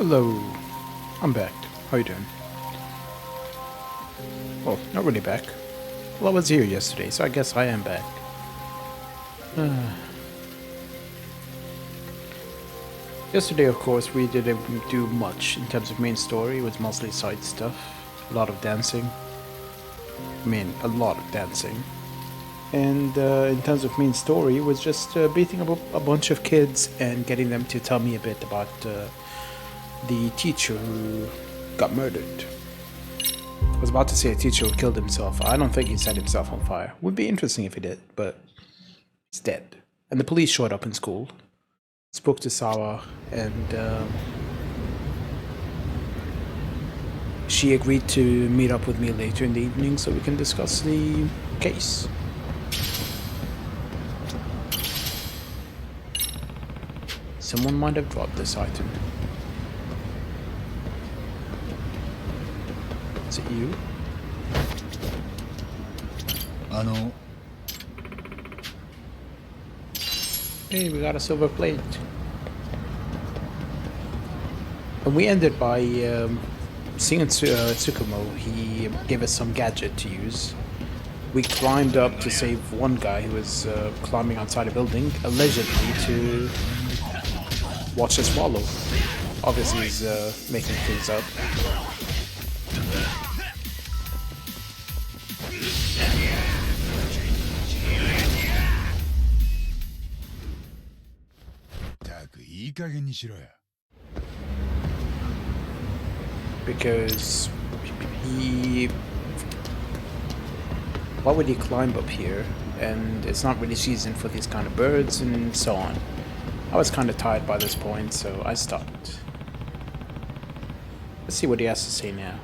Hello, I'm back. How you doing? Well, not really back. Well, I was here yesterday, so I guess I am back. Yesterday, of course, we didn't do much in terms of main story. It was mostly side stuff. A lot of dancing. I mean, a lot of dancing. And in terms of main story, it was just beating up a bunch of kids and getting them to tell me a bit about the teacher who got murdered. I was about to say a teacher who killed himself. I don't think he set himself on fire. Would be interesting if he did, but he's dead. And the police showed up in school, spoke to Sawa, and she agreed to meet up with me later in the evening so we can discuss the case. Someone might have dropped this item. Is it you? Hey, we got a silver plate. And we ended by seeing Tsukumo. He gave us some gadget to use. We climbed up to save one guy who was climbing outside a building, allegedly to watch us swallow. Obviously he's making things up. Because he... why would he climb up here? And it's not really season for these kind of birds and so on. I was kind of tired by this point, so I stopped. Let's see what he has to say now.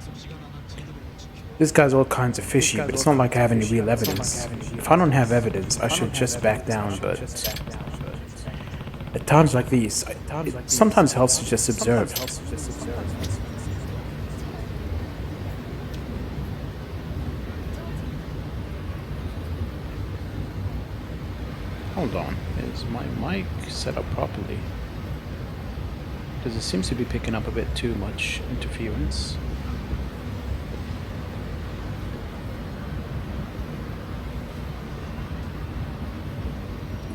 This guy's all kinds of fishy, but it's not like I have any real evidence. If I don't have evidence, I should just back down, but at times like these, it sometimes helps to just observe. Hold on, is my mic set up properly? Because it seems to be picking up a bit too much interference.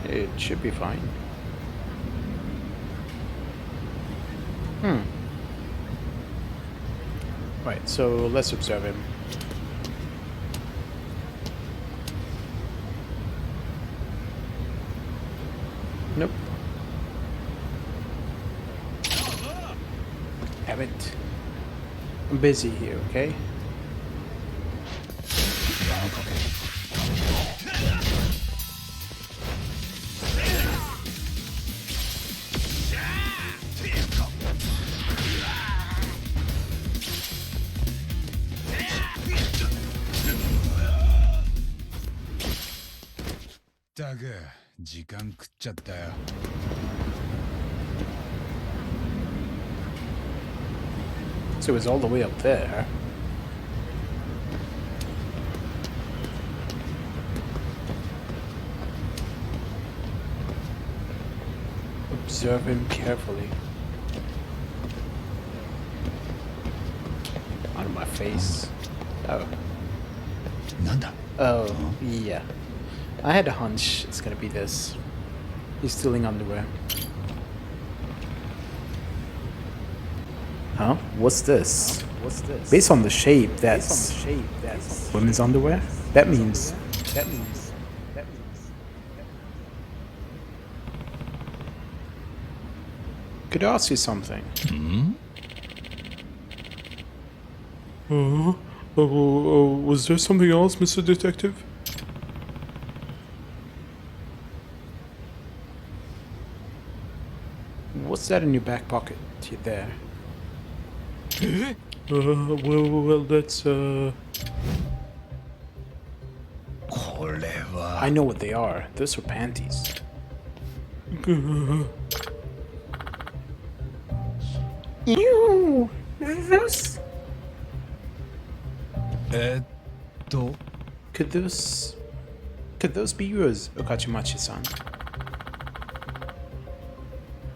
It should be fine. Right, so let's observe him. Nope. Damn it. I'm busy here, okay? So it's all the way up there. Observe him carefully. Out of my face. Oh. Oh, yeah. I had a hunch it's gonna be this. He's stealing underwear. Huh? What's this? Based on the shape, that's women's underwear? That means. Could I ask you something? Was there something else, Mr. Detective? What's that in your back pocket there? Well, that's, I know what they are. Those are panties. Ew! Those... Could those be yours, Okachimachi-san?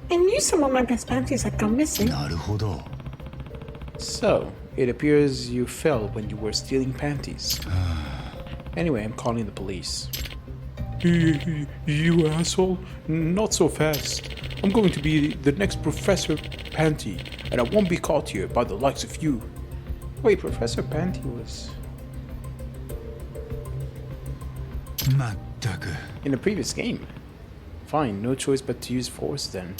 I knew some of my best panties had gone missing. なるほど So, it appears you fell when you were stealing panties. Anyway, I'm calling the police. You asshole? Not so fast. I'm going to be the next Professor Panty, and I won't be caught here by the likes of you. Wait, Professor Panty was... まったく in the previous game. Fine, no choice but to use force then.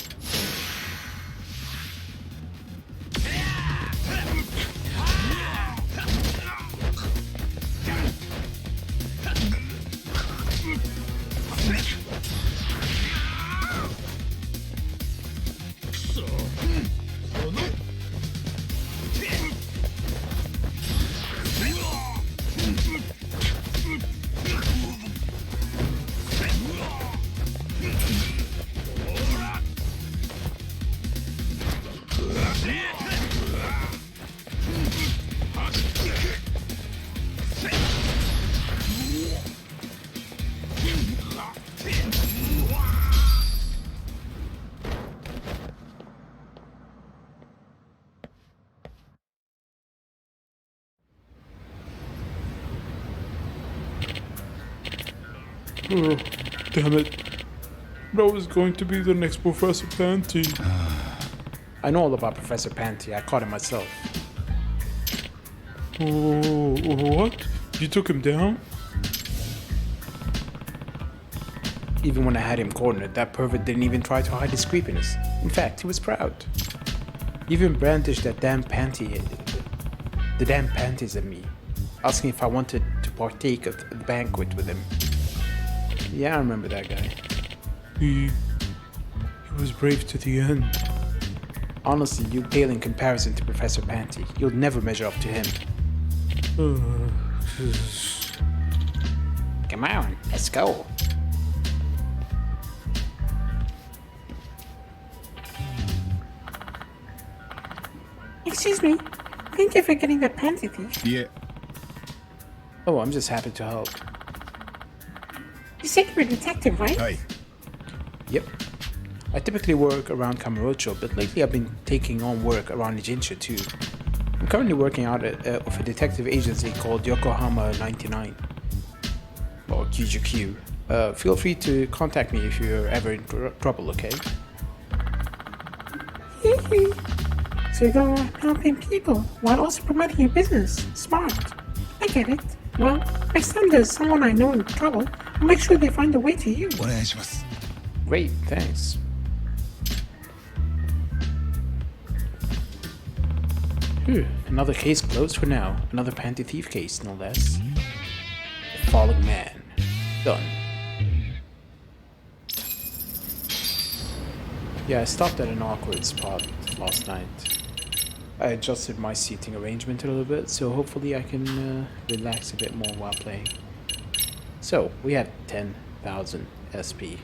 Oh, damn it. I was going to be the next Professor Panty. I know all about Professor Panty. I caught him myself. Oh, what? You took him down? Even when I had him cornered, that pervert didn't even try to hide his creepiness. In fact, he was proud. He even brandished that damn panty, the damn panties at me, asking if I wanted to partake of the banquet with him. Yeah, I remember that guy. He was brave to the end. Honestly, you pale in comparison to Professor Panty. You'll never measure up to him. Come on, let's go. Excuse me. Thank you for getting that pansy thief. いえ Oh, I'm just happy to help. You said you're a detective, right? はい Yep. I typically work around Kamurocho, but lately I've been taking on work around Nijinsha too. I'm currently working out of a detective agency called Yokohama 99. Or QGQ. Feel free to contact me if you're ever in trouble, okay? So you're going around helping people while also promoting your business. Smart. I get it. Well, next time there's someone I know in trouble, I'll make sure they find a way to you. お願いします Great, thanks. Another case closed for now. Another panty thief case, no less. The Falling Man. Done. Yeah, I stopped at an awkward spot last night. I adjusted my seating arrangement a little bit, so hopefully I can relax a bit more while playing. So, we had 10,000 SP.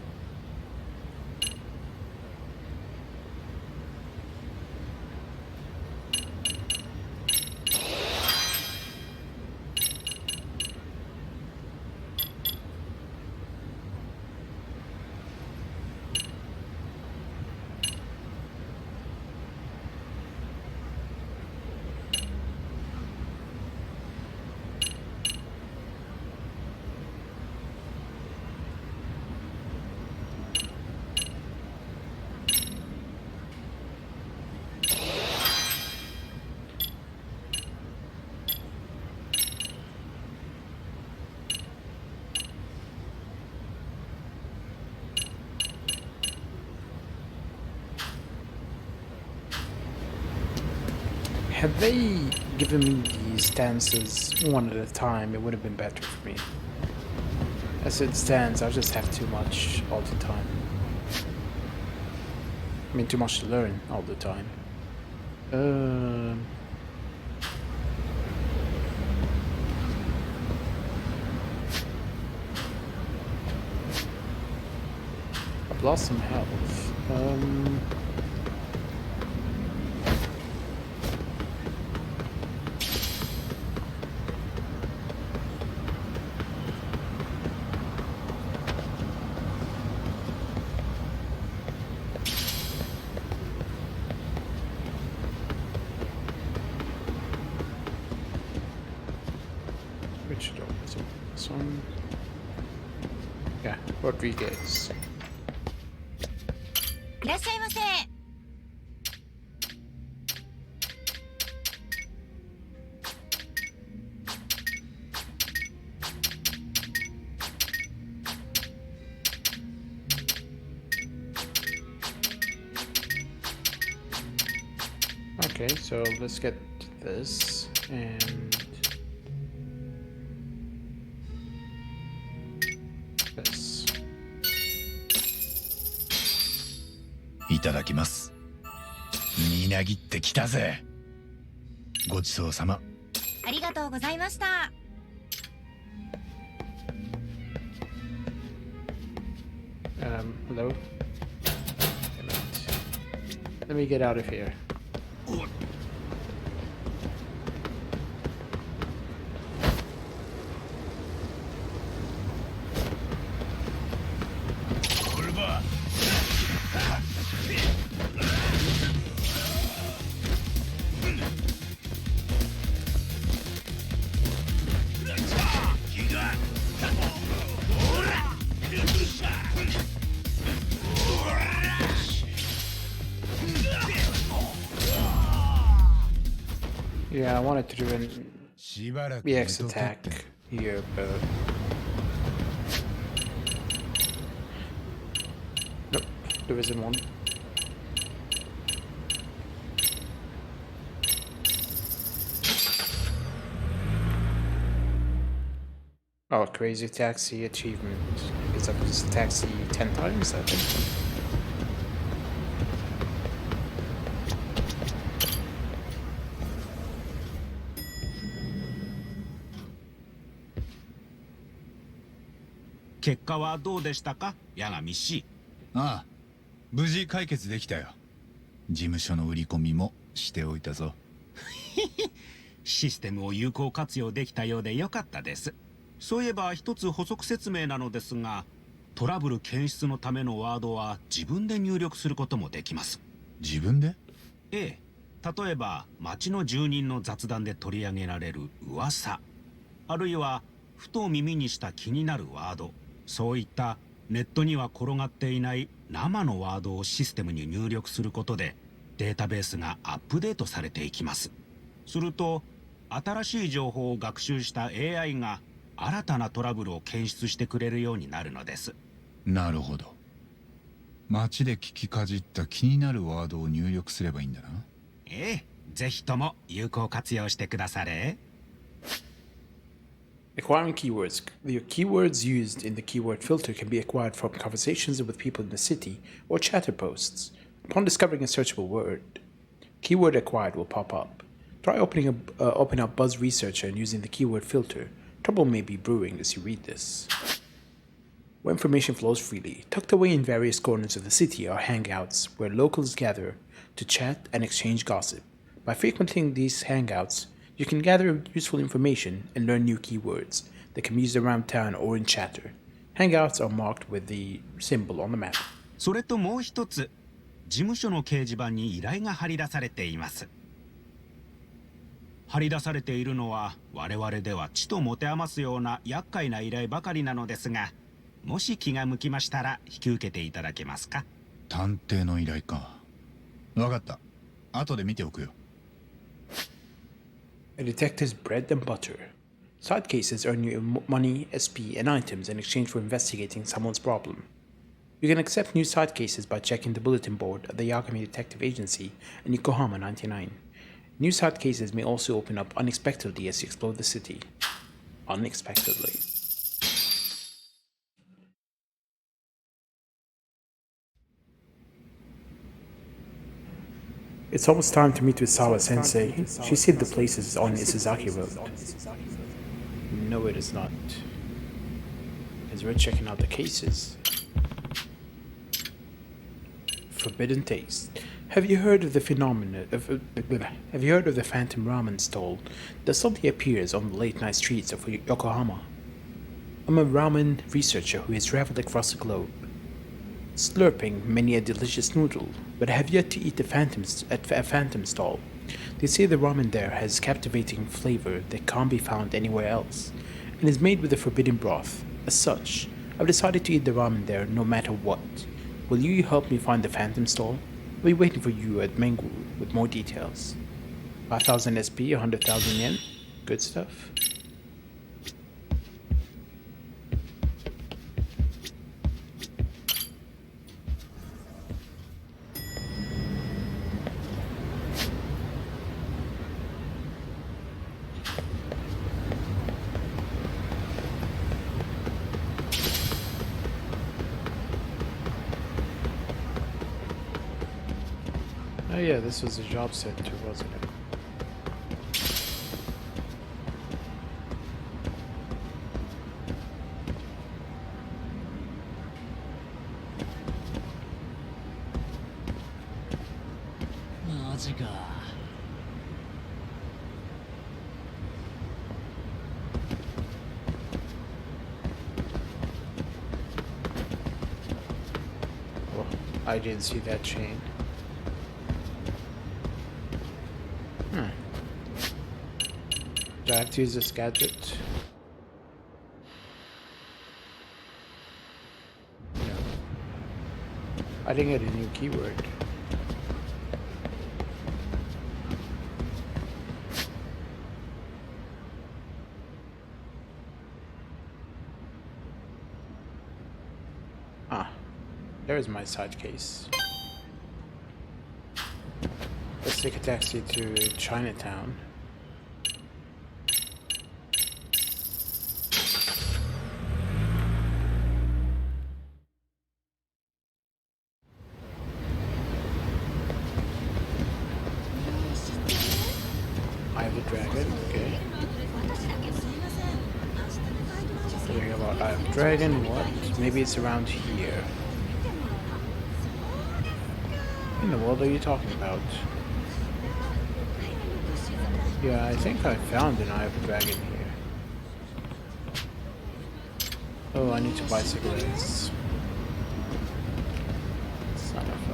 Had they given me these dances one at a time, it would have been better for me. As it stands, I just have too much all the time. I mean, too much to learn all the time. I've lost some health. Rodriguez. いらっしゃいませ。 Okay, so let's get this and this. いただきます。みなぎってきたぜ。ごちそうさま。ありがとうございました。 Hello? Damn it. Let me get out of here. Yeah, I wanted to do an しばらく EX 寝とけっ attack て。 here, but nope, there isn't one. Oh, crazy taxi achievement. Is that this taxi 10 times, I think? 結果はどうでしたか、八神氏。ああ、無事解決できたよ。事務所の売り込みもしておいたぞ。システムを有効活用できたようでよかったです。そういえば一つ補足説明なのですが、トラブル検出のためのワードは自分で入力することもできます。自分で？ええ、例えば町の住人の雑談で取り上げられる噂、あるいはふと耳にした気になるワード、そういったネットには転がっていない生のワードをシステムに入力することでデータベースがアップデートされていきます。すると新しい情報を学習した AI が新たなトラブルを検出してくれるようになるのです。なるほど。街で聞きかじった気になるワードを入力すればいいんだな。ええ、ぜひとも有効活用してくだされ。Acquiring keywords. The keywords used in the keyword filter can be acquired from conversations with people in the city or chatter posts. Upon discovering a searchable word, keyword acquired will pop up. Try opening up Buzz Researcher and using the keyword filter. Trouble may be brewing as you read this. Where information flows freely, tucked away in various corners of the city are hangouts where locals gather to chat and exchange gossip. By frequenting these hangouts, you can gather useful information and learn new keywords that can be used around town or in chatter. Hangouts are marked with the symbol on the map. それともう一つ、事務所の掲示板に依頼が貼り出されています。貼り出されているのは我々ではちと持て余すような厄介な依頼ばかりなのですが、もし気が向きましたら引き受けていただけますか。探偵の依頼か。わかった。後で見ておくよ。A detective's bread and butter. Side cases earn you money, SP, and items in exchange for investigating someone's problem. You can accept new side cases by checking the bulletin board at the Yagami Detective Agency in Yokohama 99. New side cases may also open up unexpectedly as you explore the city. Unexpectedly. It's almost time to meet with Sawa-sensei. She said the place is on Isazaki Road. No, it is not. As we're checking out the cases. Forbidden taste. Have you heard of the phenomenon have you heard of the phantom ramen stall that suddenly appears on the late night streets of Yokohama? I'm a ramen researcher who has traveled across the globe, slurping many a delicious noodle, but I have yet to eat at a phantom stall. They say the ramen there has captivating flavor that can't be found anywhere else, and is made with a forbidden broth. As such, I've decided to eat the ramen there no matter what. Will you help me find the Phantom stall? I'll be waiting for you at Mengu with more details. 5,000 SP, 100,000 yen. Good stuff. Oh yeah, this was a job center, wasn't it? Oh, I didn't see that chain. Do I have to use this gadget? No. I didn't get a new keyword. Ah, there's my side case. Let's take a taxi to Chinatown. Eye of the Dragon, okay. Hearing about Eye of the Dragon, what? Maybe it's around here. What in the world are you talking about? Yeah, I think I found an Eye of the Dragon here. Oh, I need to buy cigarettes. Son of a...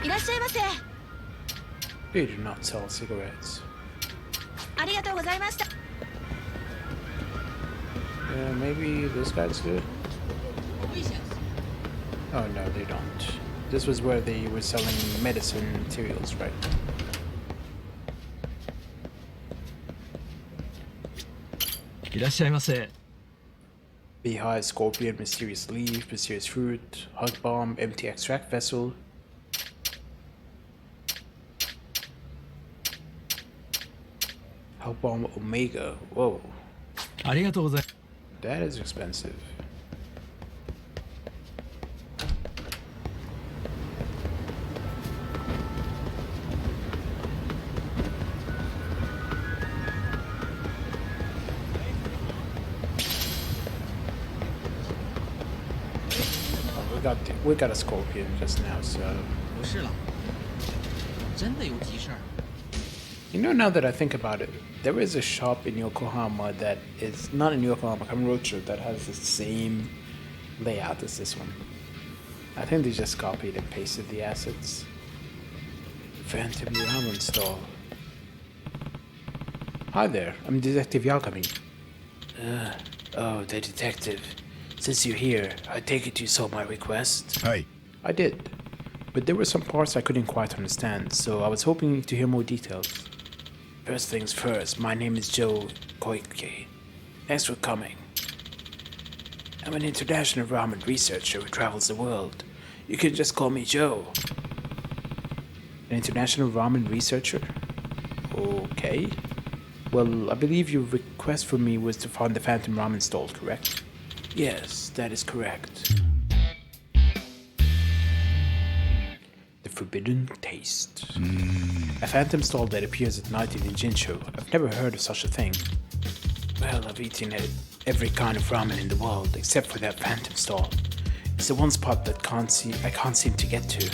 いらっしゃいませ。 They do not sell cigarettes. ありがとうございました。 Yeah, maybe this guy's good. Oh no, they don't. This was where they were selling medicine materials, right? Beehive, scorpion, mysterious leaf, mysterious fruit, hug bomb, empty extract vessel. Hug bomb Omega. Whoa. That is expensive. Oh, we got a scorpion just now, so. 不是了，真的有急事儿。 You know, now that I think about it, there is a shop in Yokohama that is not in Yokohama, Kamurocho, that has the same layout as this one. I think they just copied and pasted the assets. Phantom Ramen stall. Hi there, I'm Detective Yagami. Oh, the detective. Since you're here, I take it you saw my request? はい。 I did, but there were some parts I couldn't quite understand, so I was hoping to hear more details. First things first, my name is Joe Koike. Thanks for coming. I'm an international ramen researcher who travels the world. You can just call me Joe. An international ramen researcher? Okay. Well, I believe your request for me was to find the Phantom Ramen stall, correct? Yes, that is correct. The Forbidden Taste. A phantom stall that appears at night in Jinsho. I've never heard of such a thing. Well, I've eaten every kind of ramen in the world except for that phantom stall. It's the one spot that I can't seem to get to.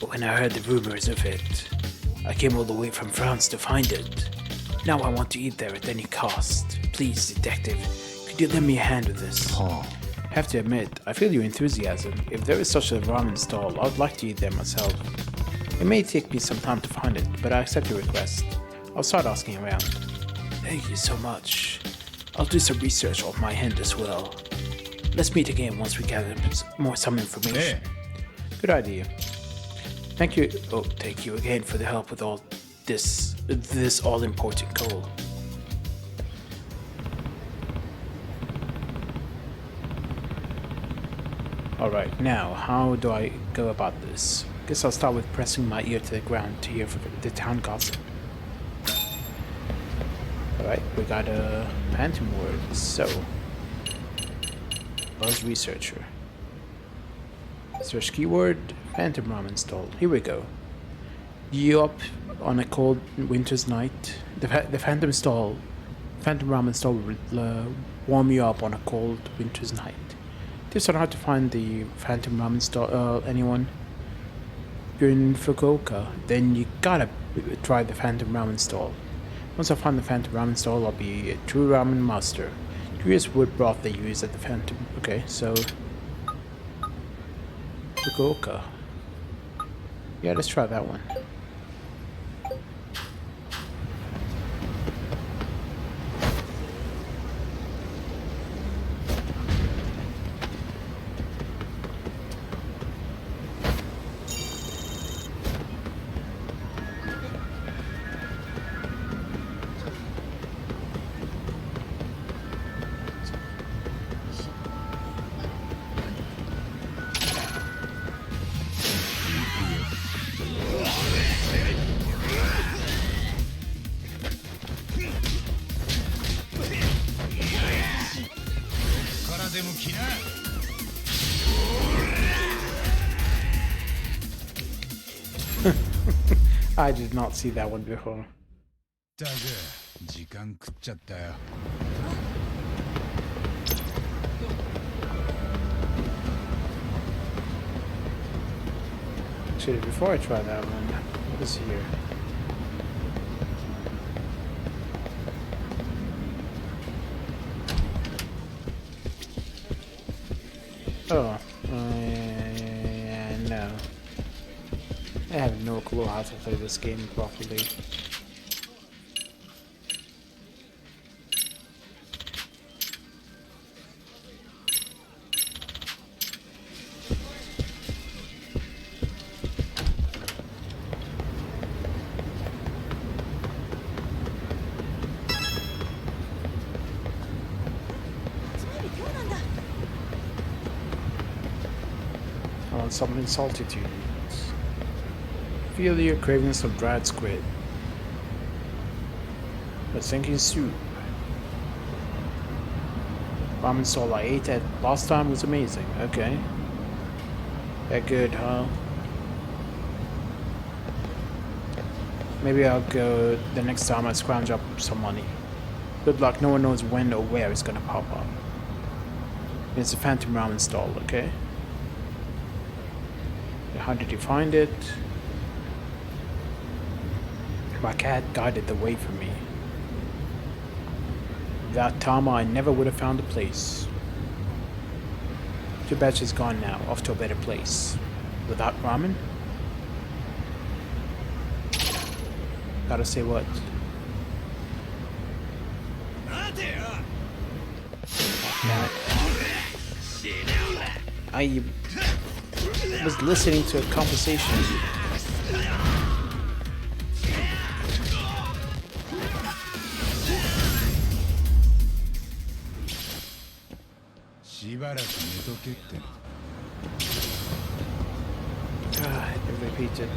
But when I heard the rumors of it, I came all the way from France to find it. Now I want to eat there at any cost. Please, detective, could you lend me a hand with this? Have to admit, I feel your enthusiasm. If there is such a ramen stall, I'd like to eat there myself. It may take me some time to find it, but I accept your request. I'll start asking around. Thank you so much. I'll do some research on my end as well. Let's meet again once we gather some information. Good idea. Thank you. Oh, thank you again for the help with all this all-important goal. Alright, now, how do I go about this? Guess I'll start with pressing my ear to the ground to hear the town gossip. Alright, we got a phantom word, so... Buzz Researcher. Search keyword, Phantom Ramen Stall. Here we go. You up on a cold winter's night? The Phantom Ramen Stall will warm you up on a cold winter's night. Tips on how to find the Phantom Ramen Stall, anyone? If you're in Fukuoka, then you gotta try the Phantom Ramen Stall. Once I find the Phantom Ramen Stall, I'll be a true ramen master. Curious wood broth they use at the Phantom. Okay, so... Fukuoka. Yeah, let's try that one. I did not see that one before. Actually, before I try that one, what is here? Oh, no. I have no clue how to play this game properly. I want something salty to eat. Feel your cravings of dried squid. But thinking soup. Ramen stall I ate at last time was amazing. Okay. That good, huh? Maybe I'll go the next time I scrounge up some money. Good luck, no one knows when or where it's gonna pop up. It's a Phantom Ramen stall, okay? How did you find it? My cat guided the way for me. Without Tama, I never would have found the place. Too bad she's gone now, off to a better place. Without ramen? Gotta say what? Damn it. I was listening to a conversation. It repeated.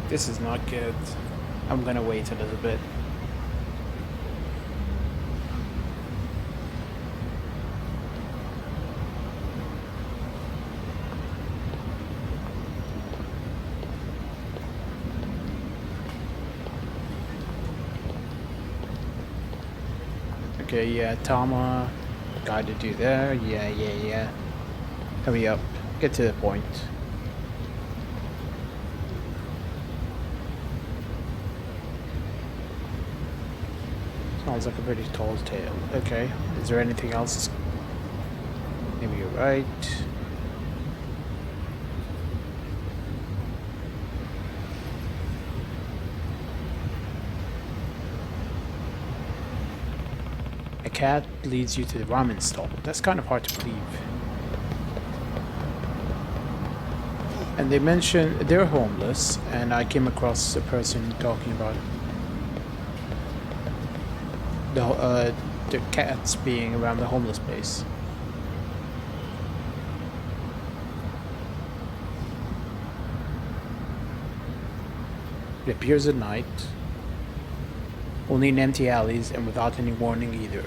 This is not good. I'm gonna wait a little bit. Okay, yeah, Tama, guided you there. Yeah. Hurry up, get to the point. Smells like a pretty tall tale. Okay. Is there anything else? Maybe you're right. A cat leads you to the ramen stall. That's kind of hard to believe. And they mention they're homeless, and I came across a person talking about the cats being around the homeless place. It appears at night, only in empty alleys and without any warning either.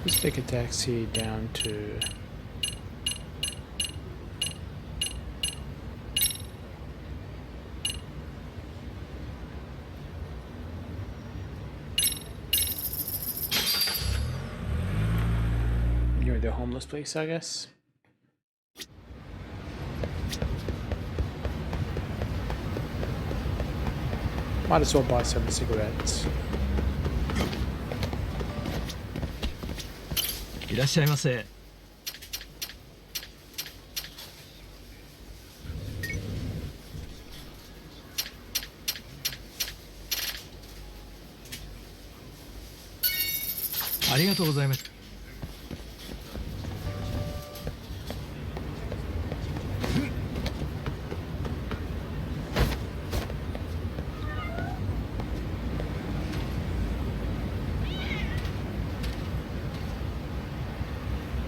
Let's take a taxi down to... near the homeless place, I guess. Might as well buy some cigarettes. いらっしゃいませ。ありがとうございます。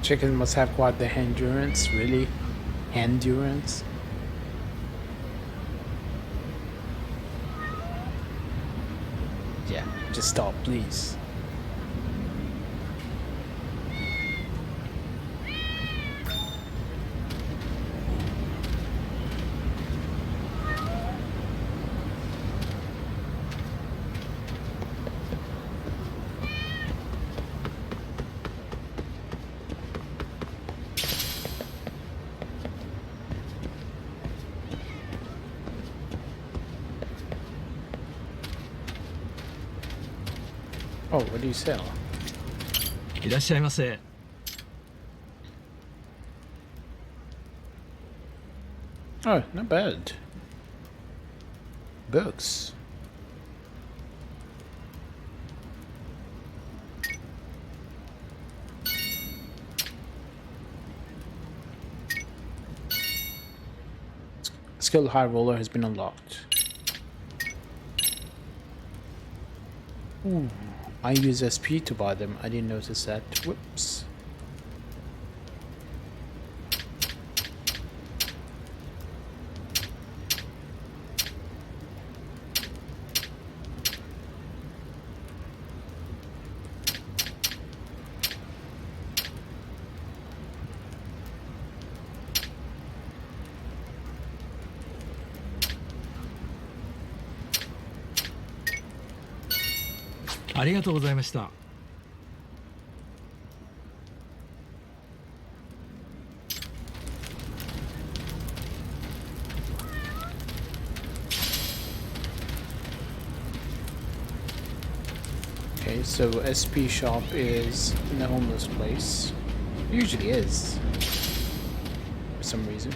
Chicken must have quite the endurance, really? Endurance? Yeah, just stop, please. Oh, what do you sell? いらっしゃいませ。Oh, not bad. Books. Skilled High Roller has been unlocked. Ooh, I use SP to buy them. I didn't notice that. Whoops.ありがとうございました。Okay, so SP shop is in the homeless place. It usually is. For some reason.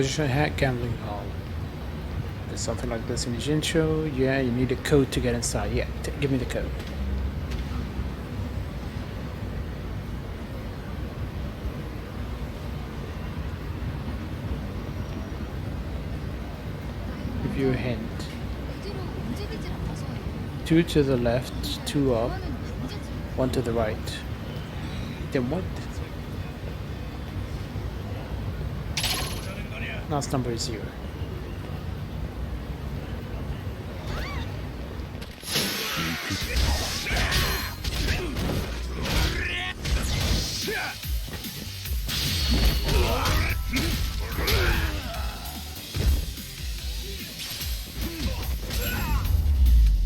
Traditional hat gambling hall. There's something like this in the intro. Yeah, you need a code to get inside. Yeah, give me the code. Give you a hint. 그대로 움직이질 않아서요. 2 to the left, 2 up, 그거는 문제지. 1 to the right. Then what? Last number is 0.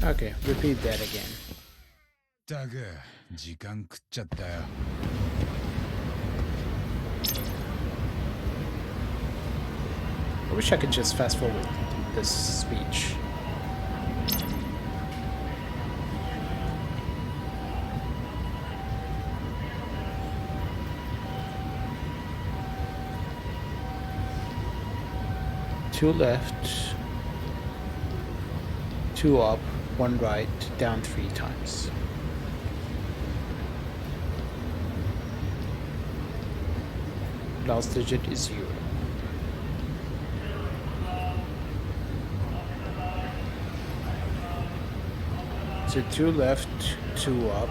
Okay, repeat that again. ったく時間食っちゃったよ。 I wish I could just fast forward this speech. Two left, 2 up, 1 right, down 3 times. Last digit is 0. So 2 left, 2 up.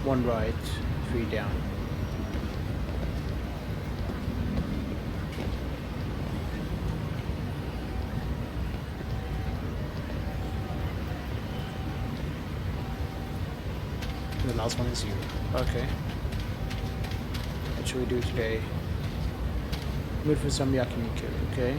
One right, 3 down. The last one is 0. Okay. What should we do today? Mood for some yakiniku, okay?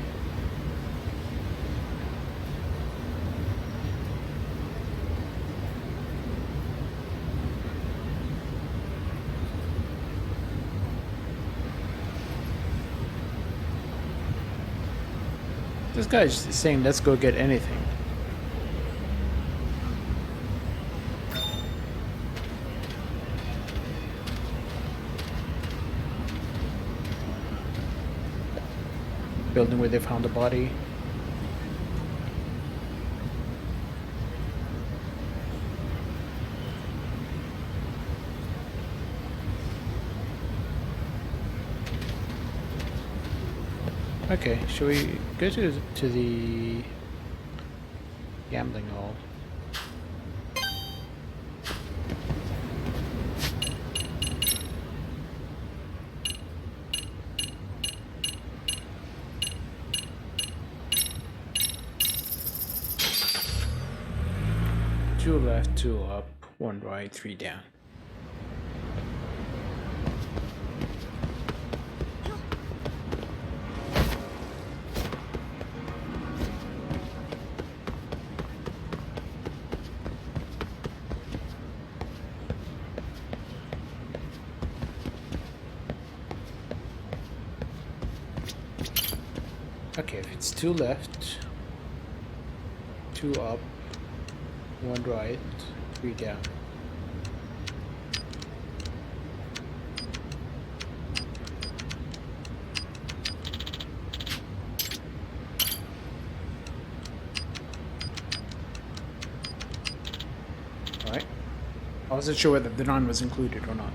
This guy's saying let's go get anything. Building where they found the body. Okay, should we go to the gambling hall? Two left, 2 up, 1 right, 3 down. Okay, if it's 2 left, 2 up, 1 right, 3 down. Alright. I wasn't sure whether the 9 was included or not.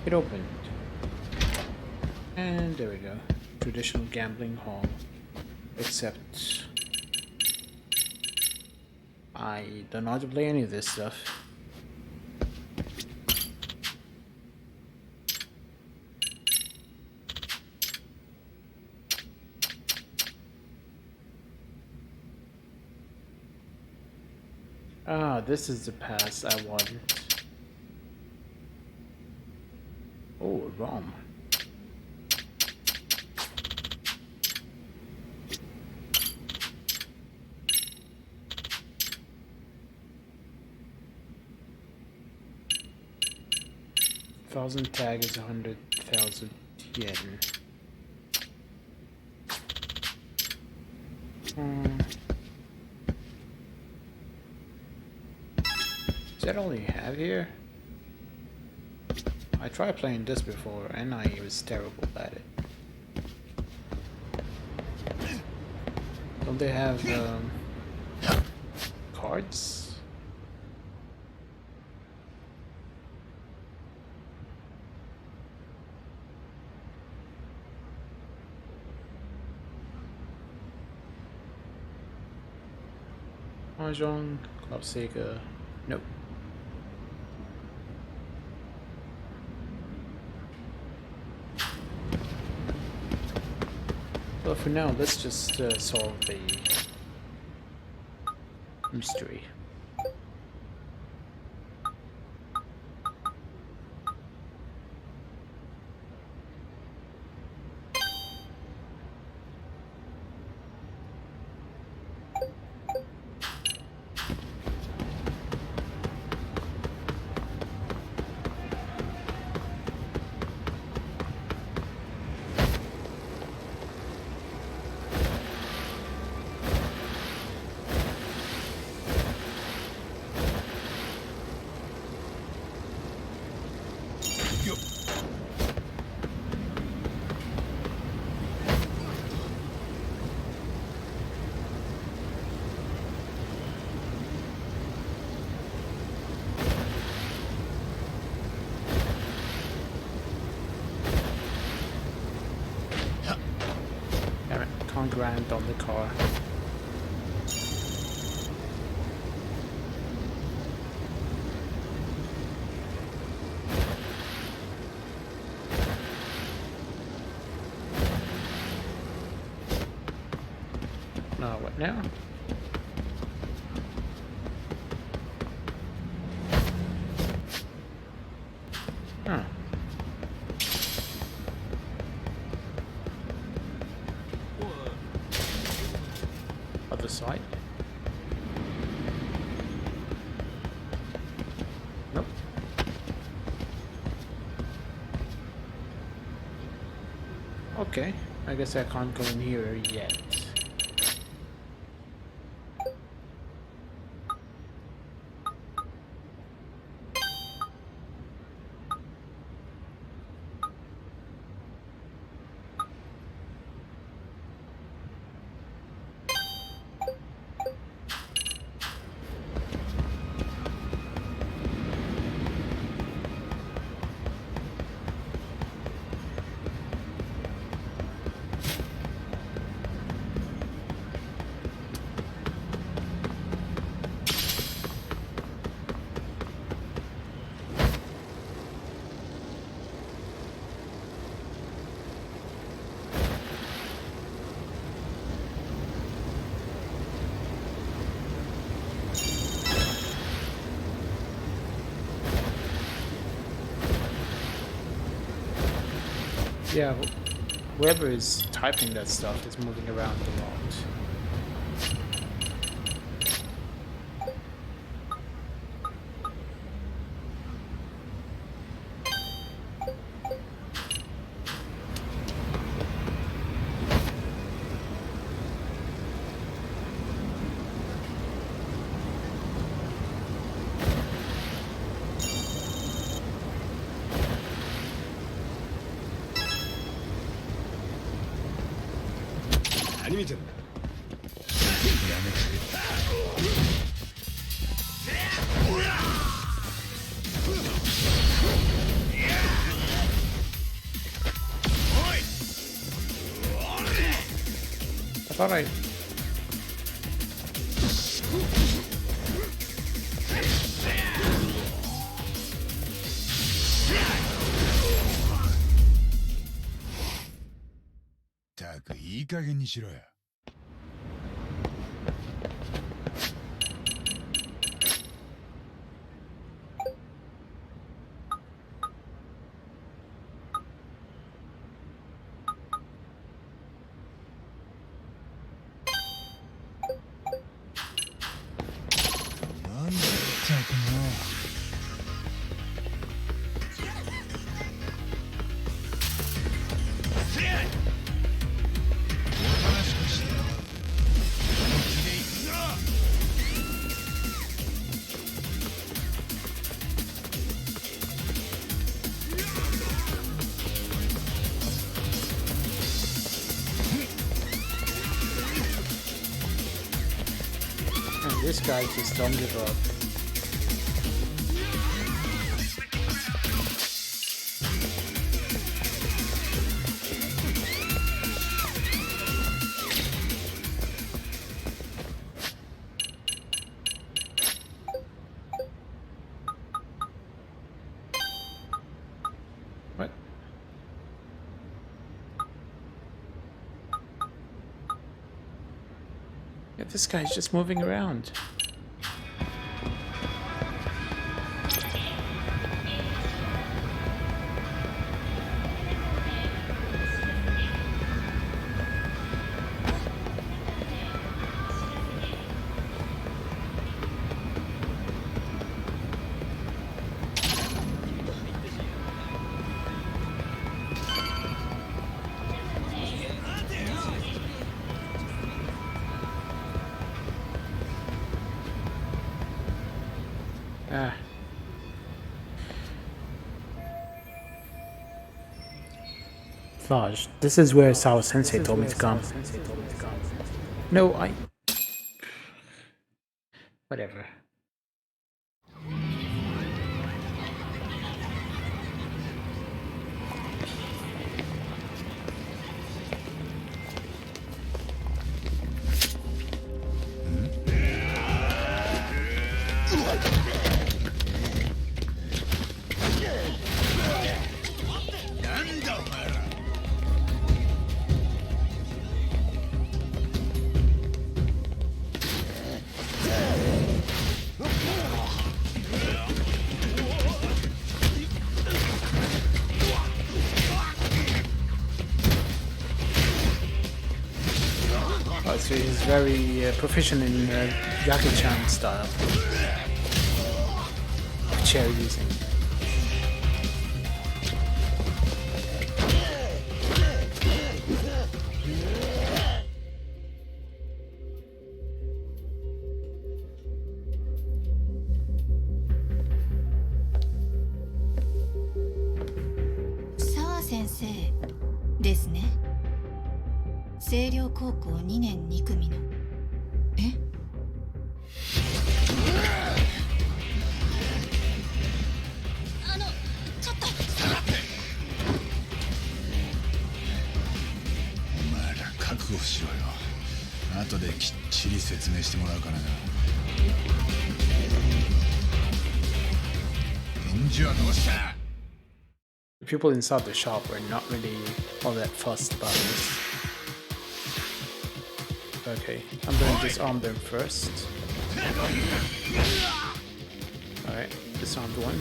It opened. And there we go. Traditional gambling hall. Except I don't know how to play any of this stuff. Ah, this is the pass I wanted. Oh, ROM. Thousand tag is 100,000 yen. that all you have here? I tried playing this before and I was terrible at it. Don't they have cards? Mahjong, Club Sega, nope. But for now, let's just solve the mystery. Grand on the car. Now what now? Huh. Other side? Nope. Okay, I guess I can't go in here yet. Yeah, whoever is typing that stuff is moving around a lot. I thought I...たくいい加減にしろよ。なんだったくな。おとなしくし this guy just don't give up. What? Yeah, this guy's just moving around. Ah. Flage, this is where Sao Sensei told me to come. No, Whatever. Oh, so he's very proficient in Yaki-chan style of chair using.澤先生ですね。星稜高校2年2組の。え？ちょっと。お前ら覚悟しろよ。後できっちり説明してもらうからな。返事はどうした？ The people inside the shop were not really all that fussed about this. Okay, I'm gonna disarm them first. Alright, disarmed one.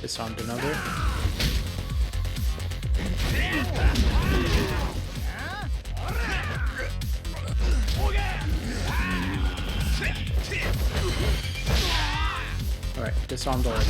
Disarmed another. Alright, disarmed all of them.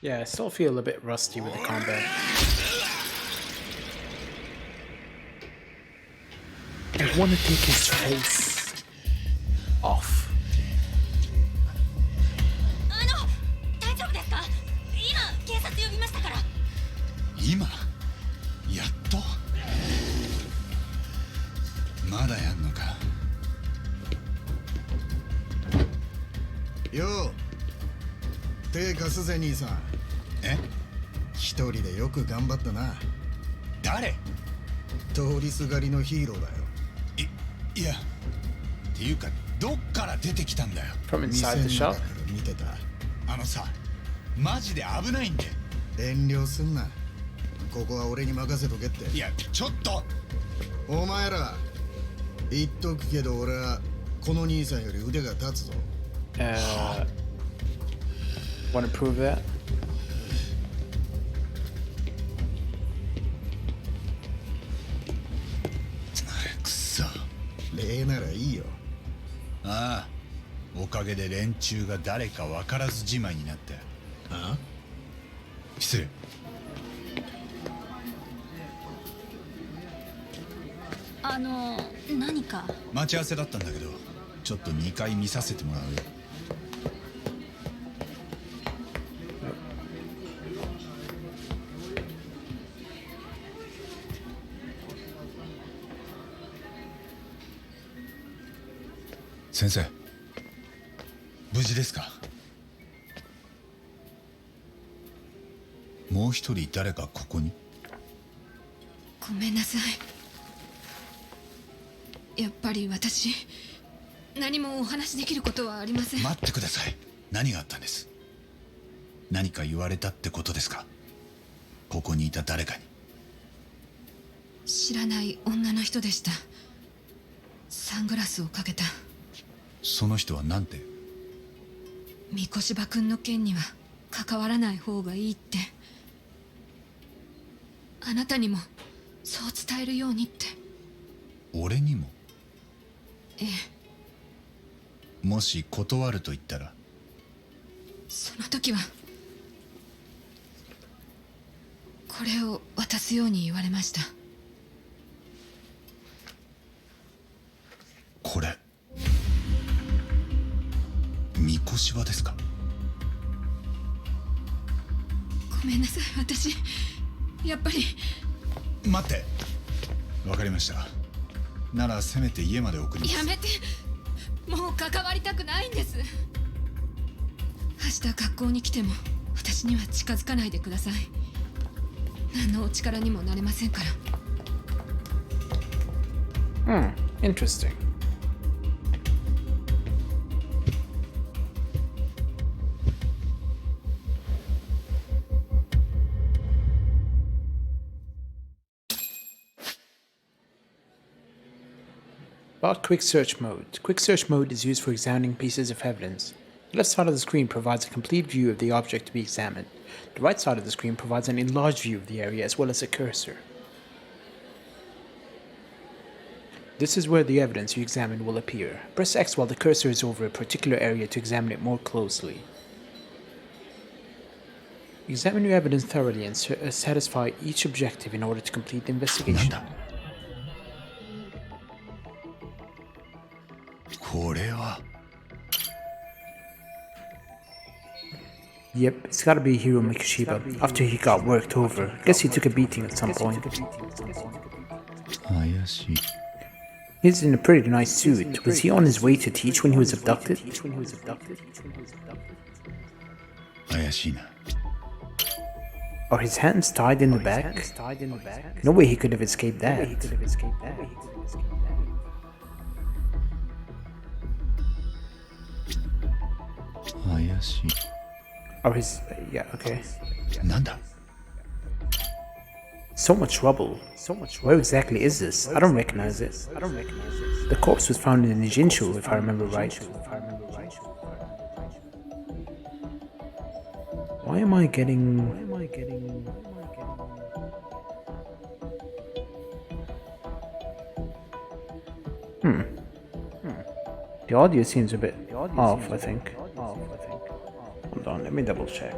Yeah, I still feel a bit rusty with the combat. I want to take his face off. 大丈夫ですか？今警察呼びましたから。今やっとまだやんのかよう手貸すぜ兄さん。え一人でよく頑張ったな。誰？通りすがりのヒーローだよ。いや、っていうかどっから出てきたんだよ。 From 店 inside の the 中 shop? から見てた。あのさ、マジで危ないんで。遠慮すんな。ここは俺に任せとけって。いや、ちょっと。お前ら言っとくけど、俺はこの兄さんより腕が立つぞ。Want to prove that? くそ。礼ならいいよ。ああ、おかげで連中が誰か分からずじまいになった。あ？失礼。何か。待ち合わせだったんだけど、ちょっと2回見させてもらうよ。先生、無事ですか？もう一人誰かここに？ごめんなさい。やっぱり私、何もお話しできることはありません。待ってください。何があったんです？何か言われたってことですか？ここにいた誰かに。知らない女の人でした。サングラスをかけた。その人は何て？三越場君の件には関わらない方がいいって。あなたにもそう伝えるようにって。俺にも？ええ。もし断ると言ったら？その時はこれを渡すように言われました。これ三越場ですか？ごめんなさい、私やっぱり。待って、わかりました。ならせめて家まで送ります。やめて、もう関わりたくないんです。明日学校に来ても私には近づかないでください。何のお力にもなれませんから。Interesting. About Quick Search Mode. Quick Search Mode is used for examining pieces of evidence. The left side of the screen provides a complete view of the object to be examined. The right side of the screen provides an enlarged view of the area as well as a cursor. This is where the evidence you examine will appear. Press X while the cursor is over a particular area to examine it more closely. Examine your evidence thoroughly and satisfy each objective in order to complete the investigation. これは Yep, it's gotta be Hiro Mikishiba. After he got worked over, guess he took a beating at some point. 怪しい。 He's in a pretty nice suit. Was he on his way to teach when he was abducted? 怪しいな。 Are his hands tied in the back? No way he could have escaped that. 怪しい。 Are his... yeah, okay. なんだ？ So much rubble. Where exactly is this? I don't recognize it. The corpse was found in a Nijinshu, if I remember right. Why am I getting... The audio seems a bit off, I think. Hold on, let me double check.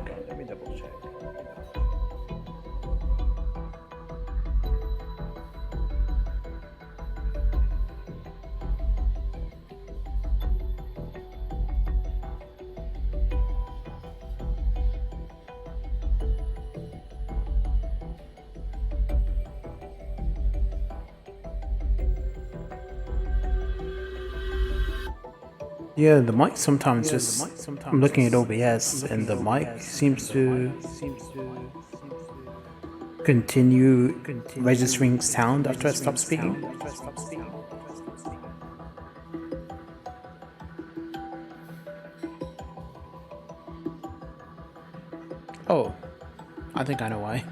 Yeah, the mic sometimes just... I'm looking at OBS and the mic seems to continue registering sound after I stop speaking? Oh, I think I know why.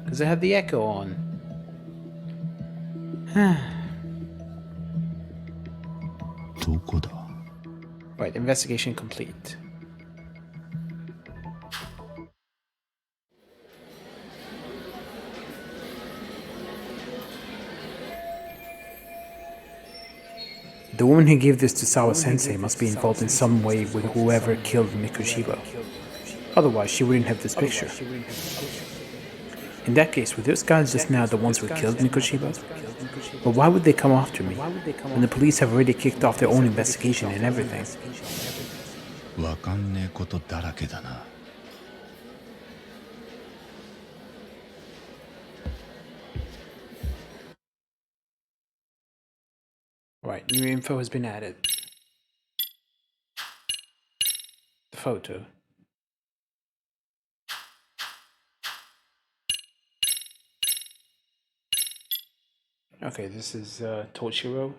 Because I have the echo on. Right, investigation complete. The woman who gave this to Sawa-sensei must be involved in some way with whoever killed Mikushima. Otherwise, she wouldn't have this picture. In that case, were those guys just now the ones who killed Mikushima? But why would they come after me, when the police have already kicked off their own investigation and everything? わかんねえことだらけだな。Right, new info has been added. The photo. Okay, this is Toshiro,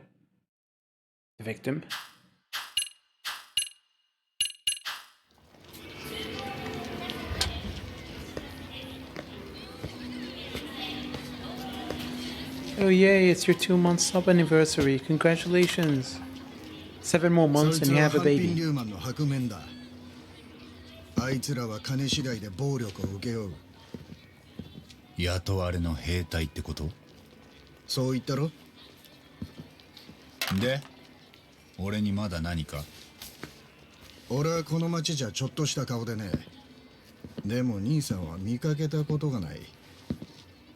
the victim. Oh yay, it's your 2-month sub anniversary. Congratulations. 7 more months and you have a baby. あいつらは金次第で暴力を受け負う。雇われの兵隊ってこと？そう言ったろ？で、俺にまだ何か？俺はこの町じゃちょっとした顔でね。でも兄さんは見かけたことがない。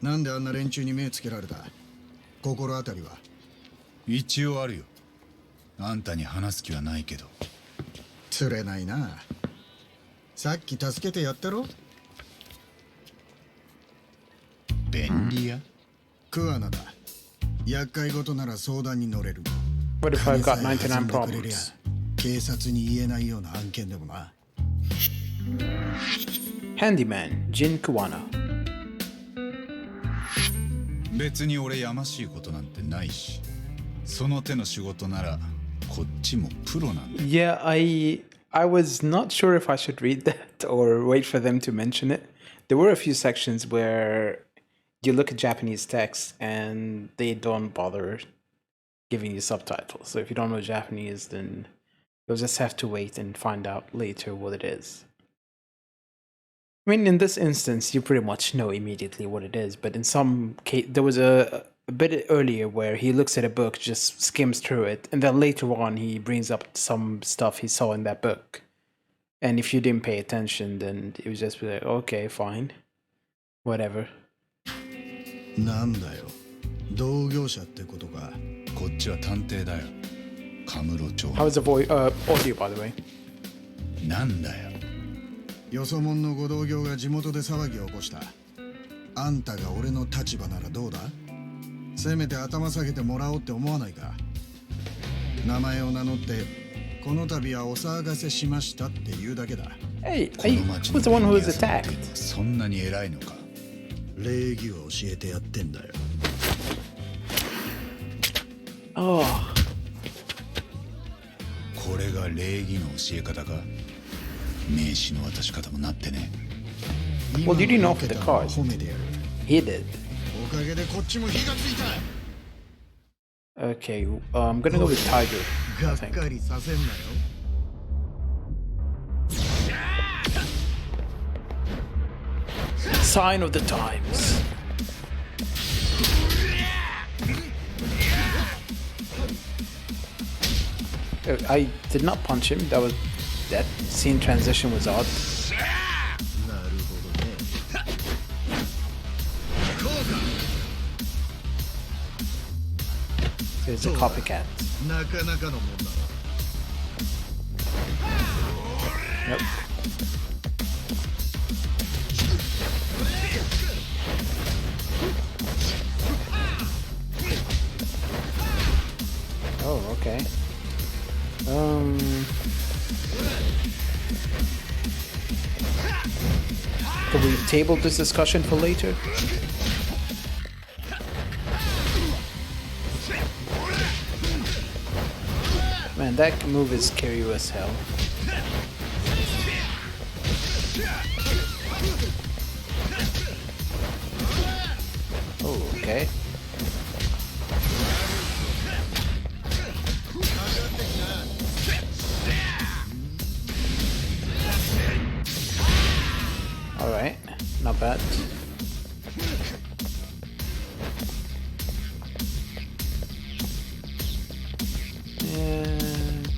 なんであんな連中に目つけられた？心当たりは？一応あるよ。あんたに話す気はないけど。釣れないな。さっき助けてやったろ？便利屋？桑名だ。厄介事なら相談に乗れる。 What if I've got 99 金さえ弾んでくれりゃ problems? 警察に言えないような案件でもな。Handyman, Jin Kuwana. 別に俺やましいことなんてないし、その手の仕事ならこっちもプロなんだ。Yeah, I was not sure if I should read that or wait for them to mention it. There were a few sections where you look at Japanese text and they don't bother giving you subtitles. So if you don't know Japanese, then you'll just have to wait and find out later what it is. I mean, in this instance, you pretty much know immediately what it is, but in some case, there was a bit earlier where he looks at a book, just skims through it, and then later on he brings up some stuff he saw in that book. And if you didn't pay attention, then it would just be like, okay, fine, whatever. なんだよ。同業者ってことか。こっちは探偵だよ。カムロ町。 How was the audio, by the way? なんだよ。よそ者のご同業が地元で騒ぎを起こした。あんたが俺の立場ならどうだ？せめて頭下げてもらおうって思わないか？名前を名乗ってこの度はお騒がせしましたって言うだけだ。Hey, この町 who's the one who was attacked? そんなに偉いのか？礼儀を教えてやってんだよ。Oh, これが礼儀の教え方か？名刺の渡し方もなってね。well, you didn't offer the 今 cards. 褒めてやる。 He did. おかげでこっちも火がついた。 Okay, I'm gonna go with Tiger, が I っ think. かりさせんなよ。 Sign of the times. I did not punch him. That scene transition was odd. なるほどね。こうか。 It's a copycat. なかなかのもんだ。 Yep. Oh, okay. Can we table this discussion for later? Man, that move is scary as hell. Oh, okay. Alright, not bad. And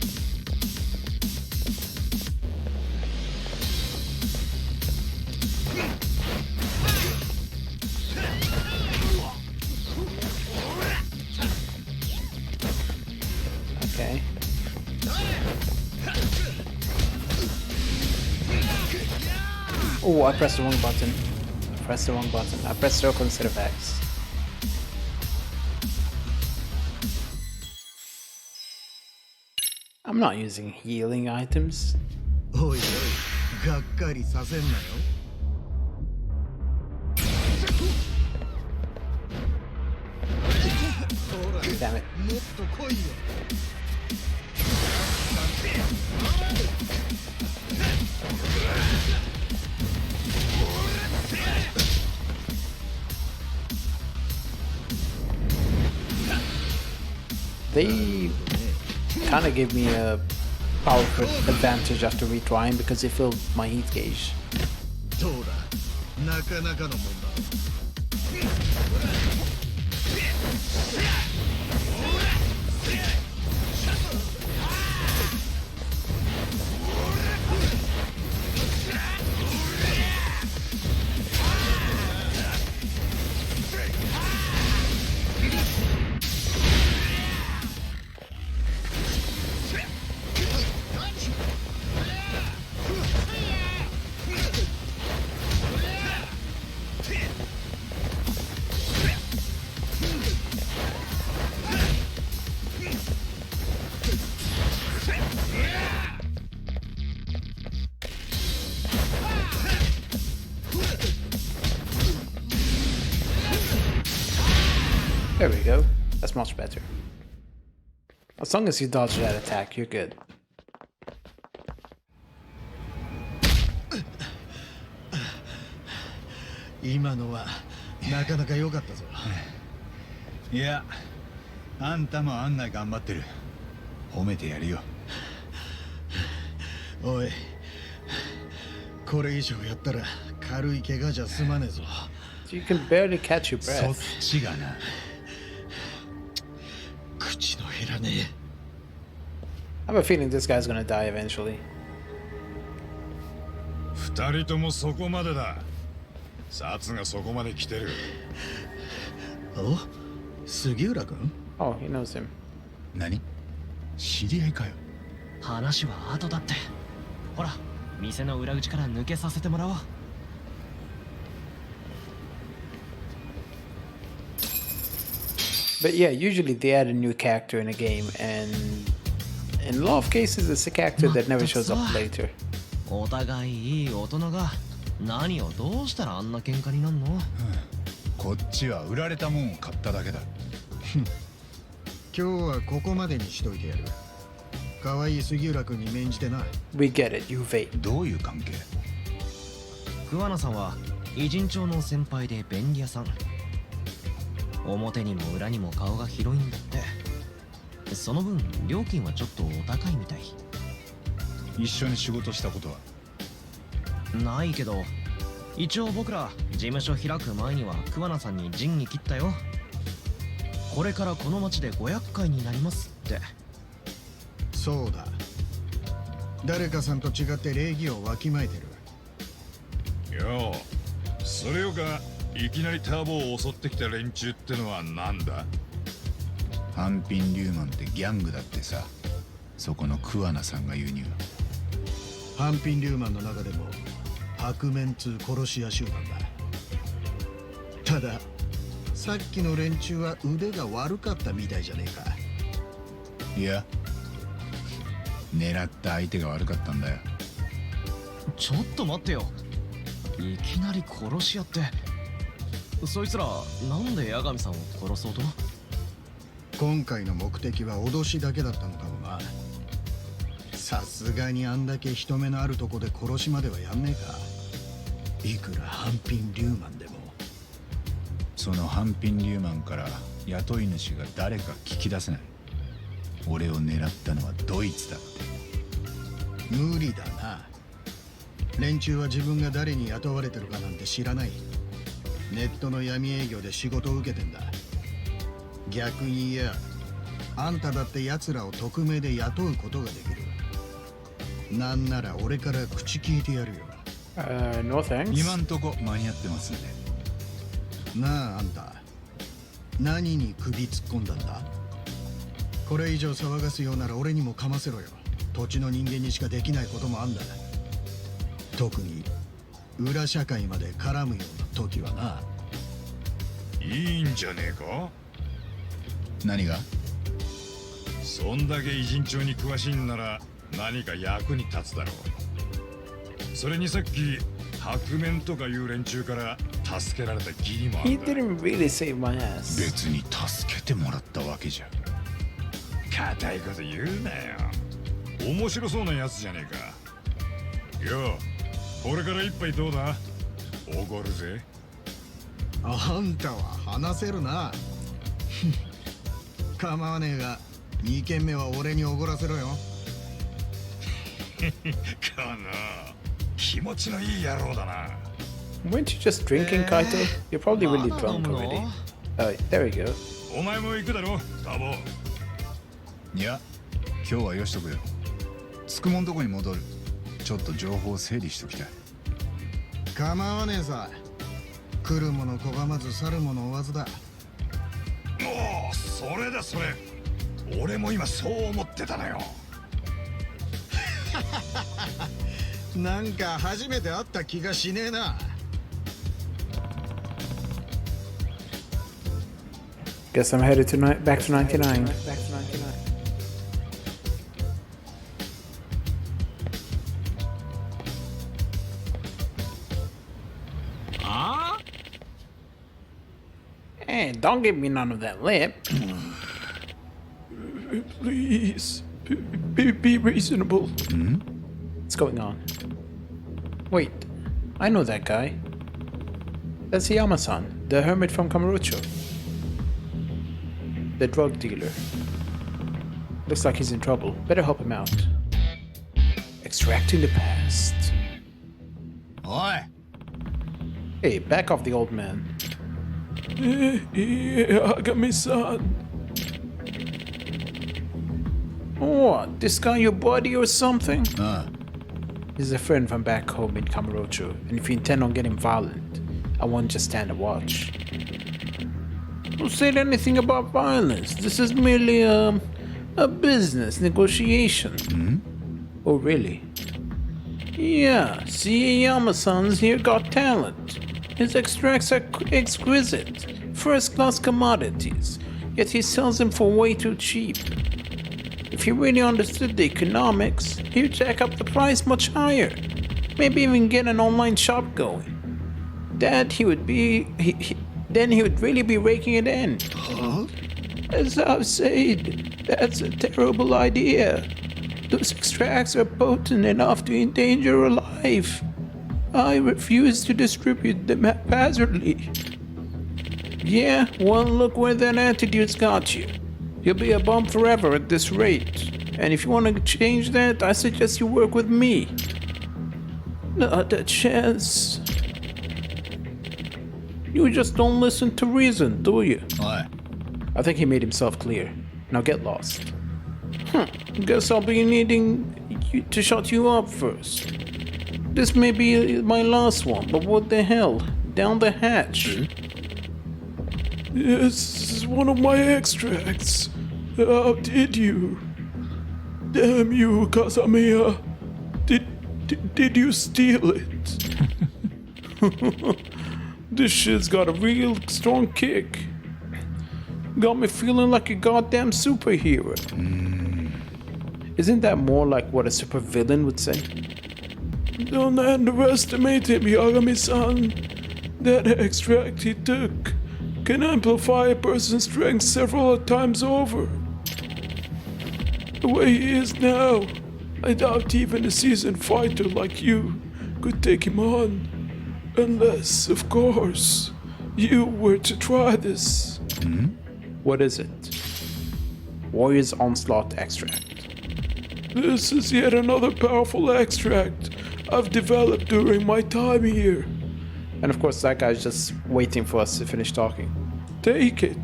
okay. Oh, I pressed the wrong button. I pressed the wrong button. I pressed circle instead of X. I'm not using healing items. おいおい、がっかりさせんなよ。 Damn it. もっと来いよ。 They kind of gave me a powerful advantage after retrying because they filled my heat gauge. どうだ、なかなかのもんだ。 There we go. That's much better. As long as you dodge that attack, you're good. 今のはなかなか良かったぞ。いや、あんたもあんな頑張ってる。褒めてやるよ。おい、これ以上やったら軽い怪我じゃ済まねえぞ。 You can barely catch your そっ breath. ちがな。 口の減らねえ。 I have a feeling this guy's gonna die eventually. 二人ともそこまでだ。札がそこまで来てる。お、杉浦君？ Oh, he knows him. 何？知り合いかよ。話は後だって。ほら、店の裏口から抜けさせてもらおう。 But yeah, usually they add a new character in a game, and in a lot of cases, it's a character that never shows up later. お互いいい大人が何をどうしたらあんな喧嘩になんの？こっちは売られたもんを買っただけだ。今日はここまでにしといてやる。可愛い杉浦君に免じてな。 We get it, you vape. どういう関係？桑名さんは偉人町の先輩で便利屋さん。表にも裏にも顔が広いんだって。その分料金はちょっとお高いみたい。一緒に仕事したことは？ないけど、一応僕ら事務所開く前には桑名さんに仁義切ったよ。これからこの町で500回になりますって。そうだ。誰かさんと違って礼儀をわきまえてる。よう、それよかいきなりターボを襲ってきた連中ってのはなんだ？半品リューマンってギャングだってさ。そこの桑名さんが言うには。半品リューマンの中でも白面通殺し屋集団だ。たださっきの連中は腕が悪かったみたいじゃねえか。いや、狙った相手が悪かったんだよ。ちょっと待ってよ。いきなり殺し屋って。そいつらなんで八神さんを殺そうと？今回の目的は脅しだけだったのかもな。さすがにあんだけ人目のあるとこで殺しまではやんねえか。いくら半品リューマンでも。その半品リューマンから雇い主が誰か聞き出せない。俺を狙ったのはドイツだって。無理だな。連中は自分が誰に雇われてるかなんて知らない。ネットの闇営業で仕事を受けてんだ。逆に言や、あんただって奴らを匿名で雇うことができる。なんなら俺から口聞いてやるよ。No thanks. 今んとこ間に合ってますね。なあ、あんた何に首突っ込んだんだ？これ以上騒がすようなら俺にもかませろよ。土地の人間にしかできないこともあんだ。特に裏社会まで絡むような時はな。いいんじゃねえか。何が？そんだけ偉人帳に詳しいんなら何か役に立つだろう。それにさっき白面とかいう連中から助けられた義理もあ He んだ。 didn't really save my ass. 別に助けてもらったわけじゃ。固いこと言うなよ。面白そうなやつじゃねえか。よう、これから一杯どうだ？おごるぜ。あんたは話せるな。構わねえが2軒目は俺におごらせろよ。かな、気持ちのいい野郎だな。 Weren't you just drinking, Kaito? You're probably really drunk already. Oh, there we go. お前も行くだろ、タボ。いや、今日はよしとくよ。つくもんとこに戻る。ちょっと情報整理しときたい。構わねえさ。来るもの拒まず去るもの追わずだ。おお、それだそれ。俺も今そう思ってたのよ。なんか初めて会った気がしねえな。Guess I'm headed to back to 99. Hey, don't give me none of that lip. Please, be reasonable. What's going on? Wait, I know that guy. That's Yama-san, the hermit from Kamurocho. The drug dealer. Looks like he's in trouble. Better help him out. Extracting the past. おい。 Hey, back off the old man. Agami-san. What? This guy your buddy or something? He's a friend from back home in Kamurocho, and if you intend on getting violent, I won't just stand and watch. Don't say anything about violence. This is merely a business negotiation. Oh, really? Yeah, see, Yama-san's here got talent. His extracts are exquisite, first-class commodities, yet he sells them for way too cheap. If he really understood the economics, he'd jack up the price much higher. Maybe even get an online shop going. Then he would really be raking it in. As I've said, that's a terrible idea. Those extracts are potent enough to endanger a life. I refuse to distribute them haphazardly. Yeah, well, look where that attitude's got you. You'll be a bum forever at this rate. And if you want to change that, I suggest you work with me. Not a chance. You just don't listen to reason, do you? Why? I think he made himself clear. Now get lost. Guess I'll be needing you to shut you up first. This may be my last one, but what the hell? Down the hatch. Yes, this is one of my extracts. How did you? Damn you, Kazamiya. Did you steal it? This shit's got a real strong kick. Got me feeling like a goddamn superhero. Isn't that more like what a supervillain would say? Don't underestimate him, Yagami-san. That extract he took can amplify a person's strength several times over. The way he is now, I doubt even a seasoned fighter like you could take him on. Unless, of course, you were to try this. What is it? Warrior's Onslaught Extract. This is yet another powerful extract I've developed during my time here. And of course that guy's just waiting for us to finish talking. Take it.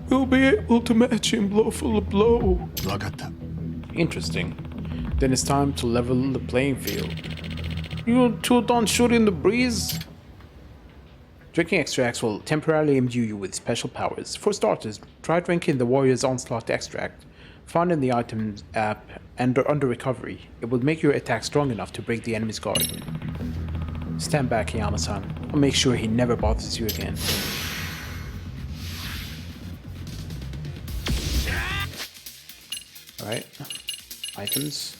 We'll be able to match him blow for blow. 分かった。 Interesting. Then it's time to level the playing field. You two don't shoot in the breeze? Drinking extracts will temporarily imbue you with special powers. For starters, try drinking the Warrior's Onslaught extract, found in the items app and under recovery. It will make your attack strong enough to break the enemy's guard. Stand back, Yama-san. I'll make sure he never bothers you again. Alright. Items.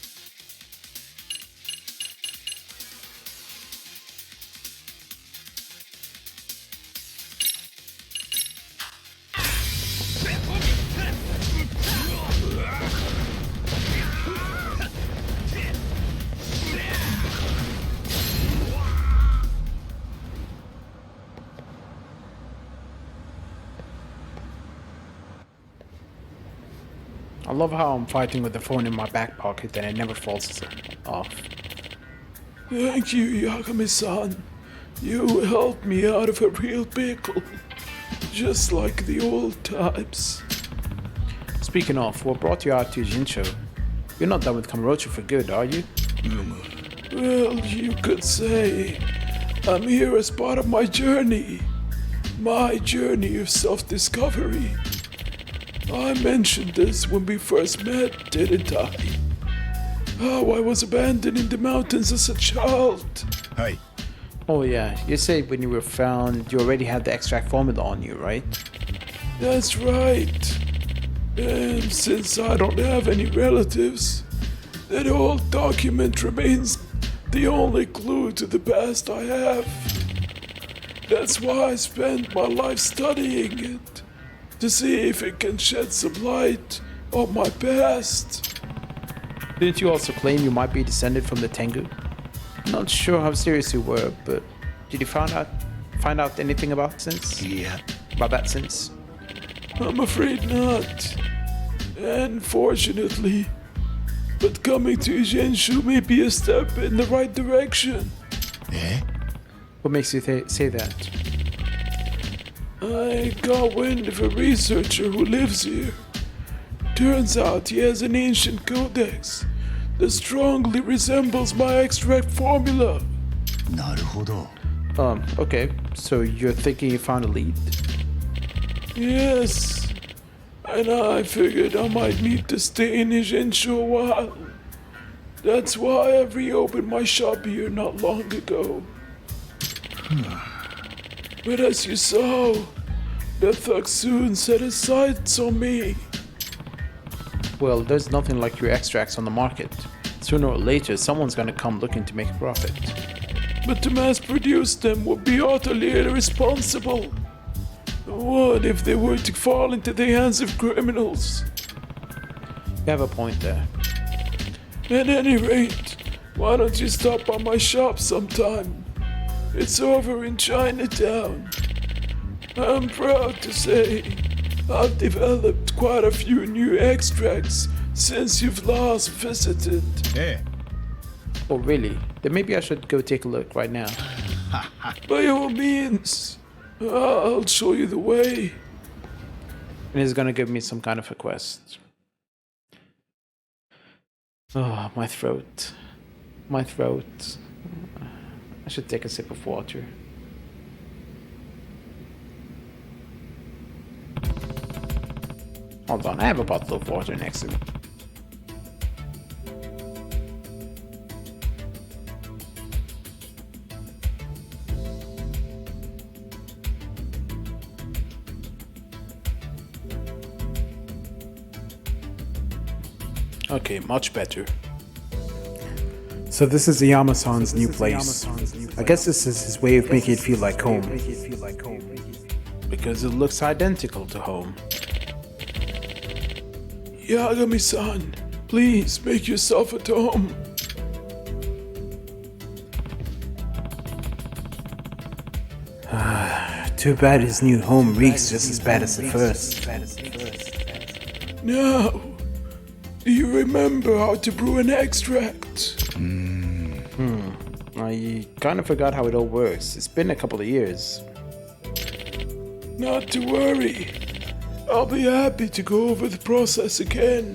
I love how I'm fighting with the phone in my back pocket and it never falls off. Thank you, Yagami-san. You helped me out of a real pickle. Just like the old times. Speaking of, what brought you out to Jinsho? You're not done with Kamurocho for good, are you? Well, you could say I'm here as part of my journey. My journey of self-discovery. I mentioned this when we first met, didn't I? How I was abandoned in the mountains as a child. Hi. Oh yeah, you said when you were found, you already had the extract formula on you, right? That's right. And since I don't have any relatives, that old document remains the only clue to the past I have. That's why I spent my life studying it. To see if it can shed some light on my past. Didn't you also claim you might be descended from the Tengu? Not sure how serious you were, but did you find out anything about that since? I'm afraid not. And fortunately, but coming to Zhenshu may be a step in the right direction. Eh? What makes you say that? I got wind of a researcher who lives here. Turns out he has an ancient codex that strongly resembles my extract formula. なるほど。 Okay, so you're thinking you found a lead? Yes, and I figured I might need to stay in Hijenshu a while. That's why I reopened my shop here not long ago. But as you saw, the thug soon set his sights on me. Well, there's nothing like your extracts on the market. Sooner or later, someone's gonna come looking to make a profit. But to mass produce them would be utterly irresponsible. What if they were to fall into the hands of criminals? You have a point there. At any rate, why don't you stop by my shop sometime? It's over in Chinatown. I'm proud to say I've developed quite a few new extracts since you've last visited. Eh? Oh really? Then maybe I should go take a look right now. By all means, I'll show you the way. And he's gonna give me some kind of a quest. Oh, my throat. My throat. I should take a sip of water. Hold on, I have a bottle of water next to me. Okay, much better. So this is Iyama-san's new place. I guess this is his way of making it feel like home. Because it looks identical to home. Yagami-san, please make yourself at home. Too bad his new home reeks just as bad as the first. Now, do you remember how to brew an extract? I kind of forgot how it all works. It's been a couple of years. Not to worry. I'll be happy to go over the process again.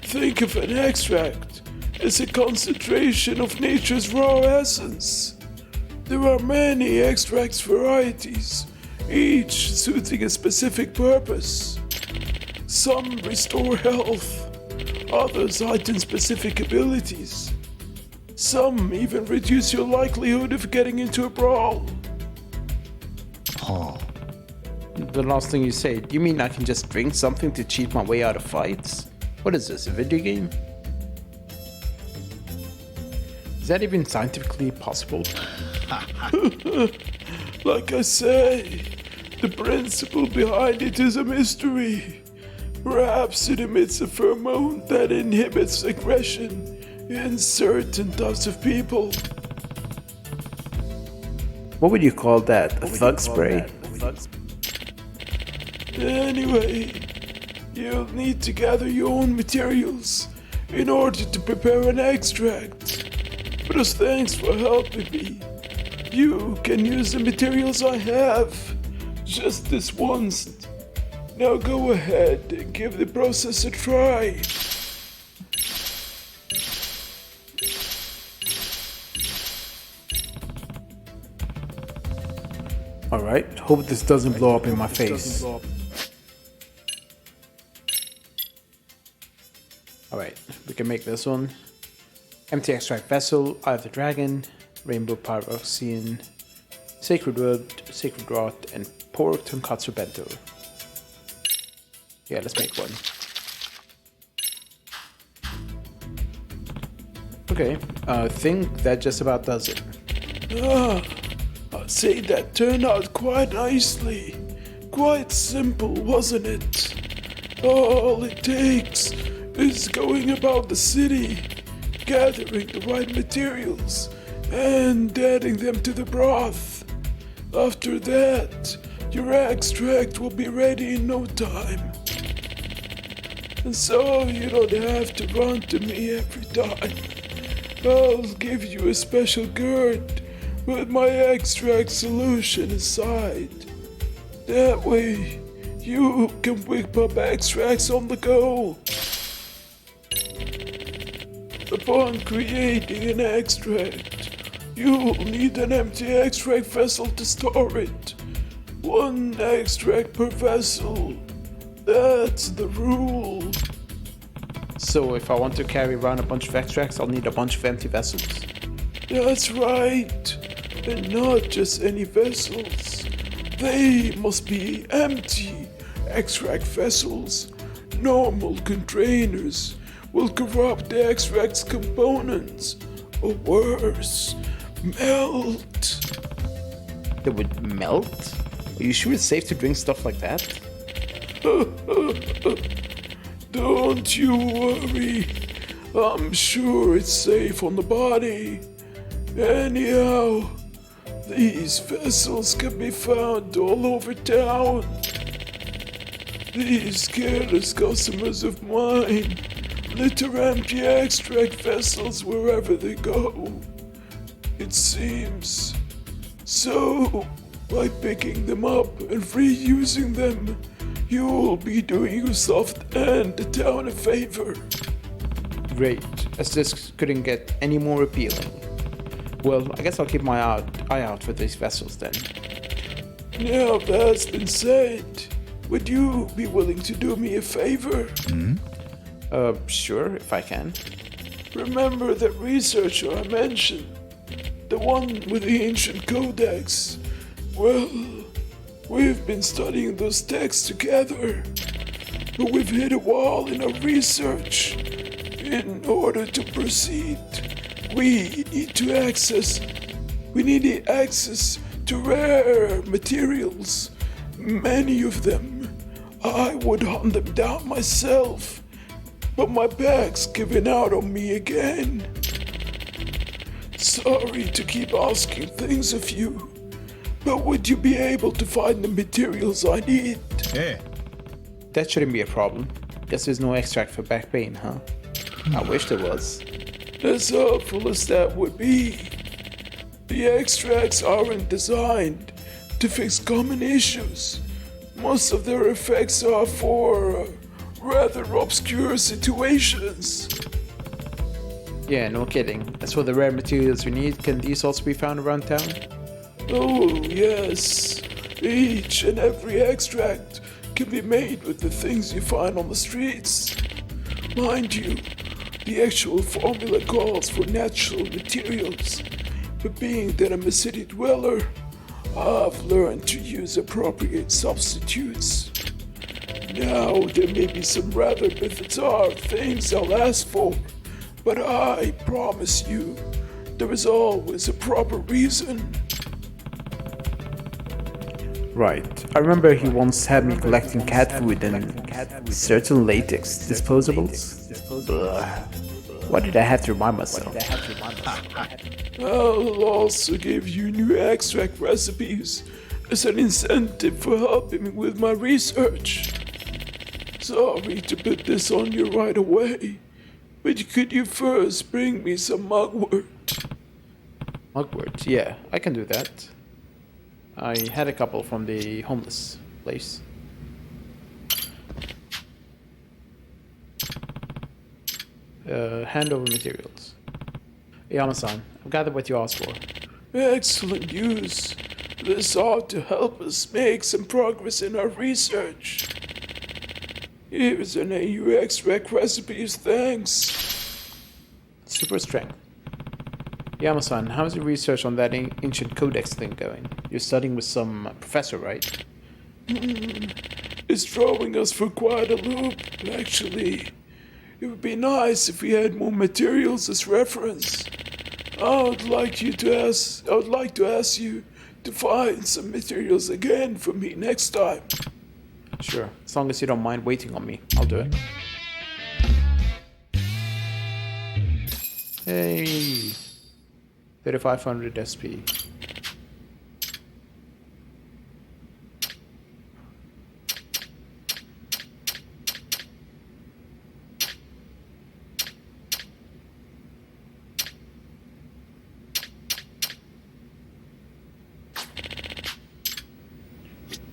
Think of an extract as a concentration of nature's raw essence. There are many extract varieties, each suiting a specific purpose. Some restore health, others heighten specific abilities. Some even reduce your likelihood of getting into a brawl.はThe last thing you say, you mean I can just drink something to cheat my way out of fights? What is this, a video game? Is that even scientifically possible? Like I say, the principle behind it is a mystery. Perhaps it emits a pheromone that inhibits aggression in certain types of people. What would you call that? A thug spray? Anyway, you'll need to gather your own materials in order to prepare an extract. But as thanks for helping me, you can use the materials I have just this once. Now go ahead and give the process a try. Alright, hope this doesn't blow up in my face. Alright, we can make this one. Empty extract vessel, Eye of the Dragon, Rainbow Pyroxene, Sacred Wood, Sacred Rot, and Pork Tonkatsu Bento. Yeah, let's make one. Okay, I think that just about does it. I'd say that turned out quite nicely. Quite simple, wasn't it? All it takes is going about the city, gathering the right materials, and adding them to the broth. After that, your extract will be ready in no time. And so you don't have to run to me every time. I'll give you a special gourd with my extract solution inside. That way, you can whip up extracts on the go. Upon creating an extract, you'll need an empty extract vessel to store it. One extract per vessel. That's the rule. So if I want to carry around a bunch of extracts, I'll need a bunch of empty vessels. That's right. And not just any vessels. They must be empty extract vessels. Normal containers will corrupt the extract's components, or worse, melt. They would melt? Are you sure it's safe to drink stuff like that? Don't you worry. I'm sure it's safe on the body. Anyhow, these vessels can be found all over town. These careless customers of mine litter empty extract vessels wherever they go. It seems. So, by picking them up and reusing them, you'll be doing yourself and the town a favor. Great, as this couldn't get any more appealing. Well, I guess I'll keep my eye out for these vessels then. Now that's been said, would you be willing to do me a favor? Sure, if I can. Remember that researcher I mentioned? The one with the ancient codex? Well, we've been studying those texts together, but we've hit a wall in our research. In order to proceed, We need access to rare materials. Many of them. I would hunt them down myself, but my back's giving out on me again. Sorry to keep asking things of you, but would you be able to find the materials I need? Eh, That shouldn't be a problem. Guess there's no extract for back pain, huh? I wish there was. As helpful as that would be, the extracts aren't designed to fix common issues. Most of their effects are for rather obscure situations. Yeah, no kidding. As for the rare materials we need, can these also be found around town? Oh, yes. Each and every extract can be made with the things you find on the streets. Mind you, the actual formula calls for natural materials, but being that I'm a city dweller, I've learned to use appropriate substitutes. Now, there may be some rather bizarre things I'll ask for, but I promise you, there is always a proper reason. Right. I remember he once had me collecting cat food and certain latex disposables. Ugh. Why did I have to remind myself? I'll also give you new extract recipes as an incentive for helping me with my research. Sorry to put this on you right away, but could you first bring me some mugwort? Mugwort? Yeah, I can do that. I had a couple from the homeless place. Hand over materials. Yama-san, I've gathered what you asked for. Excellent news. This ought to help us make some progress in our research. Here's an AU extract recipes, thanks. Super strength. Yama-san, how's your research on that ancient codex thing going? You're studying with some professor, right? It's throwing us for quite a loop, actually. It would be nice if we had more materials as reference. I would like to ask you to find some materials again for me next time. Sure, as long as you don't mind waiting on me, I'll do it. Hey, 3500 SP.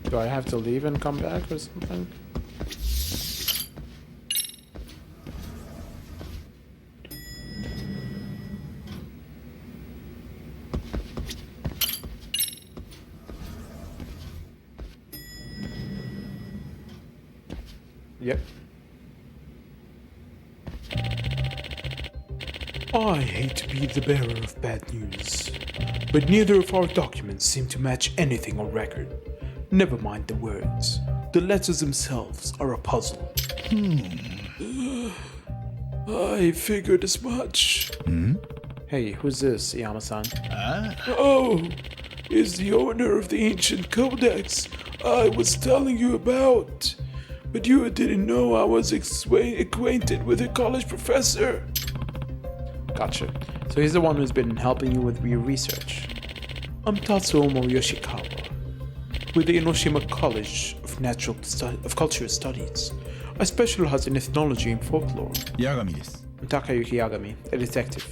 Do I have to leave and come back or something? Yep. I hate to be the bearer of bad news, but neither of our documents seem to match anything on record. Never mind the words. The letters themselves are a puzzle. I figured as much. Hey, who's this, Yama-san? Oh, is the owner of the ancient codex I was telling you about. But you didn't know I was acquainted with a college professor. Gotcha. So he's the one who's been helping you with your research. I'm Tatsuomo Yoshikawa, with the Enoshima College of Cultural Studies. I specialize in ethnology and folklore. 八神です。 I'm Takayuki Yagami, a detective.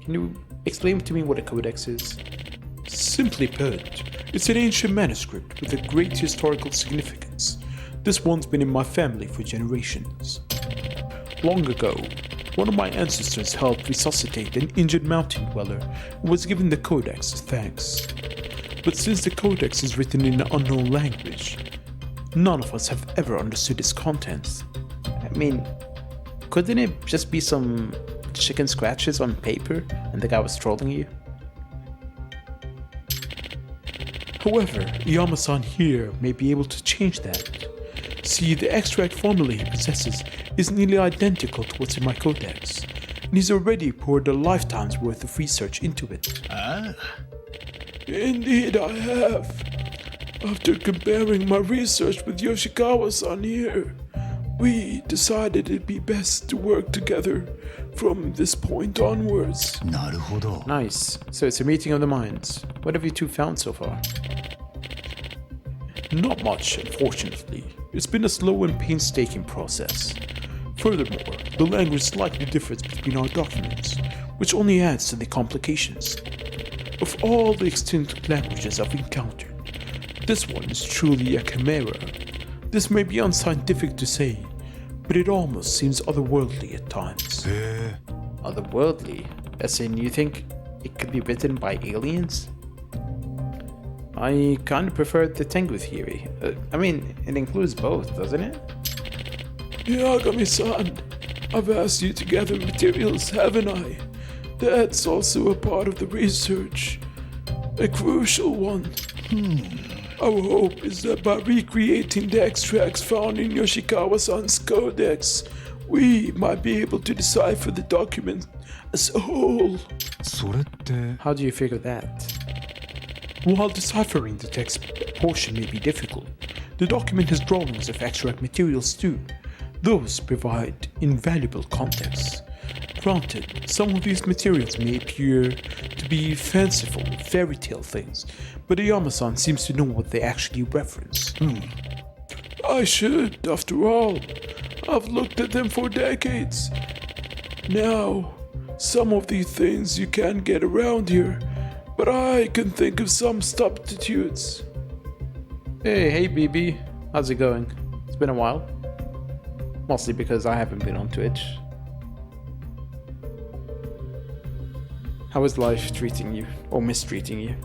Can you explain to me what a codex is? Simply put, it's an ancient manuscript with a great historical significance. This one's been in my family for generations. Long ago, one of my ancestors helped resuscitate an injured mountain dweller and was given the codex as thanks. But since the codex is written in an unknown language, none of us have ever understood its contents. I mean, couldn't it just be some chicken scratches on paper and the guy was trolling you? However, Yama-san here may be able to change that. See, the extract formula he possesses is nearly identical to what's in my codex, and he's already poured a lifetime's worth of research into it.ああ Indeed, I have. After comparing my research with Yoshikawa-san here, we decided it'd be best to work together from this point onwards. なるほど Nice. So it's a meeting of the minds. What have you two found so far? Not much, unfortunately. It's been a slow and painstaking process. Furthermore, the language slightly differs between our documents, which only adds to the complications. Of all the extinct languages I've encountered, this one is truly a chimera. This may be unscientific to say, but it almost seems otherworldly at times. へえ Otherworldly? As in, you think it could be written by aliens? I kind of prefer the Tengu theory. I mean, it includes both, doesn't it? Yagami-san, I've asked you to gather materials, haven't I? That's also a part of the research. A crucial one. Our hope is that by recreating the extracts found in Yoshikawa-san's codex, we might be able to decipher the document as a whole. それって How do you figure that? While deciphering the text portion may be difficult, the document has drawings of extract materials too. Those provide invaluable context. Granted, some of these materials may appear to be fanciful fairy tale things, but Iyama-san seems to know what they actually reference. I should, after all. I've looked at them for decades. Now, some of these things you can't get around here, but I can think of some substitutes. Hey BB. How's it going? It's been a while. Mostly because I haven't been on Twitch. How is life treating you? Or mistreating you?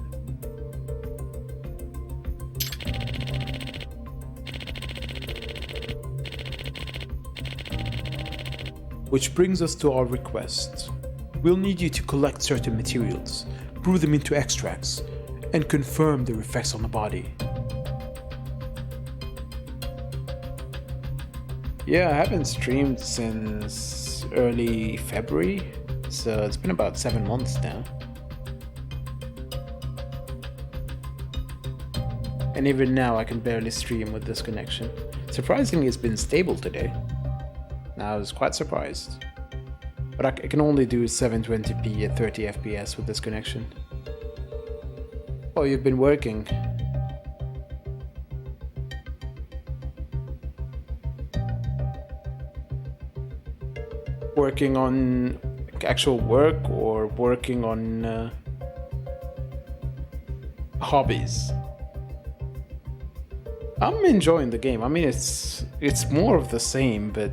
Which brings us to our request. We'll need you to collect certain materials, brew them into extracts, and confirm their effects on the body. Yeah, I haven't streamed since early February, so it's been about 7 months now. And even now I can barely stream with this connection. Surprisingly, it's been stable today. I was quite surprised. But I can only do 720p at 30 FPS with this connection. Oh, you've been working. Working on actual work or working on hobbies? I'm enjoying the game. I mean, it's more of the same, but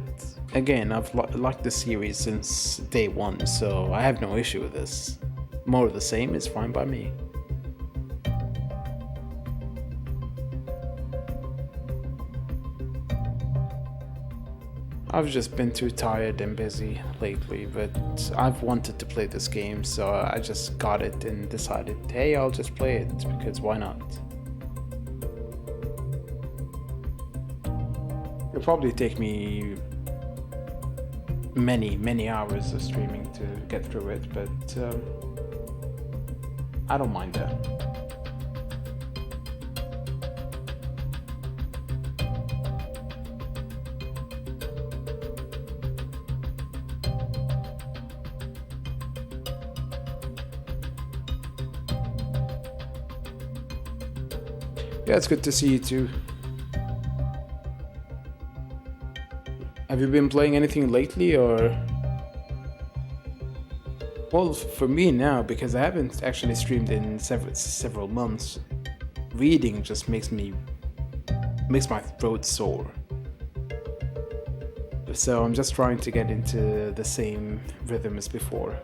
again, I've liked the series since day one, so I have no issue with this. More of the same is fine by me. I've just been too tired and busy lately, but I've wanted to play this game, so I just got it and decided, hey, I'll just play it, because why not? It'll probably take me many hours of streaming to get through it, but I don't mind that. Yeah, it's good to see you too. Have you been playing anything lately, or? Well, for me now, because I haven't actually streamed in several months, reading just makes my throat sore. So I'm just trying to get into the same rhythm as before.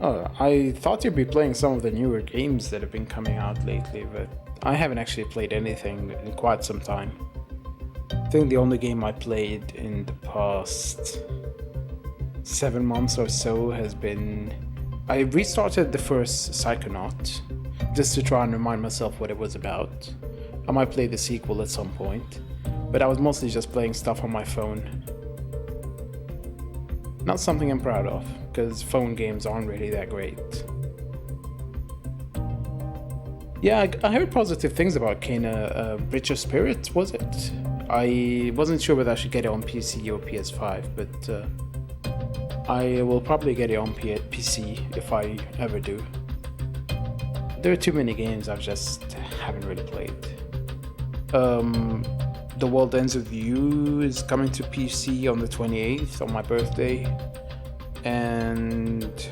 Oh, I thought you'd be playing some of the newer games that have been coming out lately, but I haven't actually played anything in quite some time. I think the only game I played in the past 7 months or so has been... I restarted the first Psychonaut, just to try and remind myself what it was about. I might play the sequel at some point, but I was mostly just playing stuff on my phone. Not something I'm proud of, because phone games aren't really that great. Yeah, I heard positive things about Kena. Bridge of Spirits, was it? I wasn't sure whether I should get it on PC or PS5, but I will probably get it on PC if I ever do. There are too many games I just haven't really played. The World Ends With You is coming to PC on the 28th on my birthday, and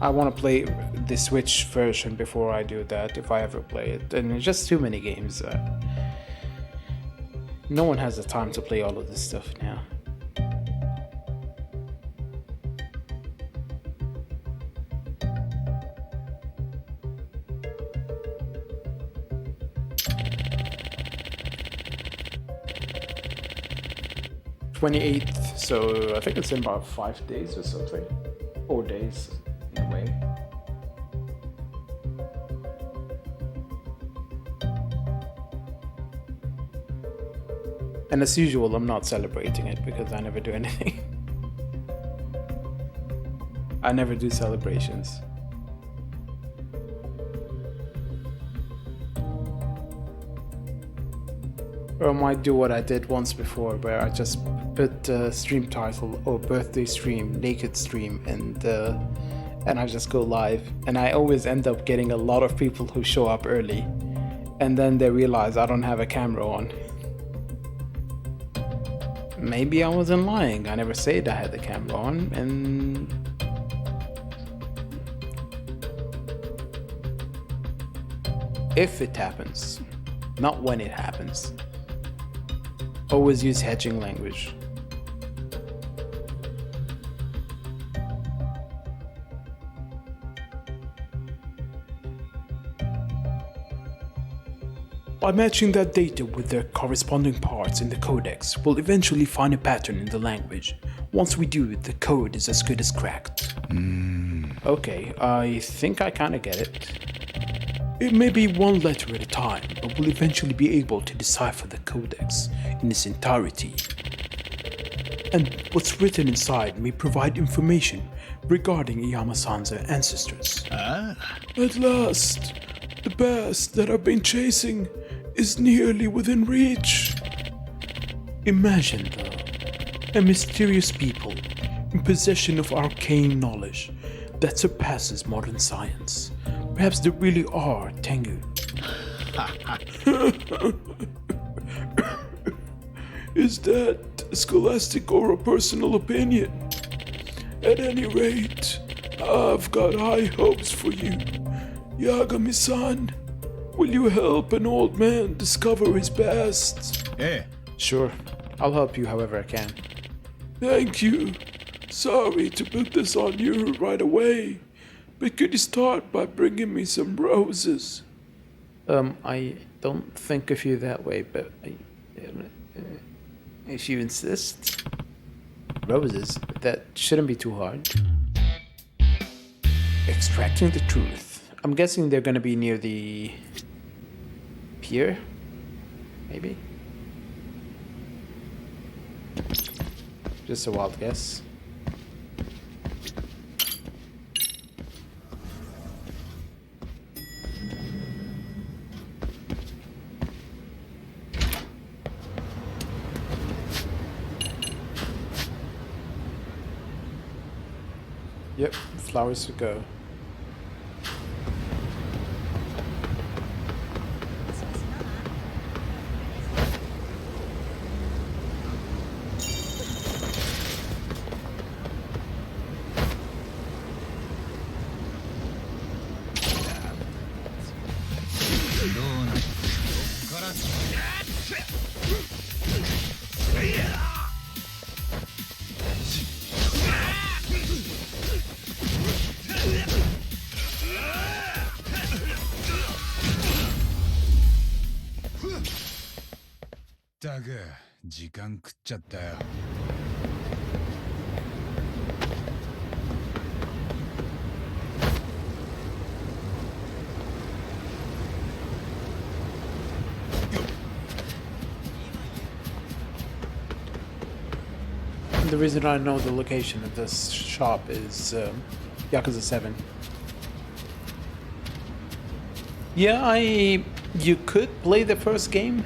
I want to play the Switch version before I do that, if I ever play it. And it's just too many games. No one has the time to play all of this stuff now. '28th, so I think it's in about 5 days or something. 4 days, in a way. And as usual, I'm not celebrating it because I never do anything. I never do celebrations. Or I might do what I did once before, where I just put stream title or birthday stream, naked stream, and I just go live. And I always end up getting a lot of people who show up early, and then they realize I don't have a camera on. Maybe I wasn't lying. I never said I had the camera on, and if it happens, not when it happens. Always use hedging language. By matching that data with their corresponding parts in the codex, we'll eventually find a pattern in the language. Once we do, the code is as good as cracked. Okay, I think I kinda get it. It may be one letter at a time, but we'll eventually be able to decipher the codex in its entirety. And what's written inside may provide information regarding Iyama-san's ancestors. At last, the best that I've been chasing is nearly within reach. Imagine, though, a mysterious people in possession of arcane knowledge that surpasses modern science. Perhaps they really are Tengu. Is that a scholastic or a personal opinion? At any rate, I've got high hopes for you. Yagami-san, will you help an old man discover his past? Sure, I'll help you however I can. Thank you. Sorry to put this on you right away, but could you start by bringing me some roses? I don't think of you that way, but if you insist. Roses, that shouldn't be too hard. Extracting the truth. I'm guessing they're gonna be near the pier, maybe? Just a wild guess. Yep, flowers to go.ったく時間食っちゃったよ。the reason I know the location of this shop is Yakuza 7. Yeah, you could play the first game.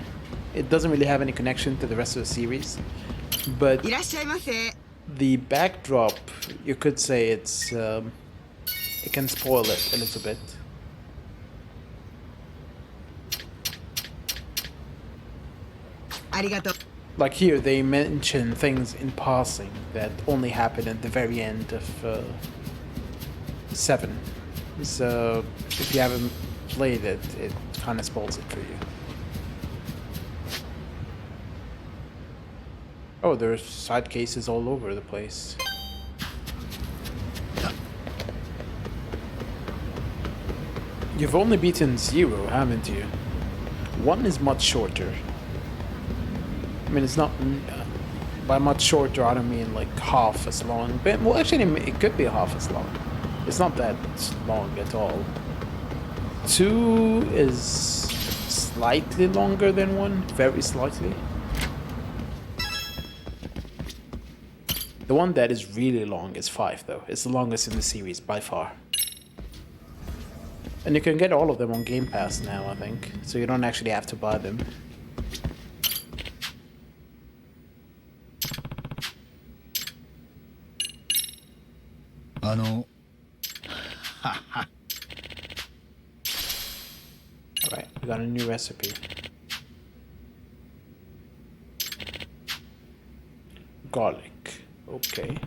It doesn't really have any connection to the rest of the series, but the backdrop, you could say it can spoil it a little bit. Like here, they mention things in passing that only happen at the very end of 7. So if you haven't played it, it kind of spoils it for you. Oh, there's side cases all over the place. You've only beaten 0, haven't you? 1 is much shorter. I mean, it's not... by much shorter, I don't mean like half as long. But, well, actually, it could be half as long. It's not that long at all. 2 is slightly longer than 1. Very slightly. The one that is really long is 5, though. It's the longest in the series, by far. And you can get all of them on Game Pass now, I think. So you don't actually have to buy them. Alright, we got a new recipe. Garlic. Okay.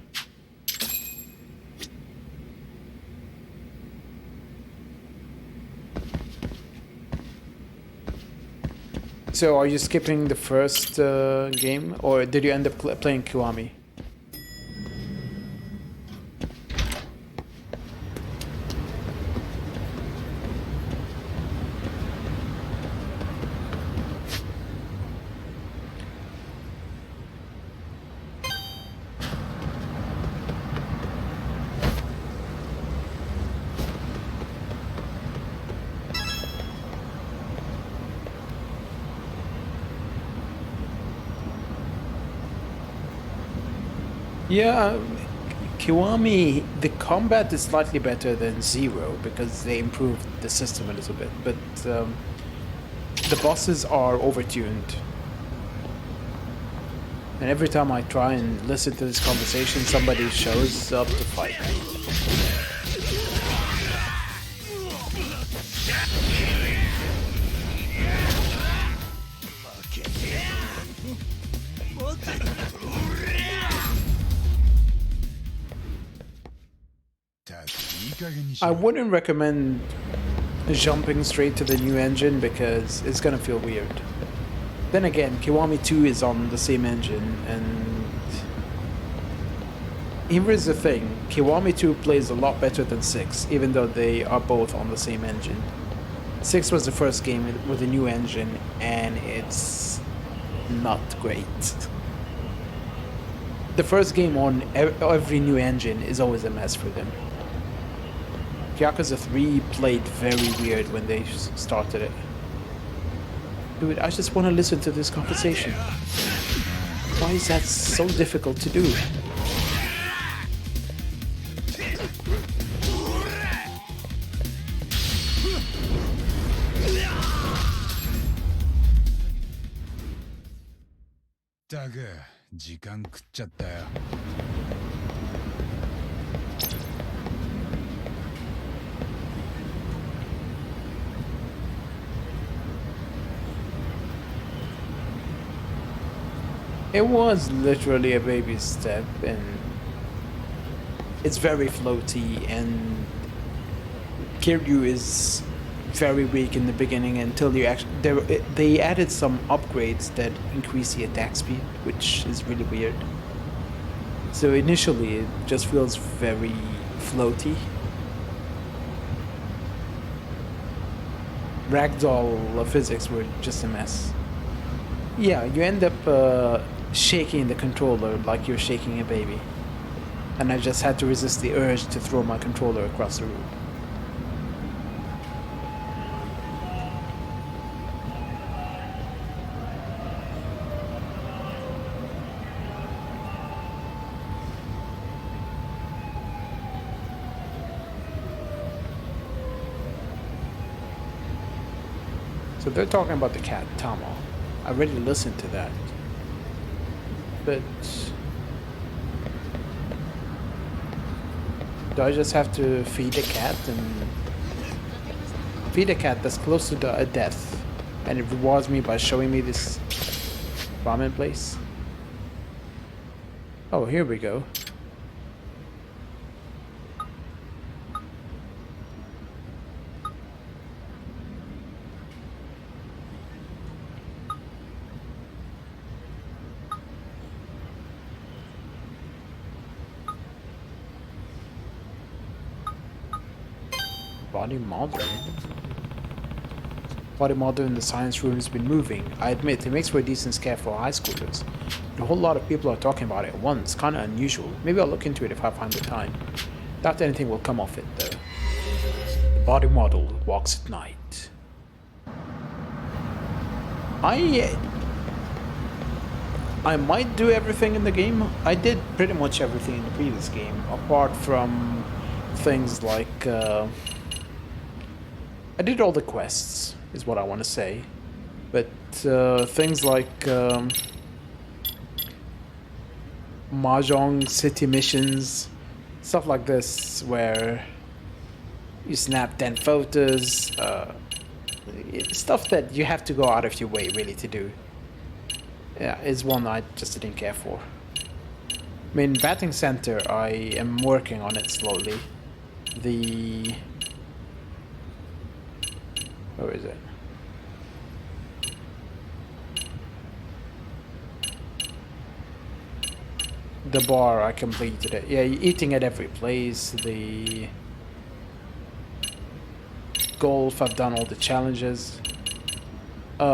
So are you skipping the first game, or did you end up playing Kiwami? Yeah, Kiwami, the combat is slightly better than 0 because they improved the system a little bit, but the bosses are overtuned. And every time I try and listen to this conversation, somebody shows up to fight me. I wouldn't recommend jumping straight to the new engine because it's gonna feel weird. Then again, Kiwami 2 is on the same engine, and here is the thing, Kiwami 2 plays a lot better than 6, even though they are both on the same engine. 6 was the first game with a new engine, and it's not great. The first game on every new engine is always a mess for them. Yakuza 3 played very weird when they started it. Dude, I just want to listen to this conversation. Why is that so difficult to do? It was literally a baby step, and it's very floaty, and Kiryu is very weak in the beginning until you actually... They added some upgrades that increase the attack speed, which is really weird. So initially it just feels very floaty. Ragdoll physics were just a mess. Yeah, you end up shaking the controller like you're shaking a baby. And I just had to resist the urge to throw my controller across the room. So they're talking about the cat, Tama. I already listened to that. But do I just have to feed a cat and feed a cat that's close to a death, and it rewards me by showing me this ramen place? Oh, here we go. Body model. Body model in the science room has been moving. I admit, it makes for a decent scare for high schoolers. A whole lot of people are talking about it at once. Kinda unusual. Maybe I'll look into it if I find the time. Doubt anything will come of it, though. The body model walks at night. I might do everything in the game. I did pretty much everything in the previous game, apart from things like I did all the quests, is what I want to say. But things like Mahjong city missions, stuff like this, where you snap 10 photos, stuff that you have to go out of your way really to do. Yeah, is one I just didn't care for. I mean, batting center, I am working on it slowly. Where is it? The bar, I completed it. Yeah, eating at every place. The golf, I've done all the challenges.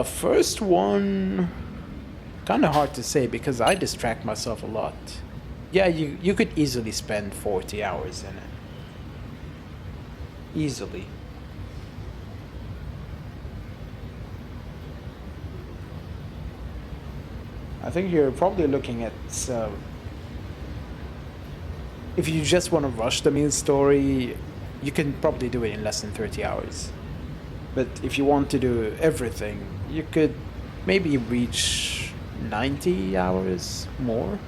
First one, kind of hard to say because I distract myself a lot. Yeah, you could easily spend 40 hours in it. Easily. I think you're probably looking at if you just want to rush the main story, you can probably do it in less than 30 hours. But if you want to do everything, you could maybe reach 90 hours more.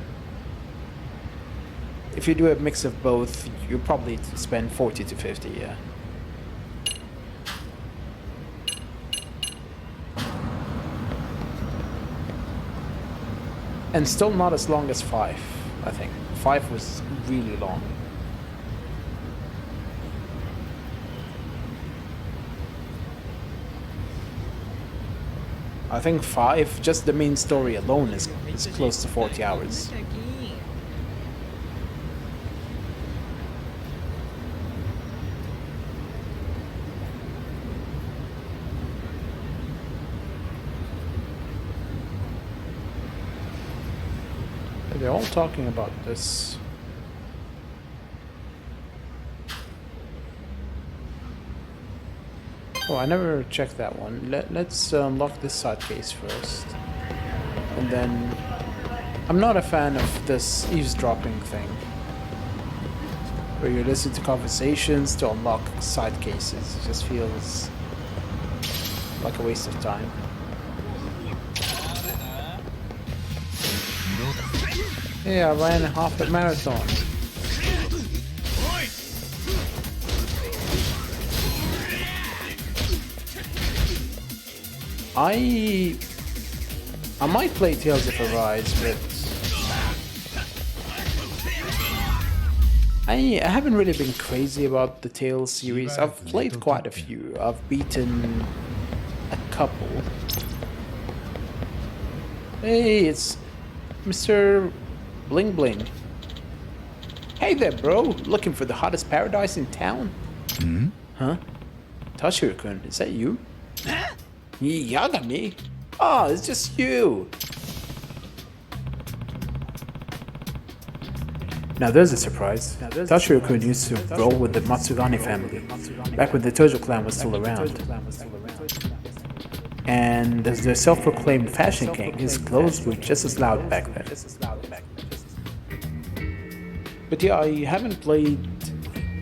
If you do a mix of both, you probably spend 40 to 50, yeah. And still not as long as 5, I think. 5 was really long. I think 5, just the main story alone is close to 40 hours. They're all talking about this. Oh, I never checked that one. Let's unlock this side case first. And then... I'm not a fan of this eavesdropping thing, where you listen to conversations to unlock side cases. It just feels like a waste of time. Yeah, I ran half a marathon. I might play Tales of Arise, but I haven't really been crazy about the Tales series. I've played quite a few. I've beaten a couple. Hey, it's Mr. Bling Bling. Hey there, bro. Looking for the hottest paradise in town? Hmm? Huh? Tashiro-kun, is that you? Yagami? Oh, it's just you. Now there's a surprise. Tashiro-kun used to roll with the Matsugane family, back when the Tojo clan was still around. And as their self-proclaimed fashion king, his clothes were just as loud back then. But yeah, I haven't played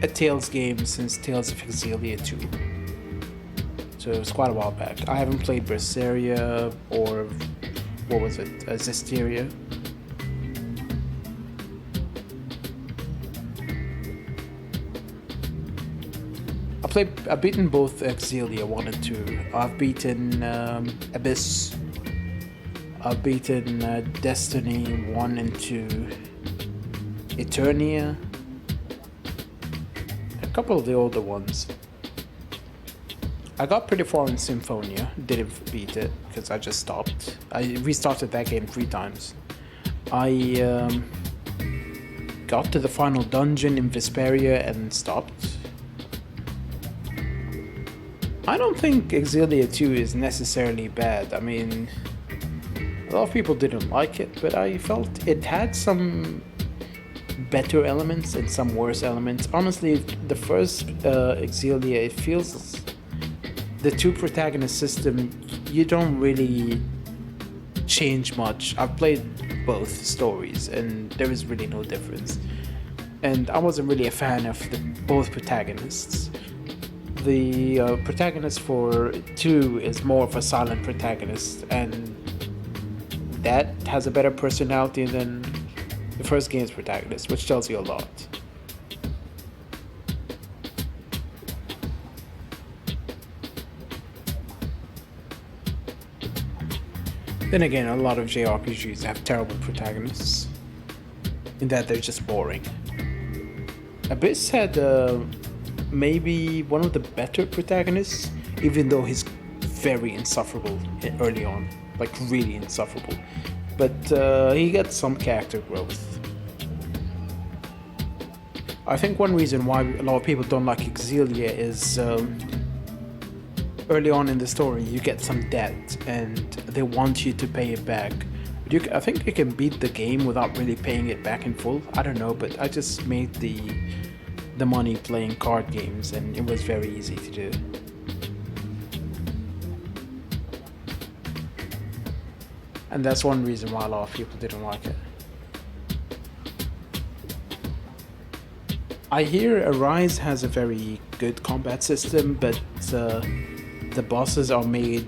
a Tales game since Tales of Exillia 2. so it was quite a while back. I haven't played Berseria or what was it, Zestiria. I've beaten both Exilia 1 and 2. I've beaten Abyss. I've beaten Destiny 1 and 2. Eternia. A couple of the older ones. I got pretty far in Symphonia. Didn't beat it because I just stopped. I restarted that game 3 times. I got to the final dungeon in Vesperia and stopped. I don't think Exilia 2 is necessarily bad. I mean, a lot of people didn't like it, but I felt it had some better elements and some worse elements. Honestly, the first Exilia, it feels the 2 protagonist system, you don't really change much. I've played both stories and there is really no difference. And I wasn't really a fan of both protagonists. The protagonist for 2 is more of a silent protagonist, and that has a better personality than the first game's protagonist, which tells you a lot. Then again, a lot of JRPGs have terrible protagonists, in that they're just boring. Abyss had maybe one of the better protagonists, even though he's very insufferable early on, like really insufferable. But he got some character growth. I think one reason why a lot of people don't like Exilia is early on in the story you get some debt and they want you to pay it back. But I think you can beat the game without really paying it back in full. I don't know, but I just made the money playing card games and it was very easy to do. And that's one reason why a lot of people didn't like it. I hear Arise has a very good combat system, but the bosses are made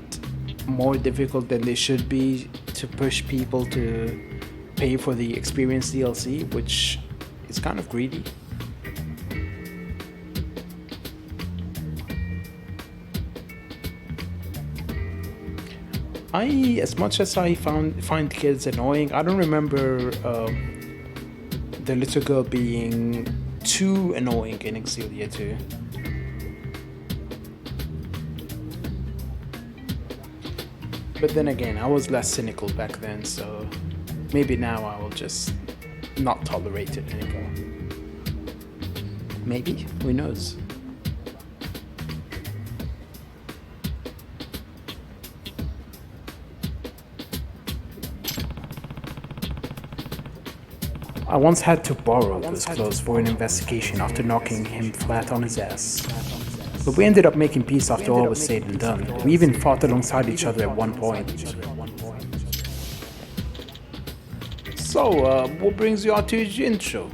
more difficult than they should be to push people to pay for the experience DLC, which is kind of greedy. As much as I find kids annoying, I don't remember the little girl being too annoying in Exilia 2. But then again, I was less cynical back then, so maybe now I will just not tolerate it anymore. Maybe, who knows? I once had to borrow those clothes for an investigation after knocking him flat on his ass. But we ended up making peace after all was said and done. We even fought alongside each other at one point. So, what brings you out to Jincho?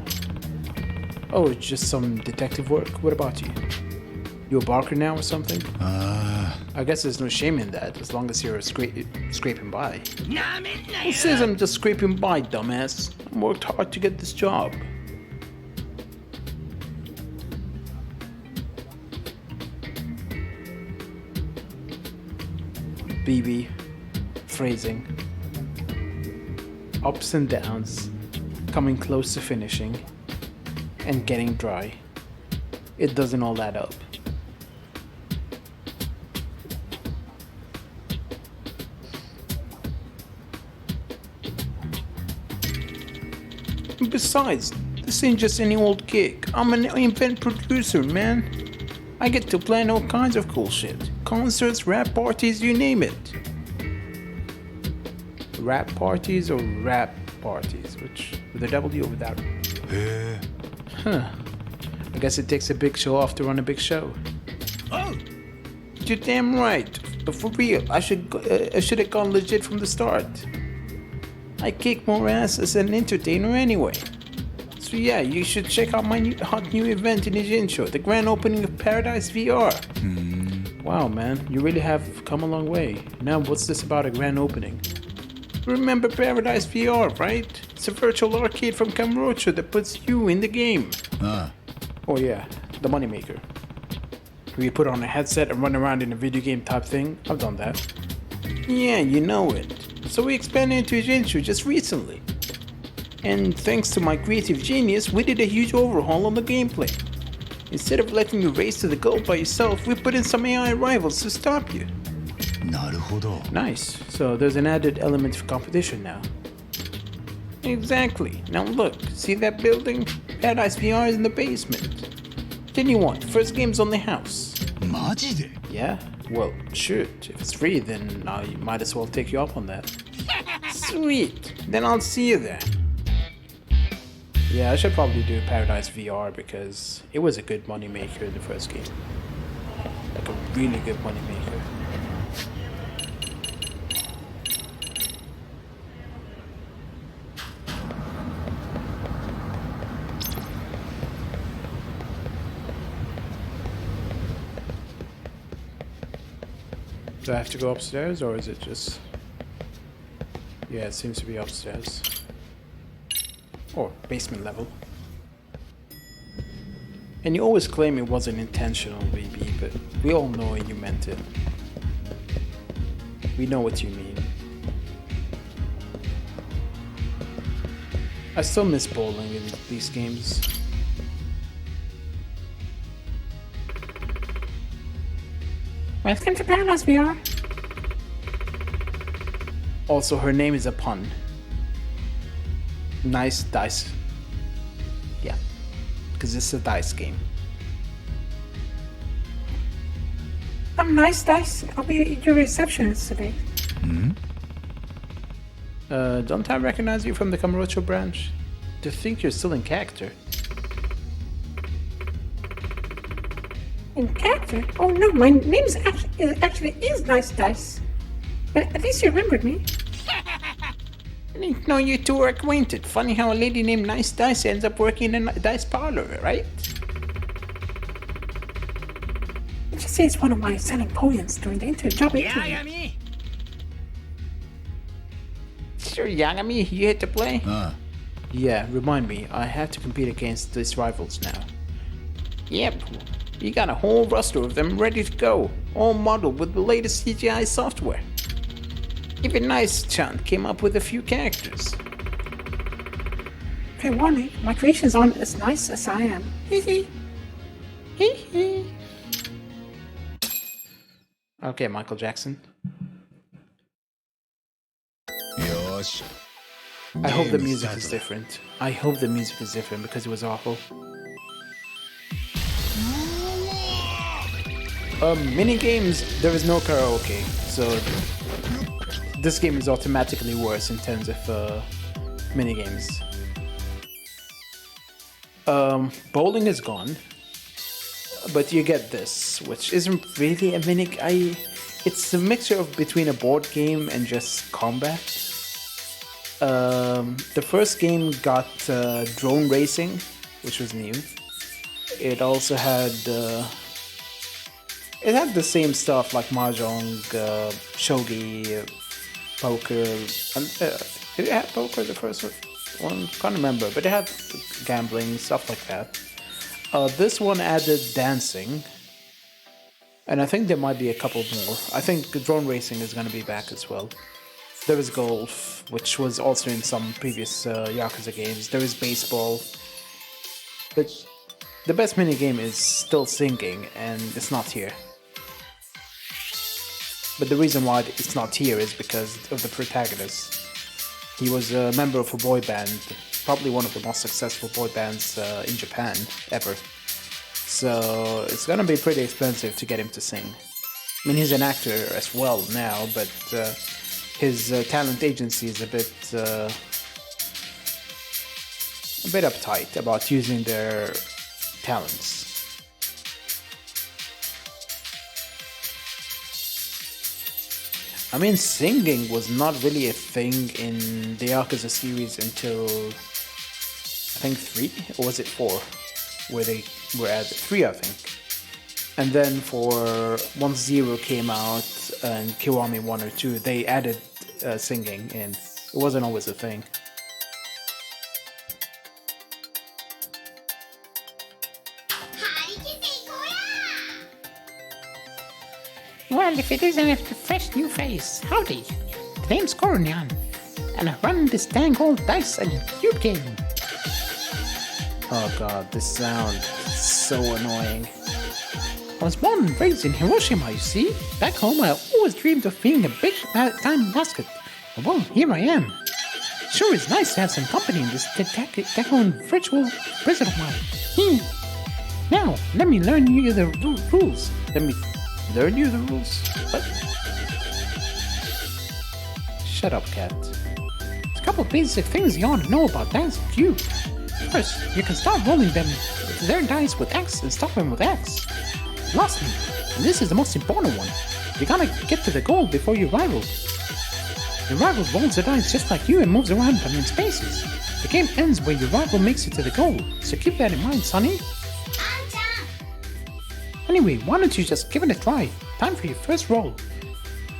Oh, it's just some detective work. What about you? You a barker now or something? I guess there's no shame in that, as long as you're scraping by. Who says I'm just scraping by, dumbass? I worked hard to get this job. BB, phrasing, ups and downs, coming close to finishing, and getting dry. It doesn't all add up. Besides, this ain't just any old gig. I'm an event producer, man. I get to plan all kinds of cool shit. Concerts, rap parties, you name it. Rap parties or rap parties? Which, with a W or without? Huh. I guess it takes a big show off to run a big show. Oh! You're damn right. But for real, I should have gone legit from the start. I kick more ass as an entertainer anyway. So yeah, you should check out my hot new event in Ijincho, the grand opening of Paradise VR. Wow, man, you really have come a long way. Now, what's this about a grand opening? Remember Paradise VR, right? It's a virtual arcade from Kamurocho that puts you in the game. Ah, Oh yeah, the moneymaker. Where you put on a headset and run around in a video game type thing. I've done that. Yeah, you know it. So we expanded into Jinchu just recently. And thanks to my creative genius, we did a huge overhaul on the gameplay. Instead of letting you race to the goal by yourself, we put in some AI rivals to stop you. なるほど。 Nice. So there's an added element of competition now. Exactly. Now look, see that building? Paradise VR is in the basement. Then you want first games on the house. マジで Yeah? Well, shoot. If it's free, then I might as well take you up on that. Sweet. Then I'll see you there. Yeah, I should probably do Paradise VR because it was a good moneymaker in the first game. Like a really good moneymaker. Do I have to go upstairs or is it just... Yeah, it seems to be upstairs. Or basement level. And you always claim it wasn't intentional, baby, but we all know you meant it. We know what you mean. I still miss bowling in these games. Welcome to Paradise VR. Also, her name is a pun. Nice dice. Yeah. Because it's a dice game. I'm Nice Dice. I'll be your receptionist today. Don't I recognize you from the Kamurocho branch? To think you're still in character. In character? Oh no, my name is actually is Nice Dice. But at least you remembered me. I didn't know you two were acquainted. Funny how a lady named Nice Dice ends up working in a dice parlor, right? Let's just say it's one of my selling poems during the job interview. Sure, Yagami, you hit to play? あ Yeah, remind me, I have to compete against these rivals now. Yep, you got a whole roster of them ready to go, all modeled with the latest CGI software. Even Nice-chan came up with a few characters. Fair warning, my creations aren't as nice as I am. Hee hee. Hee hee. Okay, Michael Jackson. よーし I hope the ゲーム music スタート is different. I hope the music is different because it was awful. Mini games, there is no karaoke, so this game is automatically worse in terms of mini games. Bowling is gone, but you get this, which isn't really a mini. It's a mixture of between a board game and just combat. The first game got drone racing, which was new. It also had the same stuff like mahjong, shogi, poker. Did it have poker the first one? Can't remember, but it had gambling, stuff like that. This one added dancing, and I think there might be a couple more. I think drone racing is going to be back as well. There is golf, which was also in some previous Yakuza games. There is baseball. But the best minigame is still singing, and it's not here. But the reason why it's not here is because of the protagonist. He was a member of a boy band, probably one of the most successful boy bands in Japan ever. So it's gonna be pretty expensive to get him to sing. I mean, he's an actor as well now, but his talent agency is a bit uptight about using their talents. I mean, singing was not really a thing in the Yakuza series until I think 3, or was it 4, where they were added. 3, I think. And then for once Zero came out and Kiwami 1 or 2, they added singing, and it wasn't always a thing. Well, if it isn't a fresh new face, howdy. The name's Coronian, and I run this dang old dice and cube game. Oh god, this sound is so annoying. I was born and raised in Hiroshima, you see. Back home, I always dreamed of being a big-time mascot. Well, here I am. Sure is nice to have some company in this deco virtual prison of mine. Now, let me learn you the rules. Let me learn you the rules? What? Shut up, cat. There's a couple basic things you ought to know about Dice Cube. First, you can start rolling their dice with X and stop them with X. Lastly, and this is the most important one, you gotta get to the goal before your rival. Your rival rolls the dice just like you and moves around them in spaces. The game ends where your rival makes it to the goal, so keep that in mind, Sonny. Anyway, why don't you just give it a try? Time for your first roll.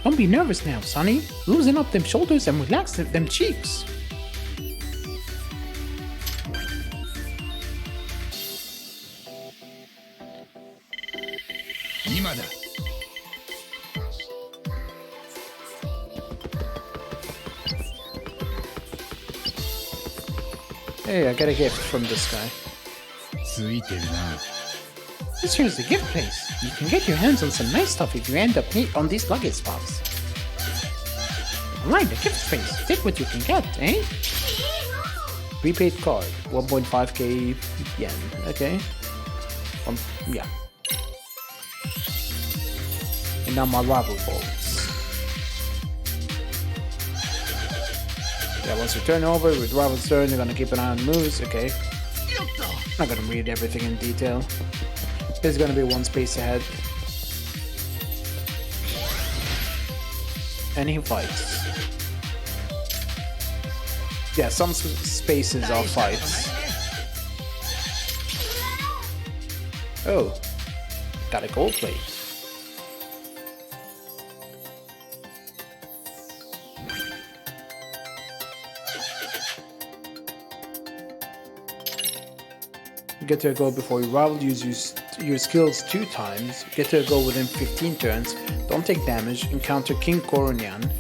Don't be nervous now, Sonny. Loosen up them shoulders and relax them cheeks. Hey, I got a gift from this guy. ついてるな。 This here's the gift place. You can get your hands on some nice stuff if you end up on these luggage spots. Alright, the gift space. Take what you can get, eh? Prepaid card, 1.5k yen. Okay. Yeah. And now my rival balls. Yeah, once you turn over with rival's turn, you're gonna keep an eye on moves. Okay. Not gonna read everything in detail. There's gonna be one space ahead. And he fights. Yeah, some spaces are fights. Oh, got a gold plate. Get to a goal before your rival. Use your skills 2 times. Get to a goal within 15 turns. Don't take damage. Encounter King Coronian.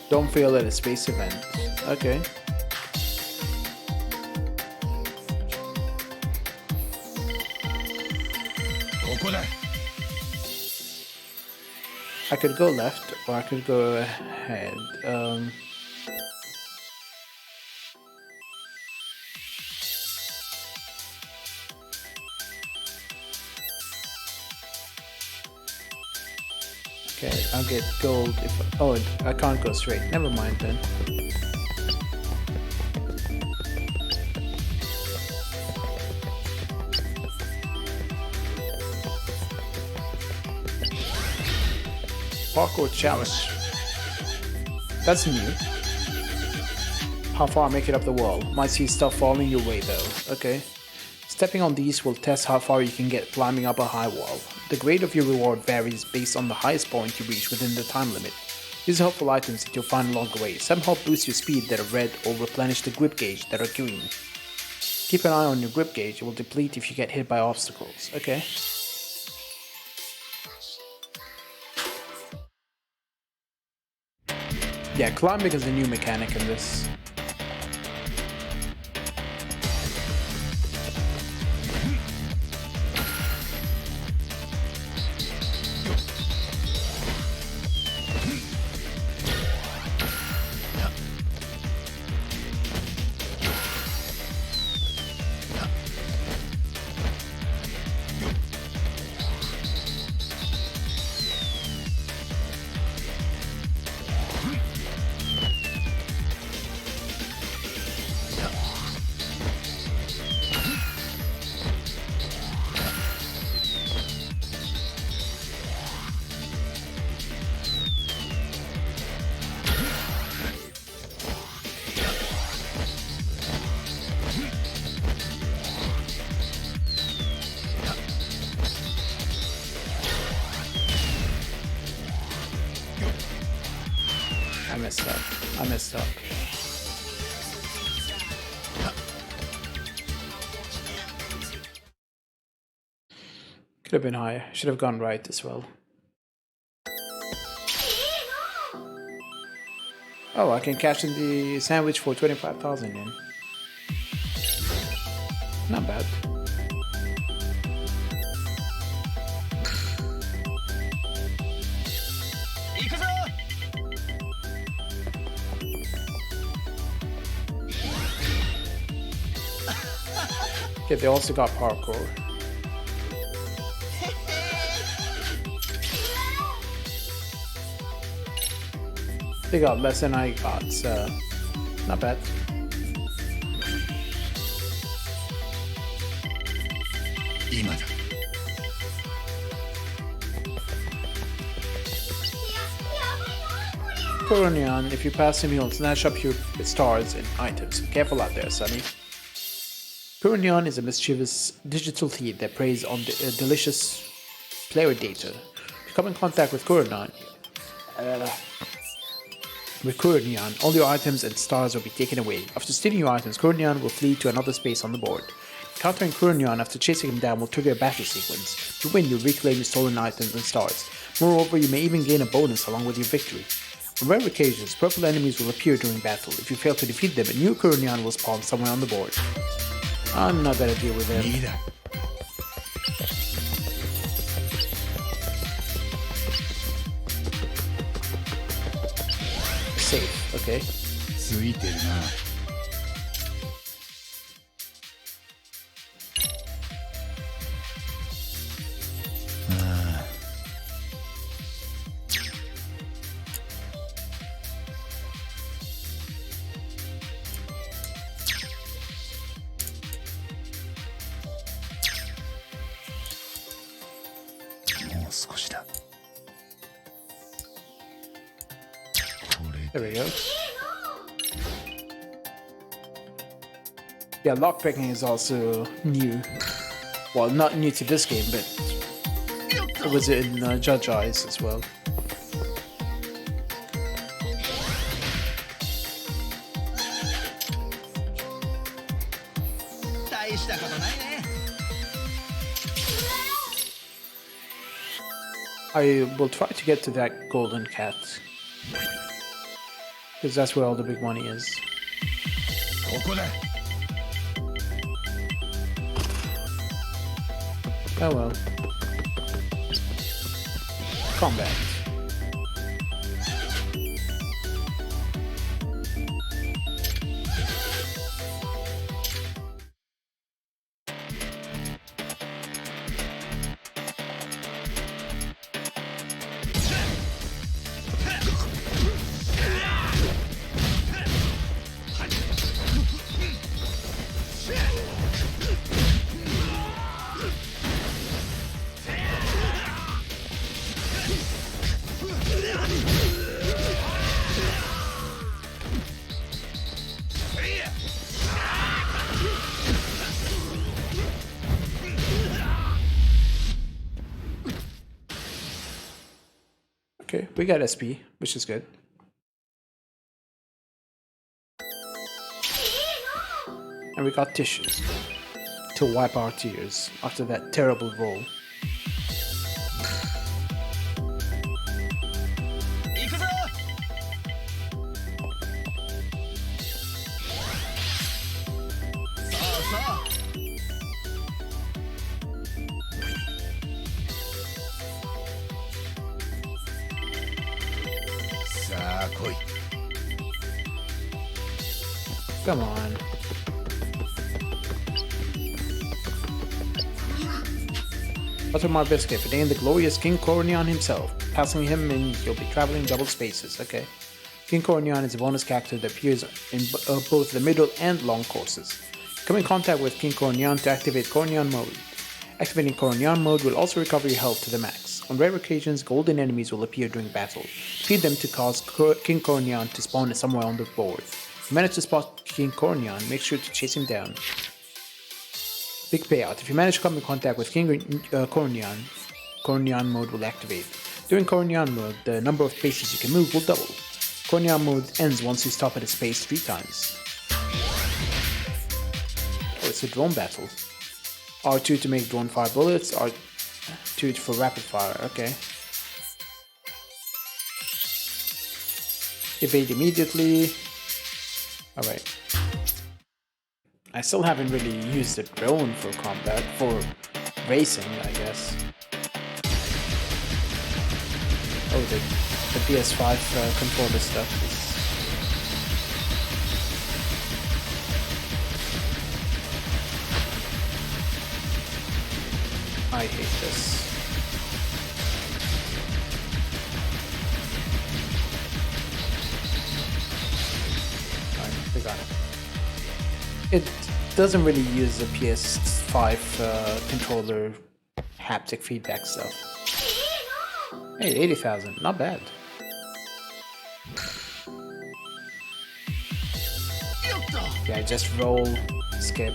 Don't fail at a space event. Okay. I could go left or I could go ahead. Okay, I'll get gold if... Oh, I can't go straight. Never mind then. Parkour challenge. That's new. How far I make it up the wall. Might see stuff falling your way though. Okay. Stepping on these will test how far you can get climbing up a high wall. The grade of your reward varies based on the highest point you reach within the time limit. Use helpful items that you'll find along the way. Some help boost your speed that are red or replenish the grip gauge that are green. Keep an eye on your grip gauge, it will deplete if you get hit by obstacles. Okay. Yeah, climbing is a new mechanic in this. messed up. I messed up. Could have been higher. Should have gone right as well. Oh, I can cash in the sandwich for 25,000 yen. Not bad. Okay, they also got parkour. They got less than I got, so not bad. Coronion, if you pass him, he'll snatch up your stars and items. Careful out there, Sonny. Coronion is a mischievous digital thief that preys on delicious player data. If you come in contact with Coronion, all your items and stars will be taken away. After stealing your items, Coronion will flee to another space on the board. Countering Coronion after chasing him down will trigger a battle sequence. To win, you reclaim your stolen items and stars. Moreover, you may even gain a bonus along with your victory. On rare occasions, purple enemies will appear during battle. If you fail to defeat them, a new Coronion will spawn somewhere on the board. I'm not gonna deal with them. Safe, okay. ついてるな。もう少しだ。 There we go. Yeah, lockpicking is also new. Well, not new to this game, but it was in Judge Eyes as well. I will try to get to that golden cat. Because that's where all the big money is. Oh well. Combat. Okay, we got SP, which is good. And we got tissues to wipe our tears after that terrible roll. Come on. Buttermar Biscuit, name the glorious King Coronion himself. Passing him in, you'll be traveling double spaces, okay? King Coronion is a bonus character that appears in both the middle and long courses. Come in contact with King Coronion to activate Coronion mode. Activating Coronion mode will also recover your health to the max. On rare occasions, golden enemies will appear during battle. Defeat them to cause King Coronion to spawn somewhere on the board. If you manage to spot King Coronion, make sure to chase him down. Big payout. If you manage to come in contact with King Coronion, Coronion mode will activate. During Coronion mode, the number of spaces you can move will double. Konyan mode ends once you stop at a space 3 times. Oh, it's a drone battle. R2 to make drone fire bullets, R2 for rapid fire, okay. Evade immediately. Alright. I still haven't really used the drone for combat, for racing, I guess. Oh, the PS5 controller stuff is... I hate this. Alright, we got it. It doesn't really use the PS5 controller haptic feedback stuff. Hey, 80,000, not bad. Yeah, just roll, skip.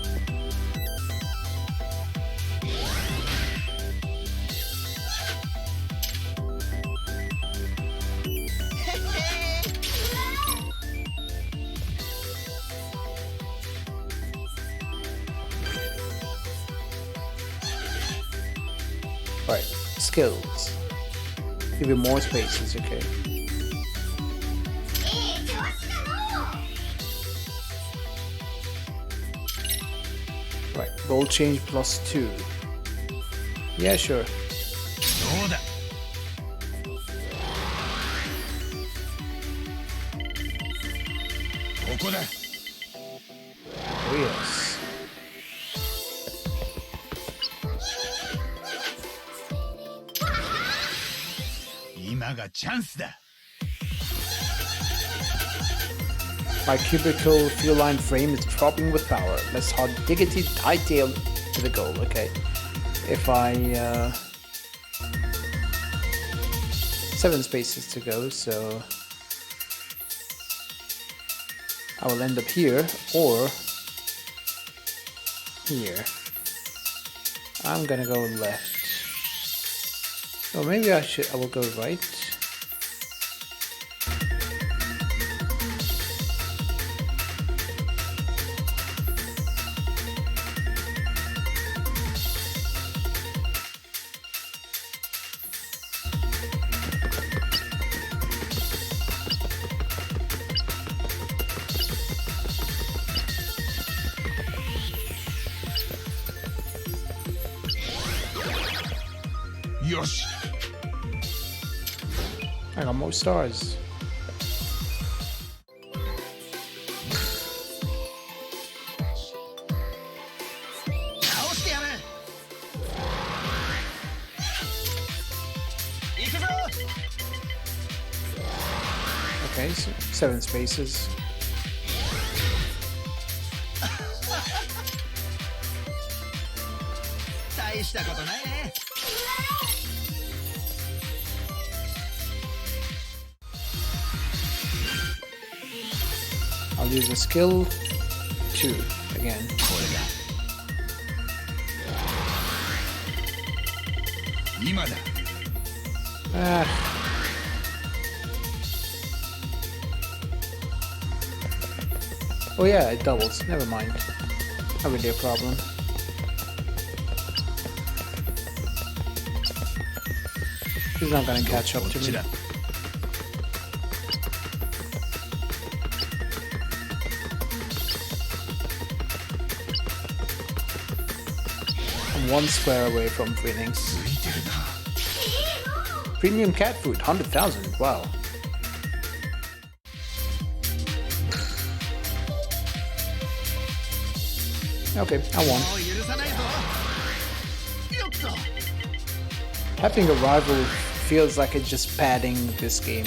Right, skills. Give you more spaces, okay. Right, gold change +2. Yeah, sure. どうだ ここだ Oh yes. 今がチャンスだ My cubicle feline frame is throbbing with power. Let's hard diggity hightail to the goal. Okay. If I 7 spaces to go, so I will end up here or here. I'm gonna go left. Or maybe I will go right. Yosh. I got more stars. Okay, so 7 spaces. I'll use a skill 2 again. Oh yeah, it doubles. Never mind. Not really a problem. He's not gonna catch up to me. I'm 1 square away from winning. Premium cat food, 100,000. Wow. Okay, I won. Having a rival feels like it's just padding this game.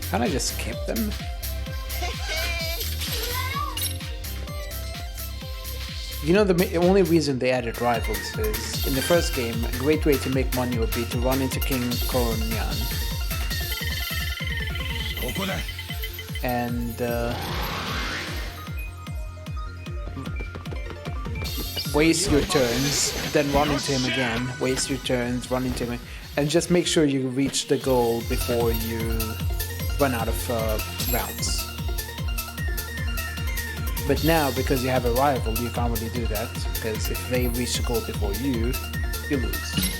Can't I just skip them? You know, the only reason they added rivals is, in the first game, a great way to make money would be to run into King Kornyan. And, waste your turns, then run into him again, waste your turns, run into him, And just make sure you reach the goal before you run out of rounds. But now, because you have a rival, you can't really do that, because if they reach the goal before you, you lose.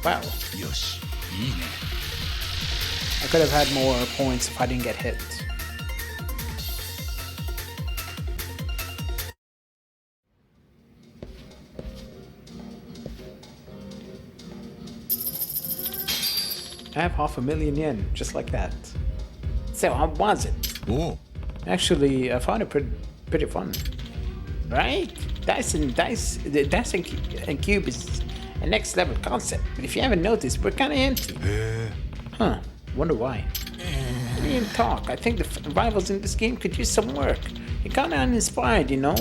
Wow. よし、いいね。 I could have had more points if I didn't get hit. I have 500,000 yen, just like that. So how was it? おう、 Actually, I found it pretty fun. Right? The dice and cube is a next level concept, but if you haven't noticed, we're kind of empty. へ Huh, wonder why. We didn't talk. I think the rivals in this game could use some work. You're kinda uninspired, you know?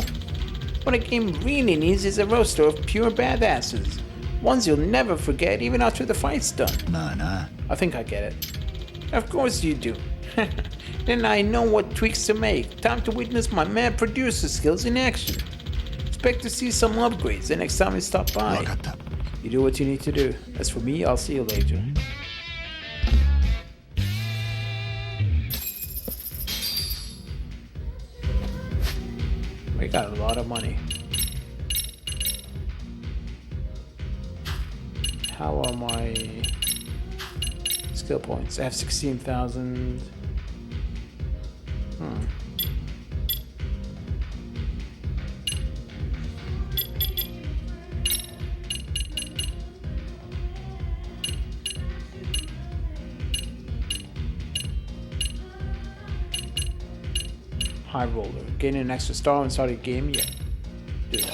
What a game really needs is a roster of pure badasses. Ones you'll never forget even after the fight's done. え、まあな。 I think I get it. Of course you do. Then I know what tweaks to make. Time to witness my mad producer skills in action. Expect to see some upgrades the next time you stop わ by. かった。 You do what you need to do. As for me, I'll see you later. We got a lot of money. How are my skill points? I have 16,000. High roller. Gain an extra star and start a game? Yeah. Do that.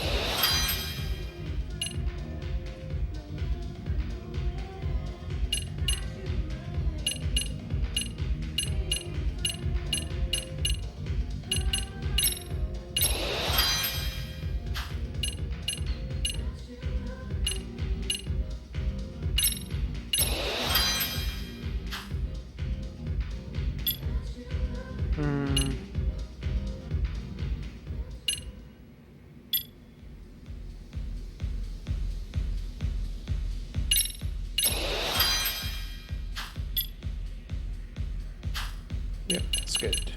Yep, that's good.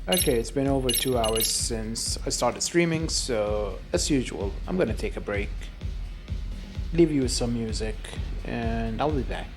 Okay, it's been over 2 hours since I started streaming, so as usual, I'm gonna take a break, leave you with some music, and I'll be back.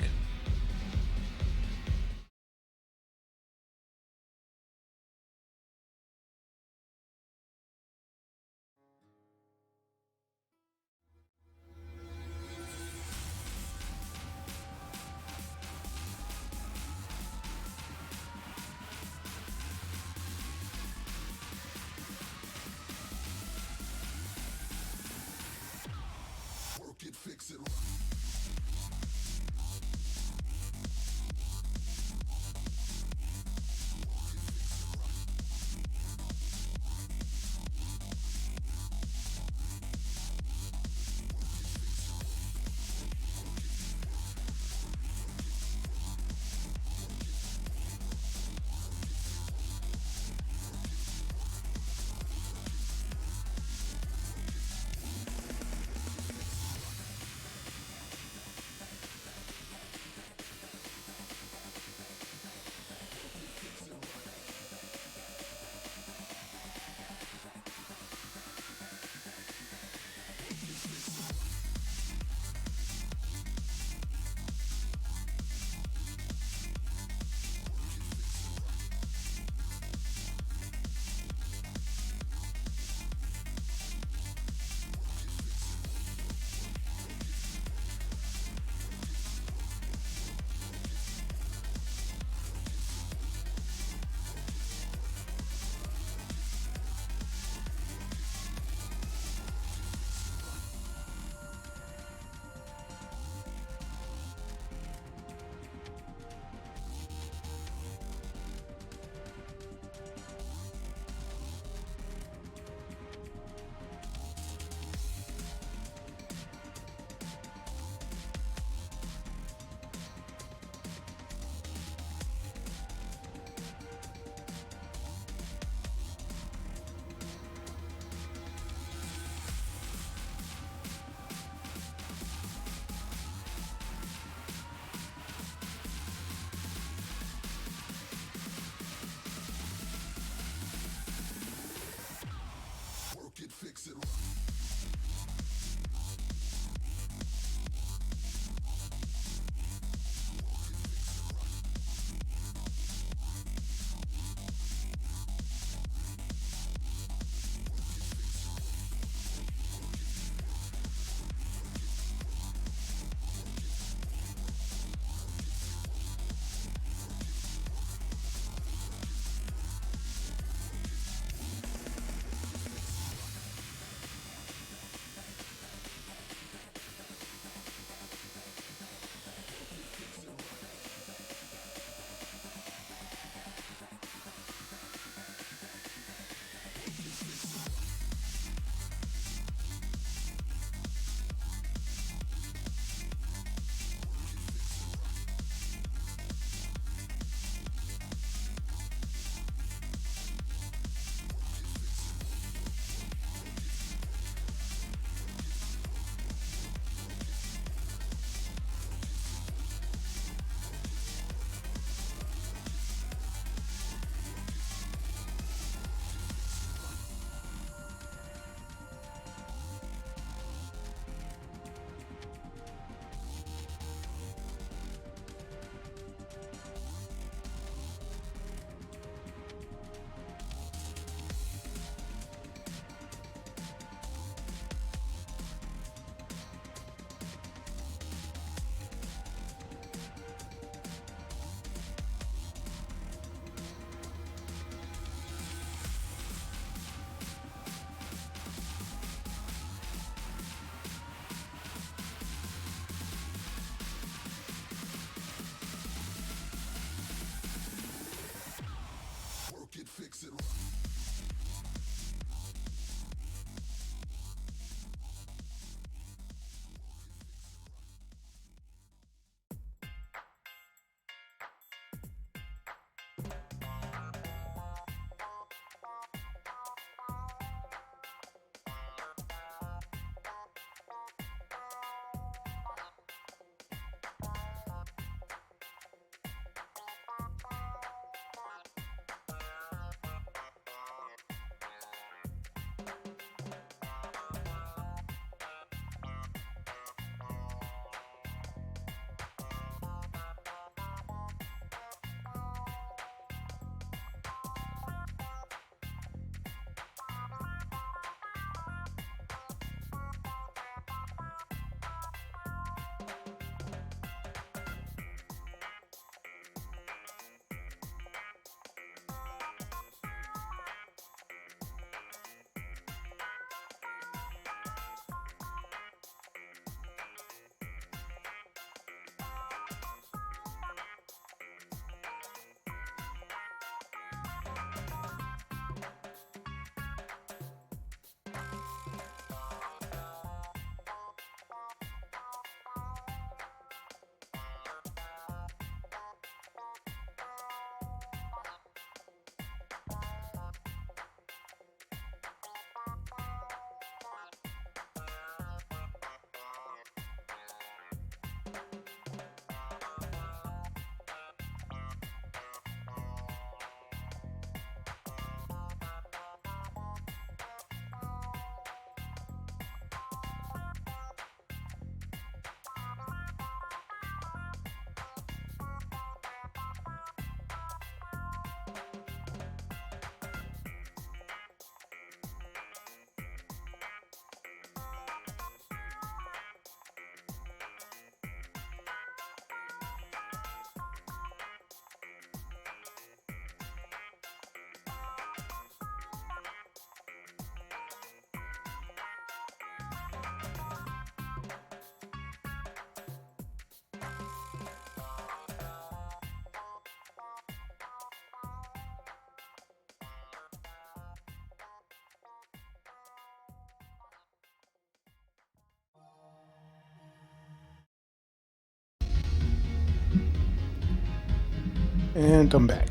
And I'm back.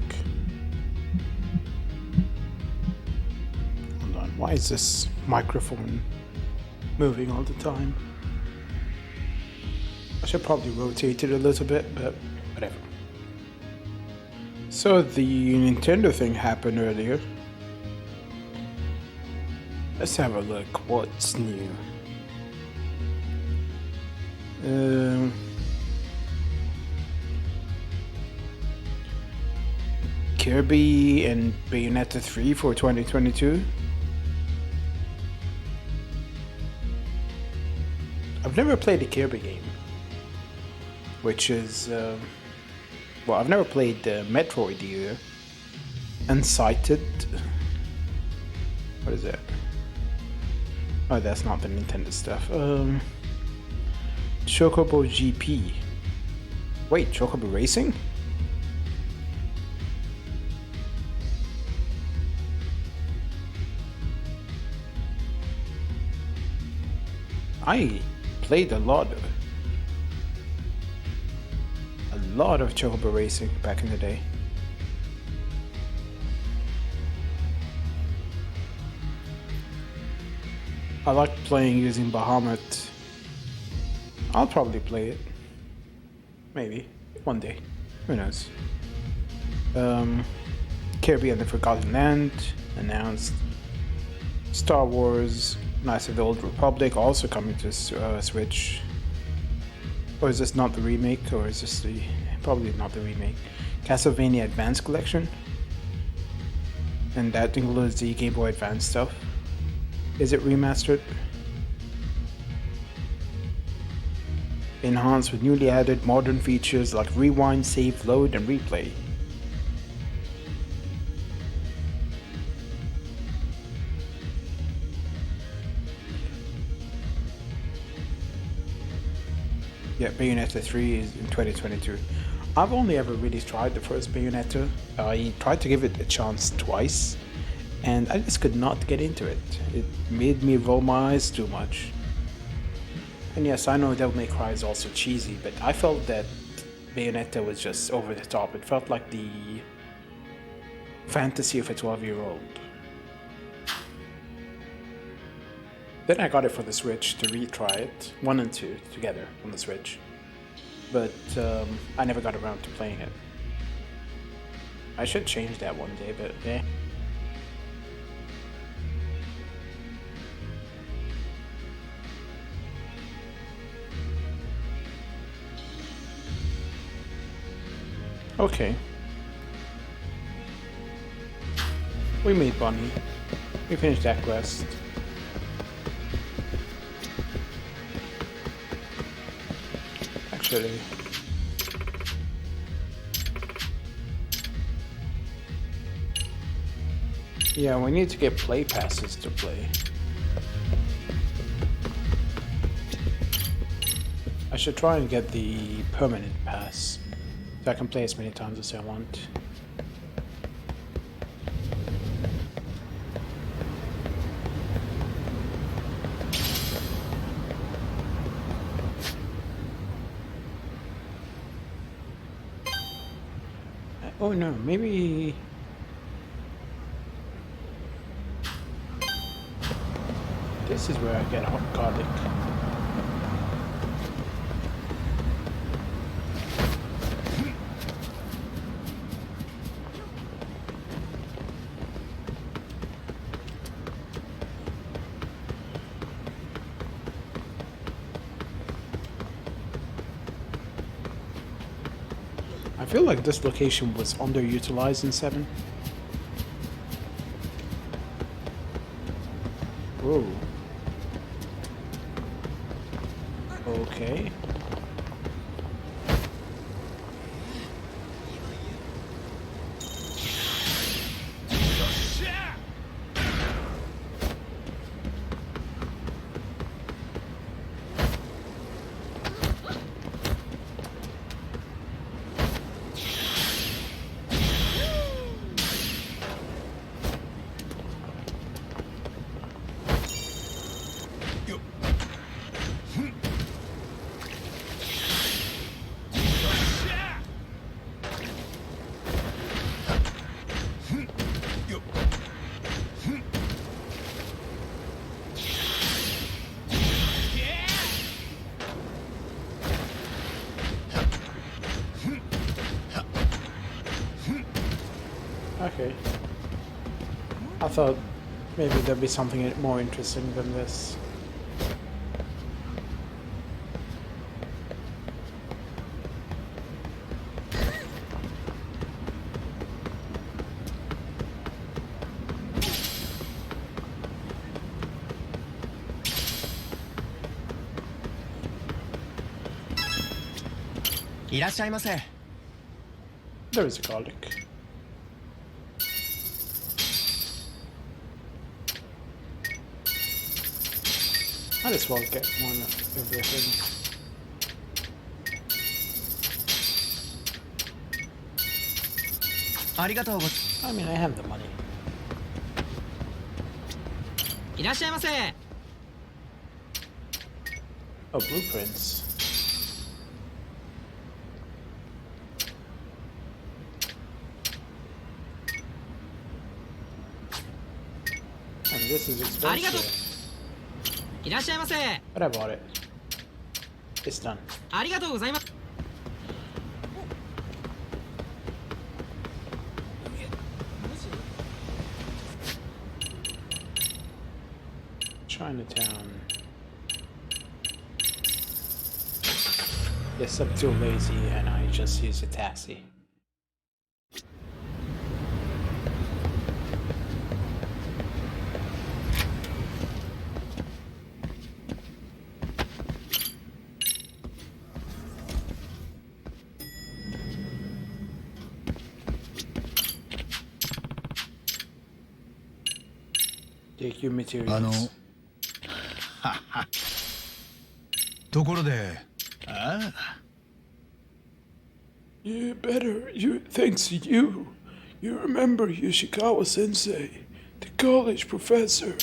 Hold on, why is this microphone moving all the time? I should probably rotate it a little bit, but whatever. So the Nintendo thing happened earlier. Let's have a look. What's new? Kirby and Bayonetta 3 for 2022. I've never played a Kirby game, which is well, I've never played Metroid either. Unsighted. What is that? Oh, that's not the Nintendo stuff. Chocobo GP. Wait, Chocobo Racing? I played a lot of Chocobo Racing back in the day. I like playing using Bahamut. I'll probably play it. Maybe. One day. Who knows? Kirby and the Forgotten Land announced. Star Wars Knights of the Old Republic also coming to Switch. Or is this not the remake? Or is this the... Probably not the remake. Castlevania Advance Collection. And that includes the Game Boy Advance stuff. Is it remastered? Enhanced with newly added modern features like rewind, save, load, and replay. Yeah, Bayonetta 3 is in 2022. I've only ever really tried the first Bayonetta. I tried to give it a chance twice, and I just could not get into it. It made me roll my eyes too much. And yes, I know Devil May Cry is also cheesy, but I felt that Bayonetta was just over the top. It felt like the fantasy of a 12-year-old. Then I got it for the Switch to retry it, 1 and 2 together on the Switch. But I never got around to playing it. I should change that one day, but eh. Okay. We made Bunny. We finished that quest. Actually... yeah, we need to get play passes to play. I should try and get the permanent pass, so I can play as many times as I want. Oh no, maybe... this is where I get hot garlic. I feel like this location was underutilized in 7. Whoa. Okay. Okay. I thought maybe there'd be something more interesting than this. There is a garlic. Might as well get one of everything. I mean, I have the money. いらっしゃいませ。 Oh, blueprints. And this is expensive. いらっしゃいませ。 But I bought it. It's done. ありがとうございます。 Chinatown. Yes, I'm too lazy and I just use a taxi. Take your materials. ところで、ああ。 You better, thanks to you. You remember Yoshikawa sensei, the college professor.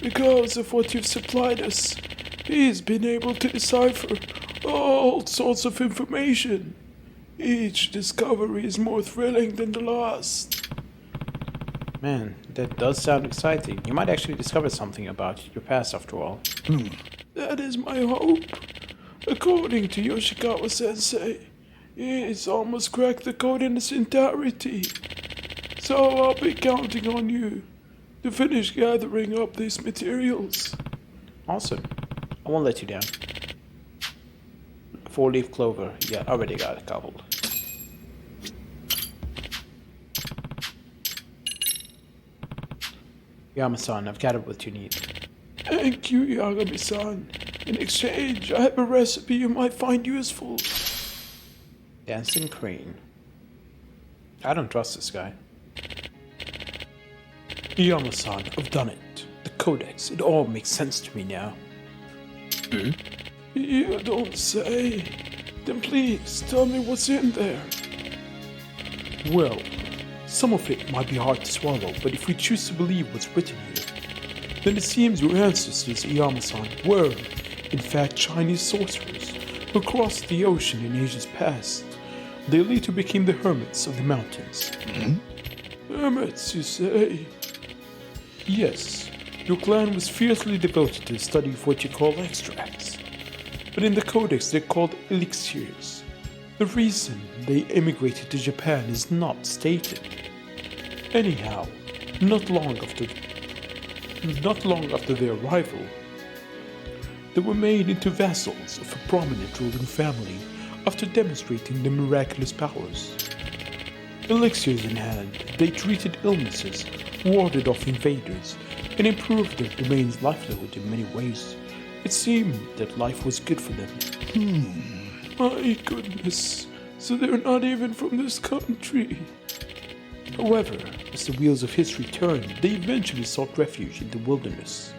Because of what you've supplied us, he's been able to decipher all sorts of information. Each discovery is more thrilling than the last. Man, that does sound exciting. You might actually discover something about your past after all. That is my hope. According to Yoshikawa sensei, he's almost cracked the code in its entirety. So I'll be counting on you to finish gathering up these materials. Awesome. I won't let you down. 4-leaf clover. Yeah, already got a couple. Yama-san, I've got what you need. Thank you, Yagami-san. In exchange, I have a recipe you might find useful. Dancing crane. I don't trust this guy. Yama-san, I've done it. The codex, it all makes sense to me now. You don't say. Then please, tell me what's in there. Well, some of it might be hard to swallow, but if we choose to believe what's written here, then it seems your ancestors, Yama-san, were, in fact, Chinese sorcerers who crossed the ocean in ages past. They later became the hermits of the mountains. Hermits, you say? Yes, your clan was fiercely devoted to the study of what you call extracts. But in the codex they're called elixirs. The reason they emigrated to Japan is not stated. Anyhow, not long after their arrival, they were made into vassals of a prominent ruling family after demonstrating their miraculous powers. Elixirs in hand, they treated illnesses, warded off invaders, and improved their domain's livelihood in many ways. It seemed that life was good for them. My goodness, so they're not even from this country. However, as the wheels of history turned, they eventually sought refuge in the wilderness.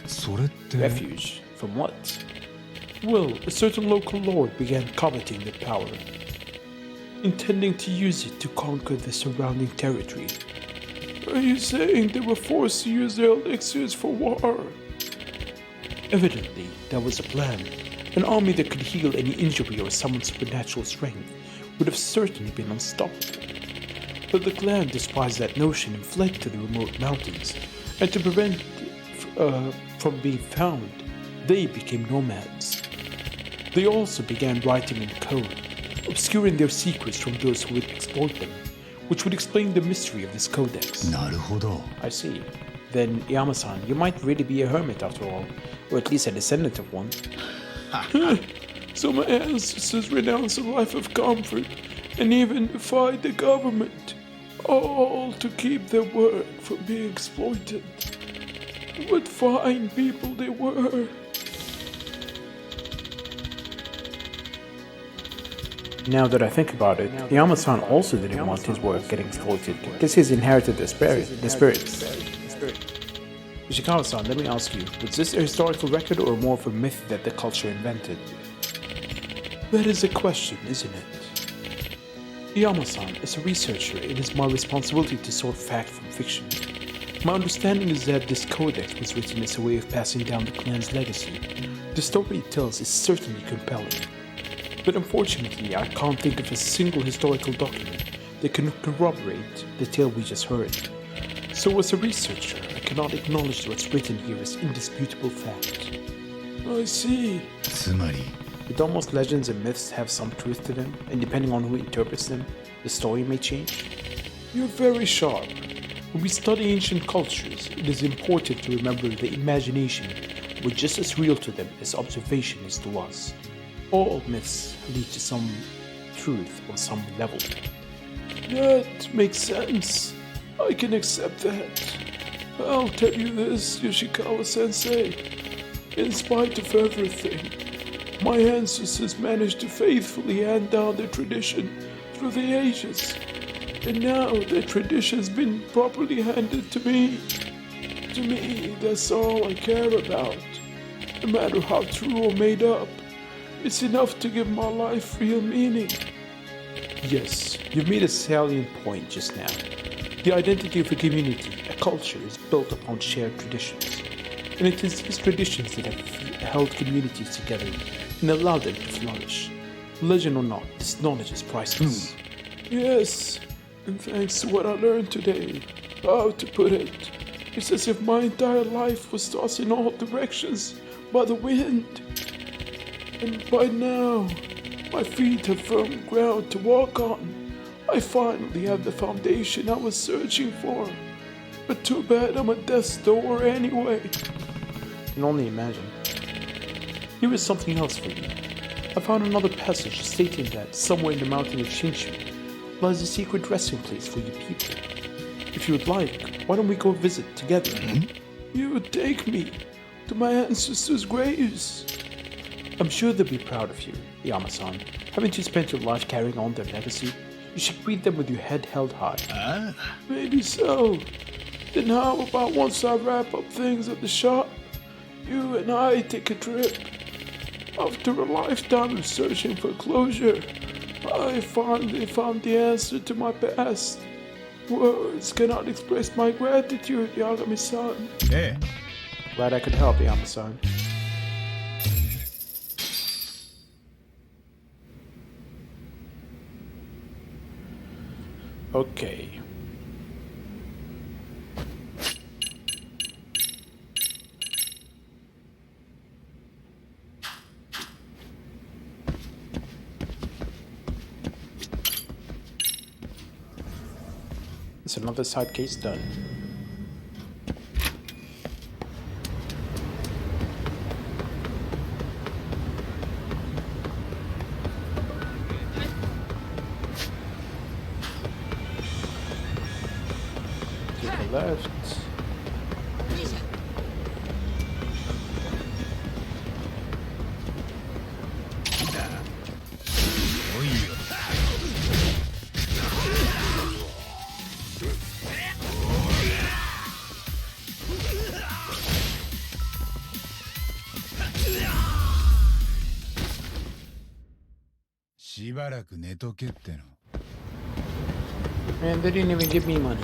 それって Refuge? From what? Well, a certain local lord began coveting their power, intending to use it to conquer the surrounding territory. Are you saying they were forced to use their elixirs for war? Evidently, there was a plan. An army that could heal any injury or summon supernatural strength would have certainly been unstoppable. But the clan despised that notion and fled to the remote mountains, and to prevent from being found, they became nomads. They also began writing in code, obscuring their secrets from those who would exploit them, which would explain the mystery of this codex. なるほど。 I see. Then, Yama-san, you might really be a hermit after all, or at least a descendant of one. So my ancestors renounced a life of comfort and even defied the government, all to keep their work from being exploited. What fine people they were. Now that I think about it, Yama-san also didn't want his work getting exploited, because he's inherited the spirits. Ishikawa-san, let me ask you, was this a historical record or more of a myth that the culture invented? That is a question, isn't it? Yama-san, as a researcher, it is my responsibility to sort fact from fiction. My understanding is that this codex was written as a way of passing down the clan's legacy. The story it tells is certainly compelling. But unfortunately, I can't think of a single historical document that can corroborate the tale we just heard. So as a researcher, I cannot acknowledge what's written here as indisputable fact. I see. つまり But almost legends and myths have some truth to them, and depending on who interprets them, the story may change. You're very sharp. When we study ancient cultures, it is important to remember that imagination was just as real to them as observation is to us. All myths lead to some truth on some level. That makes sense. I can accept that. I'll tell you this, Yoshikawa-sensei. In spite of everything, my ancestors managed to faithfully hand down their tradition through the ages. And now that tradition's been properly handed to me. To me, that's all I care about. No matter how true or made up, it's enough to give my life real meaning. Yes, you've made a salient point just now. The identity of a community, a culture, is built upon shared traditions. And it is these traditions that have held communities together and allowed them to flourish. Legend or not, this knowledge is priceless. Yes, and thanks to what I learned today, how to put it, it's as if my entire life was tossed in all directions by the wind. And by now, my feet have firm ground to walk on. I finally have the foundation I was searching for. But too bad I'm at death's door anyway. I can only imagine. Here is something else for you. I found another passage stating that somewhere in the mountain of Shinshu lies a secret resting place for you people. If you would like, why don't we go visit together? You would take me to my ancestors' graves. I'm sure they'll be proud of you, Yama-san. Haven't you spent your life carrying on their legacy? You should greet them with your head held high. Maybe so. Then how about once I wrap up things at the shop, you and I take a trip? After a lifetime of searching for closure, I finally found the answer to my past. Words cannot express my gratitude, Yagami-san. ええ Glad I could help, Yama-san. Okay. It's another side case done. To the left.しばらく寝とけっての。 Man, they didn't even give me money.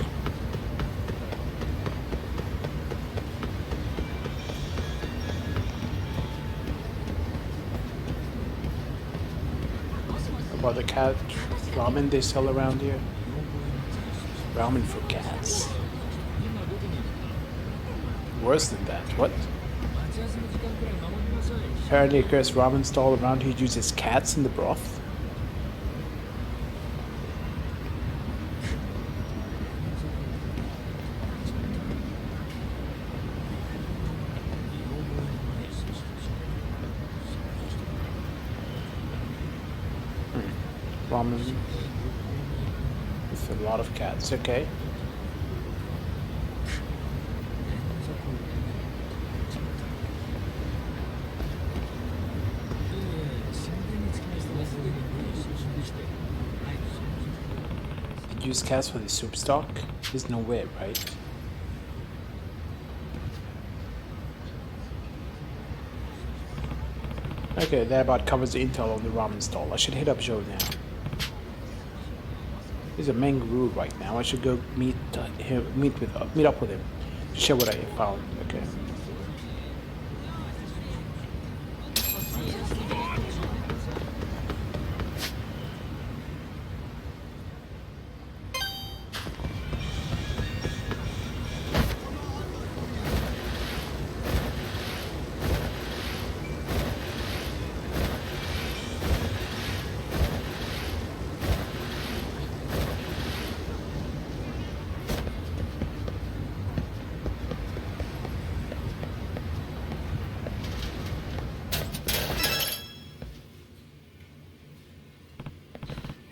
About the cat ramen they sell around here? Ramen for cats. Worse than that, what? Apparently a cursed ramen stall around here uses cats in the broth. ramen with a lot of cats. Okay. Use cats for the soup stock? There's no way, right? Okay, that about covers the intel on the ramen stall. I should hit up Joe now. He's a mangaroo right now. I should go meet up with him. Share what I found. Okay.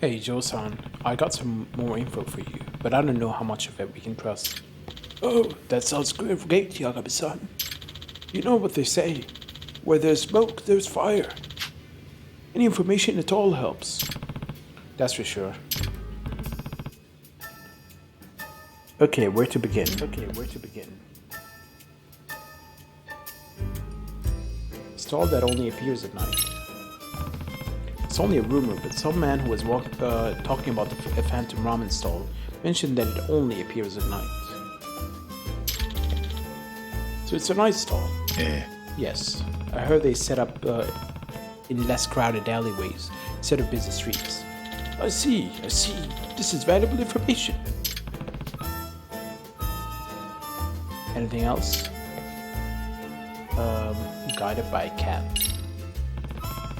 Hey, Joe-san, I got some more info for you, but I don't know how much of it we can trust. Oh, that sounds great, Yagami-san. You know what they say. Where there's smoke, there's fire. Any information at all helps. That's for sure. Okay, where to begin? Stall that only appears at night. It's only a rumor, but some man who was talking about the phantom ramen stall mentioned that it only appears at night. So it's a night stall? Yes. I heard they set up in less crowded alleyways instead of busy streets. I see. This is valuable information. Anything else? Guided by a cat.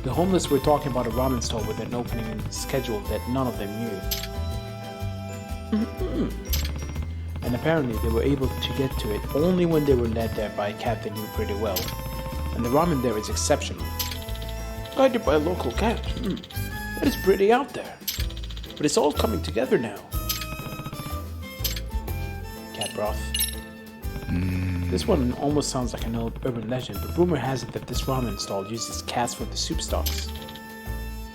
The homeless were talking about a ramen stall with an opening schedule that none of them knew. And apparently they were able to get to it only when they were led there by a cat they knew pretty well. And the ramen there is exceptional. Guided by a local cat. That is pretty out there. But it's all coming together now. Cat broth. This one almost sounds like an old urban legend, but rumor has it that this ramen stall uses cats for the soup stocks.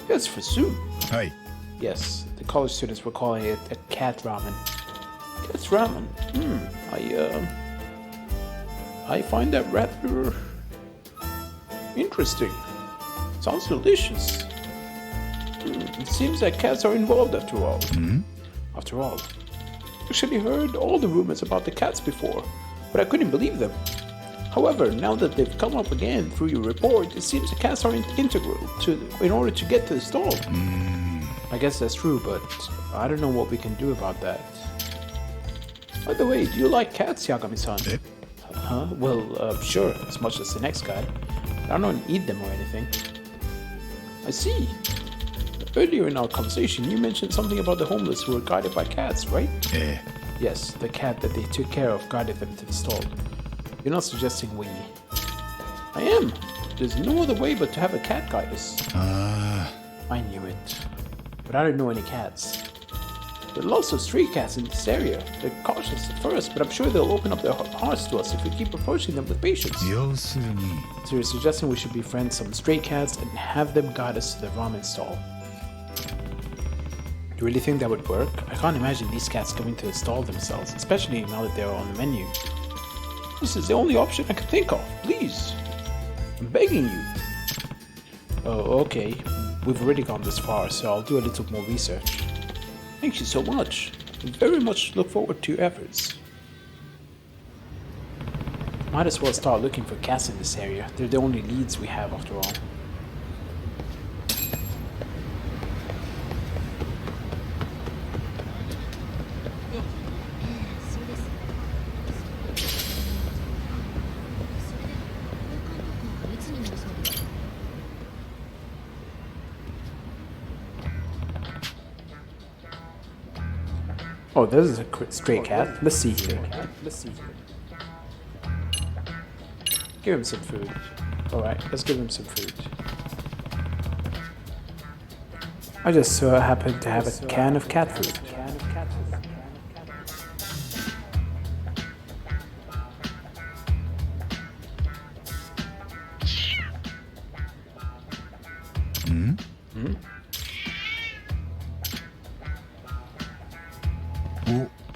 Cats for soup? Hi. Yes, the college students were calling it a cat ramen. Cat's ramen? I find that rather interesting. Sounds delicious. It seems that cats are involved after all. After all, Actually heard all the rumors about the cats before, but I couldn't believe them. However, now that they've come up again through your report, it seems the cats are integral in order to get to the stall. I guess that's true, but I don't know what we can do about that. By the way, do you like cats, Yagami-san? Huh? Well, sure, as much as the next guy. I don't eat them or anything. I see. Earlier in our conversation, you mentioned something about the homeless who were guided by cats, right? Yes, the cat that they took care of guided them to the stall. You're not suggesting we... I am. There's no other way but to have a cat guide us. I knew it. But I don't know any cats. There are lots of stray cats in this area. They're cautious at first, but I'm sure they'll open up their hearts to us if we keep approaching them with patience. So you're suggesting we should befriend some stray cats and have them guide us to the ramen stall? Do you really think that would work? I can't imagine these cats coming to the stall themselves, especially now that they're on the menu. This is the only option I can think of. Please. I'm begging you. Oh, okay. We've already gone this far, so I'll do a little more research. Thank you so much. I very much look forward to your efforts. Might as well start looking for cats in this area. They're the only leads we have after all. Oh, this is a stray cat. Let's see here. Give him some food. Alright, let's give him some food. I just happen to have a can of cat food.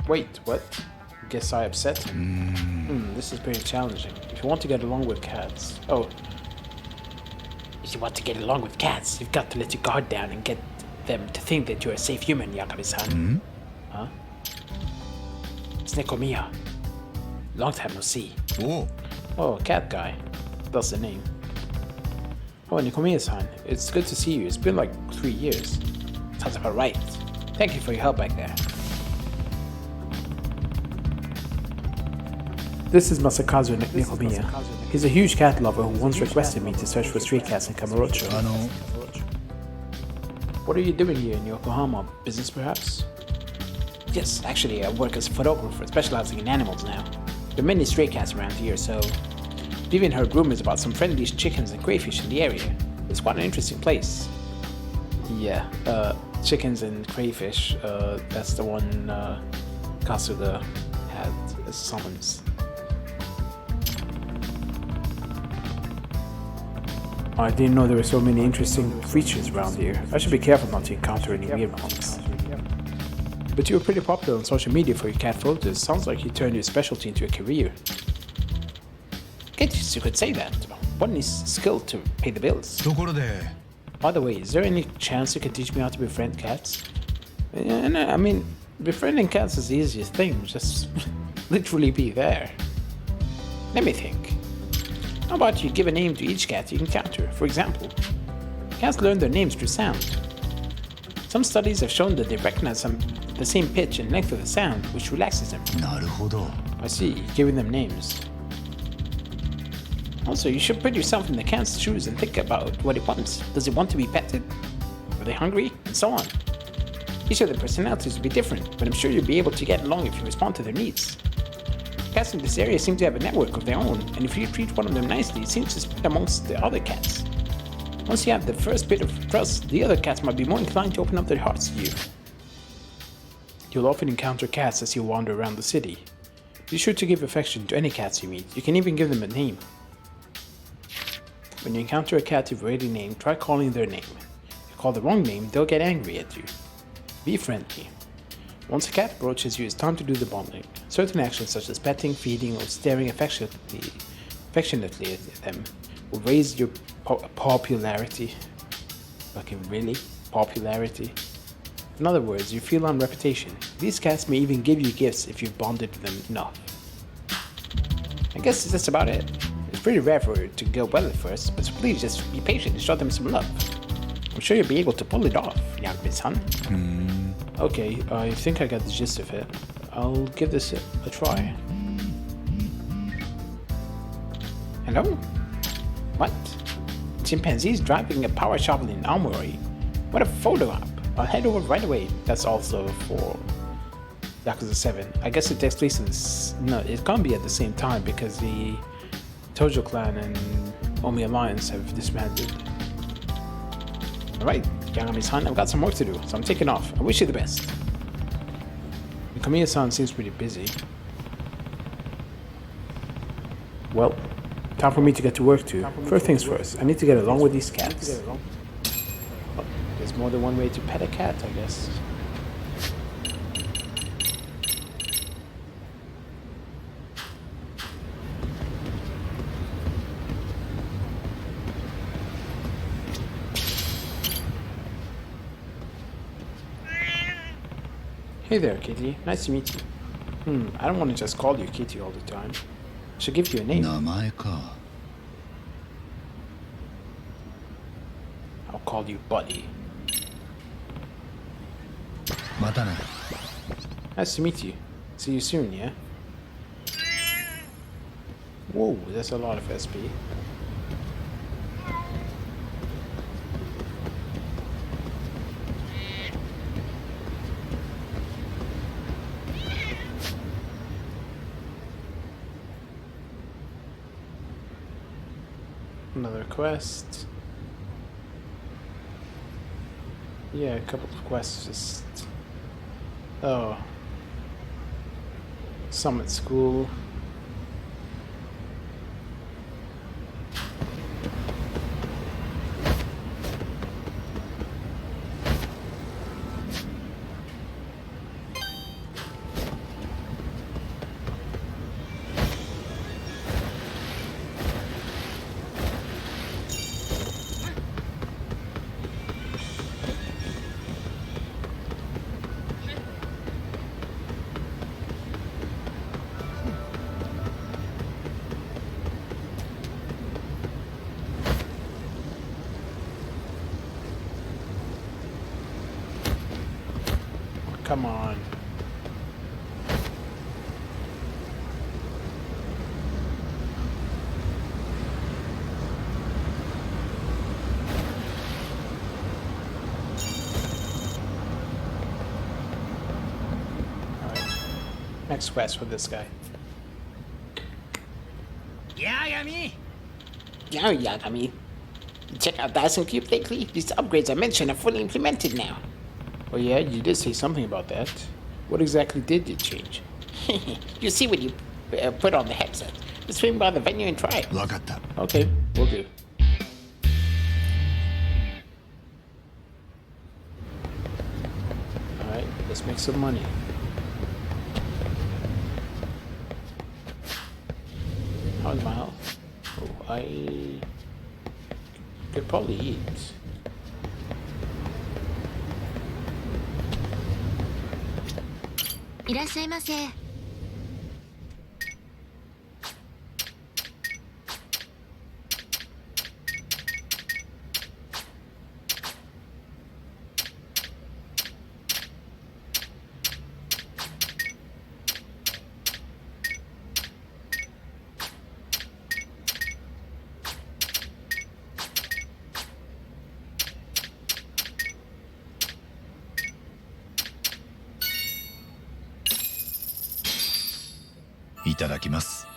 Wait, what? Guess I upset him. This is pretty challenging. If you want to get along with cats... Oh. If you want to get along with cats, you've got to let your guard down and get them to think that you're a safe human, Yakami-san. Huh? It's Nekomiya. Long time no see. Oh, cat guy. That's the name. Oh, Nekomiya-san. It's good to see you. It's been like 3 years. Sounds about right. Thank you for your help back there. This is Masakazu Nekomiya. He's a huge cat lover who once requested me to search for stray cats in Kamurocho. What are you doing here in Yokohama? Business, perhaps? Yes, actually, I work as a photographer specializing in animals now. There are many stray cats around here, so I've even heard rumors about some friendly chickens and crayfish in the area. It's quite an interesting place. Yeah, chickens and crayfish, that's the one Kasuga had as summons. I didn't know there were so many interesting creatures around here. I should be careful not to encounter any weird ones. But you were pretty popular on social media for your cat photos. Sounds like you turned your specialty into a career. Guess you could say that. One needs skill to pay the bills. By the way, is there any chance you could teach me how to befriend cats? I mean, befriending cats is the easiest thing. Just literally be there. Let me think. How about you give a name to each cat you encounter? For example, cats learn their names through sound. Some studies have shown that they recognize the same pitch and length of the sound, which relaxes them. I see, giving them names. Also, you should put yourself in the cat's shoes and think about what it wants. Does it want to be petted? Are they hungry? And so on. Each of their personalities will be different, but I'm sure you'll be able to get along if you respond to their needs. Cats in this area seem to have a network of their own, and if you treat one of them nicely, it seems to spread amongst the other cats. Once you have the first bit of trust, the other cats might be more inclined to open up their hearts to you. You'll often encounter cats as you wander around the city. Be sure to give affection to any cats you meet. You can even give them a name. When you encounter a cat you've already named, try calling their name. If you call the wrong name, they'll get angry at you. Be friendly. Once a cat approaches you, it's time to do the bonding. Certain actions such as petting, feeding, or staring affectionately at them will raise your popularity. Fucking really? Popularity? In other words, you feel on reputation. These cats may even give you gifts if you've bonded with them enough. I guess that's about it. It's pretty rare for it to go well at first, but please just be patient and show them some love. I'm sure you'll be able to pull it off, Yagami-san. Okay, I think I got the gist of it. I'll give this a try. Hello? What? Chimpanzees driving a power shovel in Aomori? What a photo op! I'll head over right away. That's also for Yakuza 7. I guess it takes place in... No, it can't be at the same time because the Tojo clan and Omi Alliance have disbanded. Alright, Yagami-san, I've got some work to do, so I'm taking off. I wish you the best. Kamiya-san seems pretty busy. Well, time for me to get to work too. First things first, I need to get along with these cats. Well, there's more than one way to pet a cat, I guess. Hey there, Kitty. Nice to meet you. I don't want to just call you Kitty all the time. I should give you a name. I'll call you Buddy. Nice to meet you. See you soon, yeah? Whoa, that's a lot of SP. Another quest. Yeah, a couple of quests just... Oh. Summit School. Come on. Alright. Next quest with this guy. Yo, Yagami. Check out Dyson Cube lately. These upgrades I mentioned are fully implemented now. Oh yeah, you did say something about that. What exactly did you change? You see when you put on the headset. Just swing by the venue and try it. 分かった Okay, we'll do. Alright, let's make some money. How's my health? Oh, I could probably eat.いただきます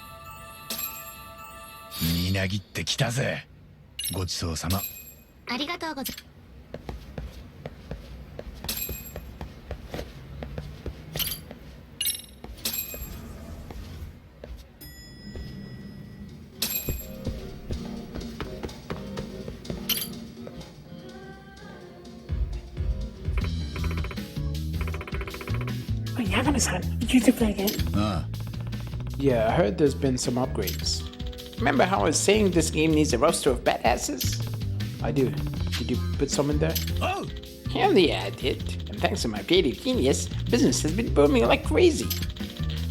みなぎってきたぜごちそうさまありがとうございOh, Yagami-san, you to play again? あ Yeah, I heard there's been some upgrades. Remember how I was saying this game needs a roster of badasses? I do. Did you put some in there?あ Hell yeah, I did. And thanks to my creative genius, business has been booming like crazy.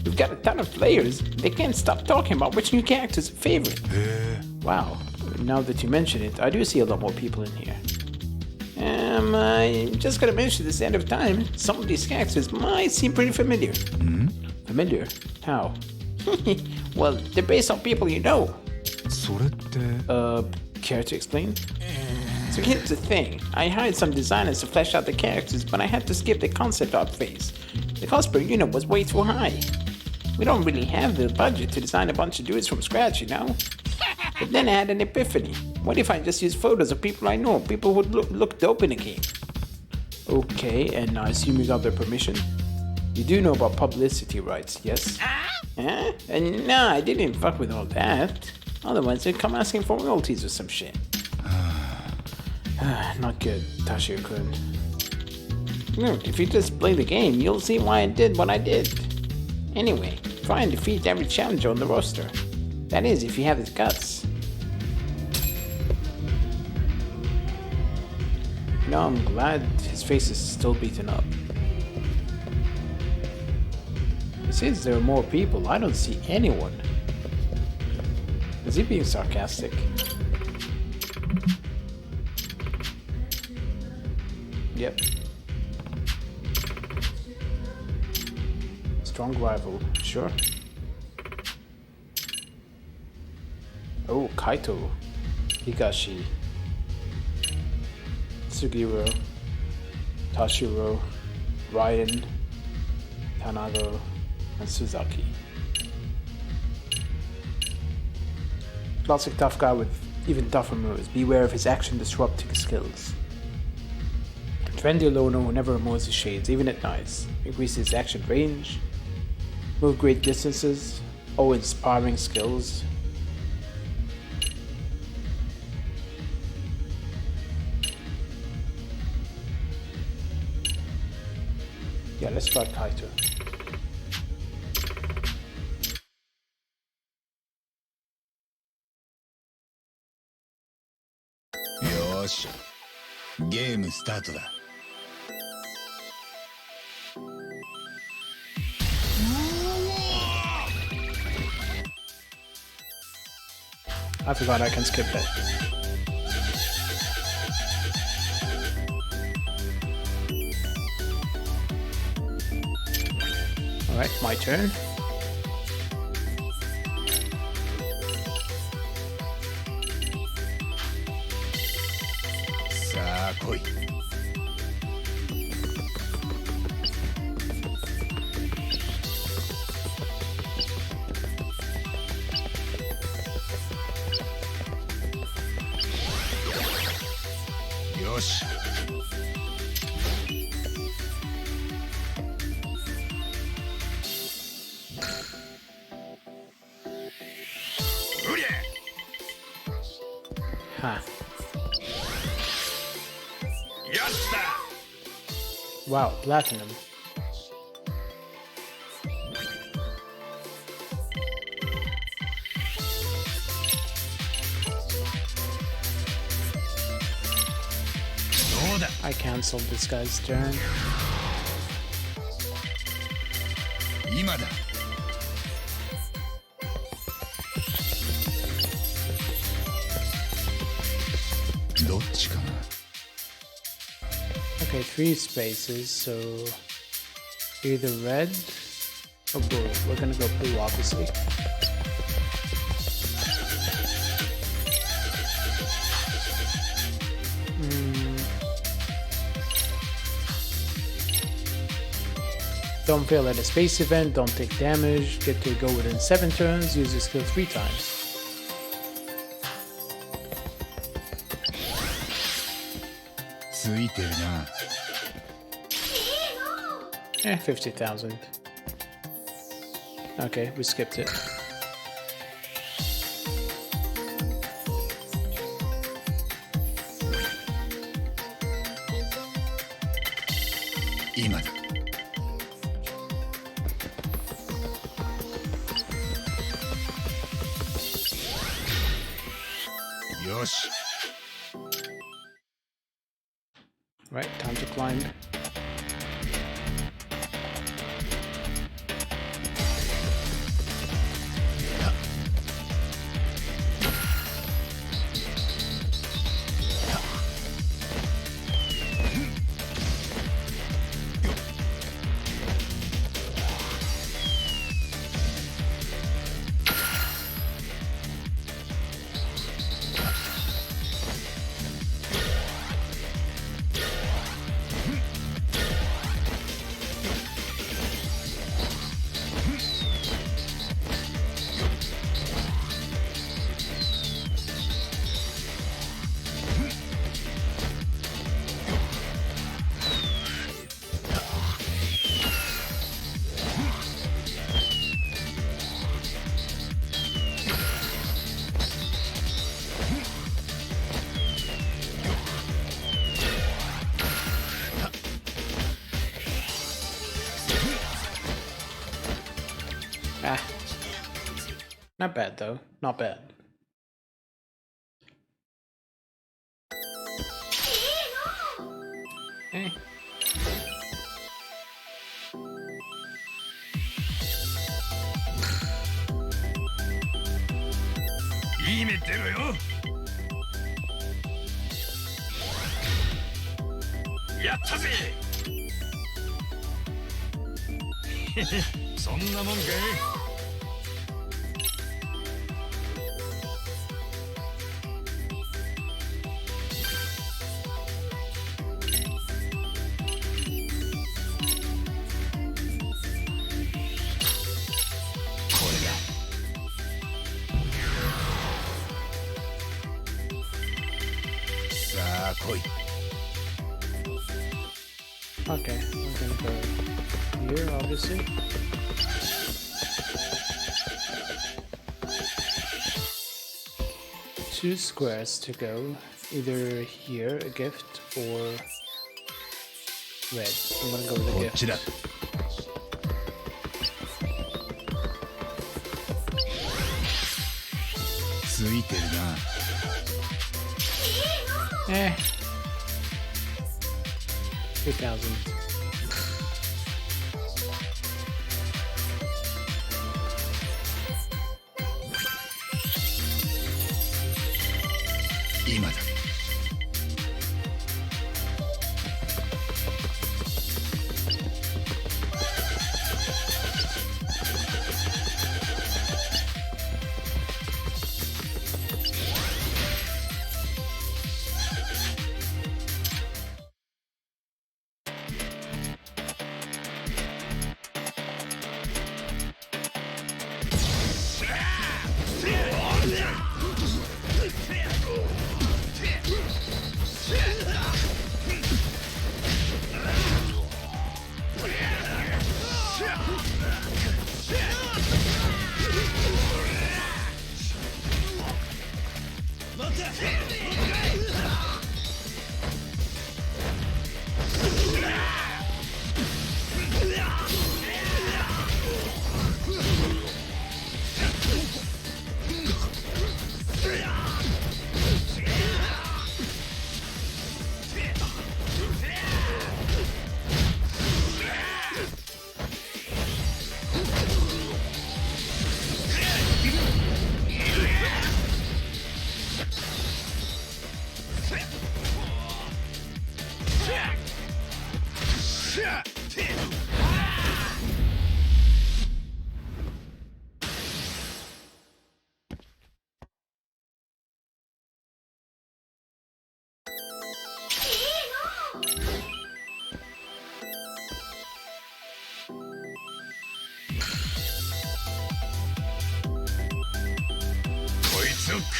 We've got a ton of players. They can't stop talking about which new character's a favorite. へえ Wow. Now that you mention it, I do see a lot more people in here. I'm just gonna mention this end of time. Some of these characters might seem pretty familiar. Familiar? How? Well, they're based on people you know. それって Care to explain? So here's the thing. I hired some designers to flesh out the characters, but I had to skip the concept art phase. The cost per unit was way too high. We don't really have the budget to design a bunch of dudes from scratch, you know? But then I had an epiphany. What if I just use photos of people I know, people who look dope in the game? Okay, and I assume you got their permission? You do know about publicity rights, yes? Huh? And no, I didn't fuck with all that. Otherwise, they'd come asking for royalties or some shit. Not good, Tashio-kun. If you just play the game, you'll see why I did what I did. Anyway, try and defeat every challenger on the roster. That is, if you have his guts. You know, I'm glad his face is still beaten up. He says there are more people. I don't see anyone. Is he being sarcastic? Yep. Strong rival, sure. Oh, Kaito, Higashi, Sugiro, Tashiro, Ryan, Tanago, and Suzaki. Classic tough guy with even tougher moves. Beware of his action disrupting skills. Trendy loner who never removes his shades, even at night. Increases action range. Move great distances. Oh, inspiring skills. Yeah, let's try Kaito.よーし、ゲームスタートだ。I forgot I can skip that. Alright, my turn. Saあ来い。よし。Huh. やった。 Wow, platinum. I cancelled this guy's turn. 今だ。どっちかな。 Okay, 3 spaces, so either red or blue. We're gonna go blue, obviously. Don't fail at a space event, don't take damage, get to go within 7 turns, use your skill 3 times. Eh, 50,000. Okay, we skipped it. Right, time to climb. Ah. Not bad though, not bad. Eh. いい目出ろよ。やったぜ。そんなもんかい。さあ来い。Okay, I'm gonna go here, obviously. Two squares to go, either here, a gift, or red. I'm gonna go with a こっ gift. ちだ。ついてるな。Eh. 2,000. 今だ。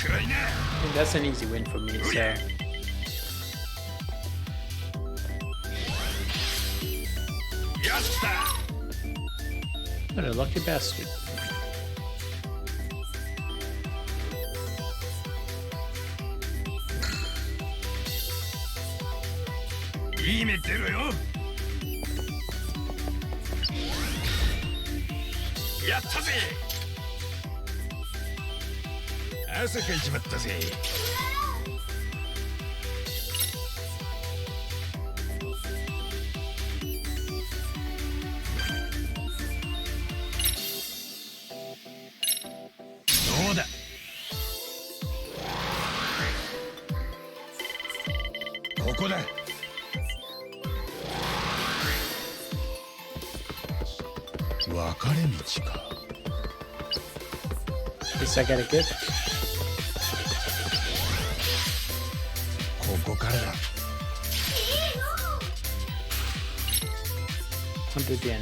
I think that's an easy win for me, so. What a lucky bastard. Yattaぜ。汗かいちまったぜ。どうだ。ここだ。分かれ道か。Guess I got a gift. ここからだ。100 yen.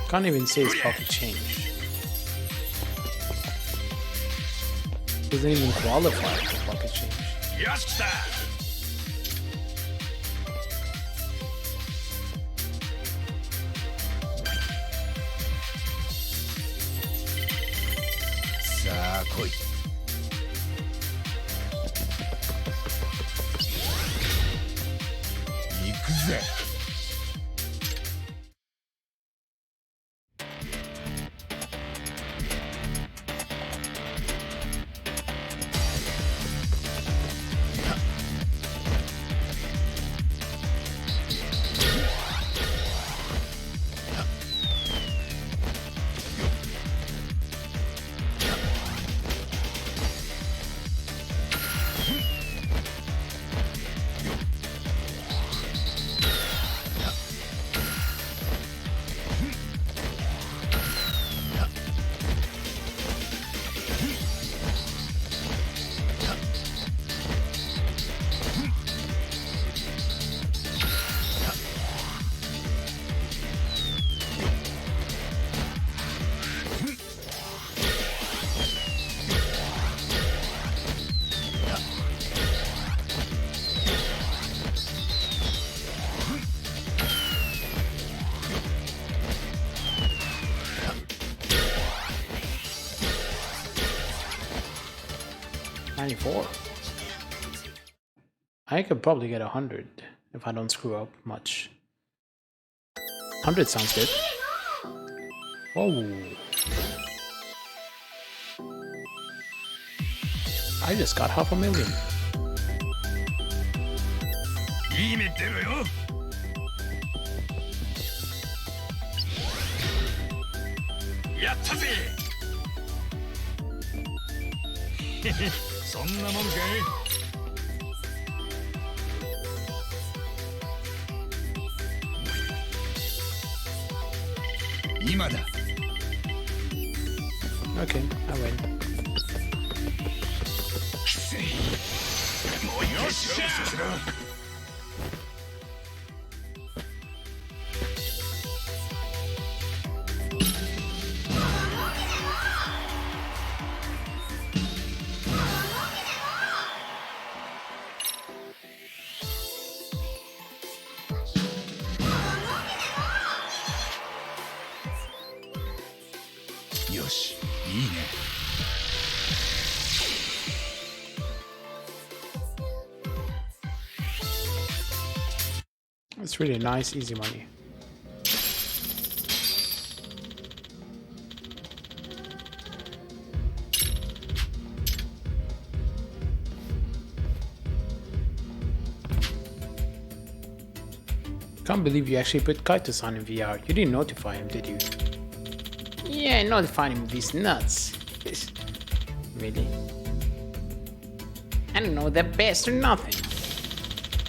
Can't even say it's pocket change. Doesn't even qualify for pocket change. よし来た。さあ来い。行くぜ。94. I could probably get 100 if I don't screw up much. 100 sounds good. Whoa. I just got 500,000. いい目出ろよ。やったぜ。そんなもんかい。今だ。Okay, I win. もう一回勝負させろ。よし、いいね。It's really nice, easy money. Can't believe you actually put Kaito-san in VR. You didn't notify him, did you? Yeah, notify him of these nuts. Really? I don't know, they're best or nothing.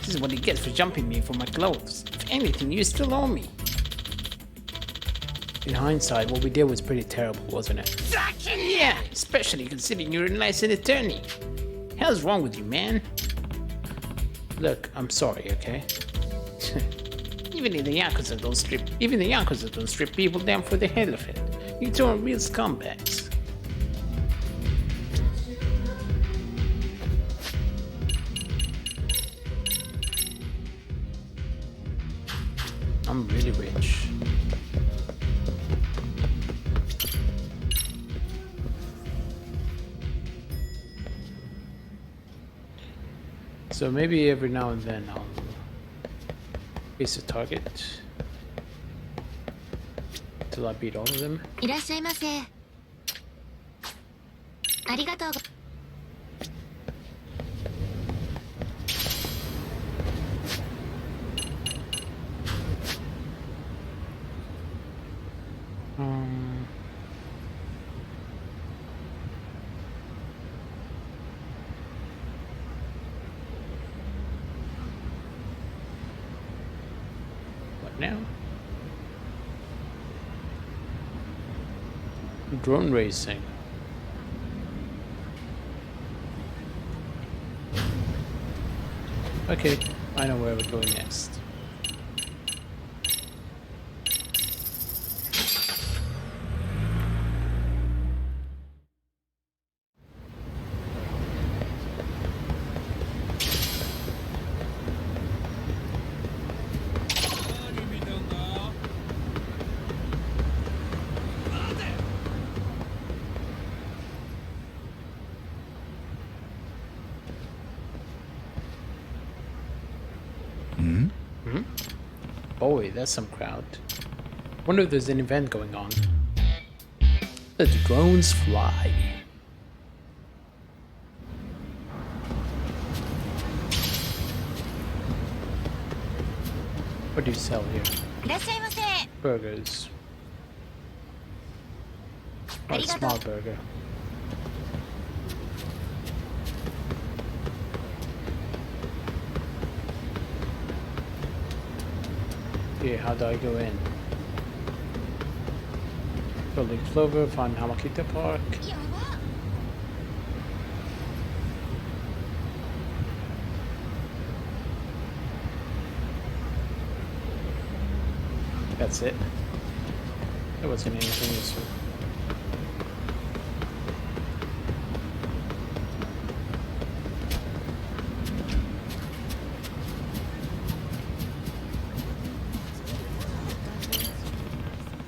This is what he gets for jumping me for my clothes. If anything, you still owe me. In hindsight, what we did was pretty terrible, wasn't it? Yeah, especially considering you're a licensed attorney. Hell's wrong with you, man? Look, I'm sorry, okay? Even the Yakuza don't strip people down for the hell of it. You two are real scumbags. I'm really rich. So maybe every now and then I'll face a target till I beat all of them. いらっしゃいませ。ありがとうご。What now? Drone racing. Okay, I know where we're going next. Boy, that's some crowd. Wonder if there's an event going on. Let the drones fly. What do you sell here? いらっしゃいませ。 Burgers. Oh, a small burger. Okay, how do I go in? Building Clover, find Hamakita Park. やば。 That's it. There wasn't anything useful.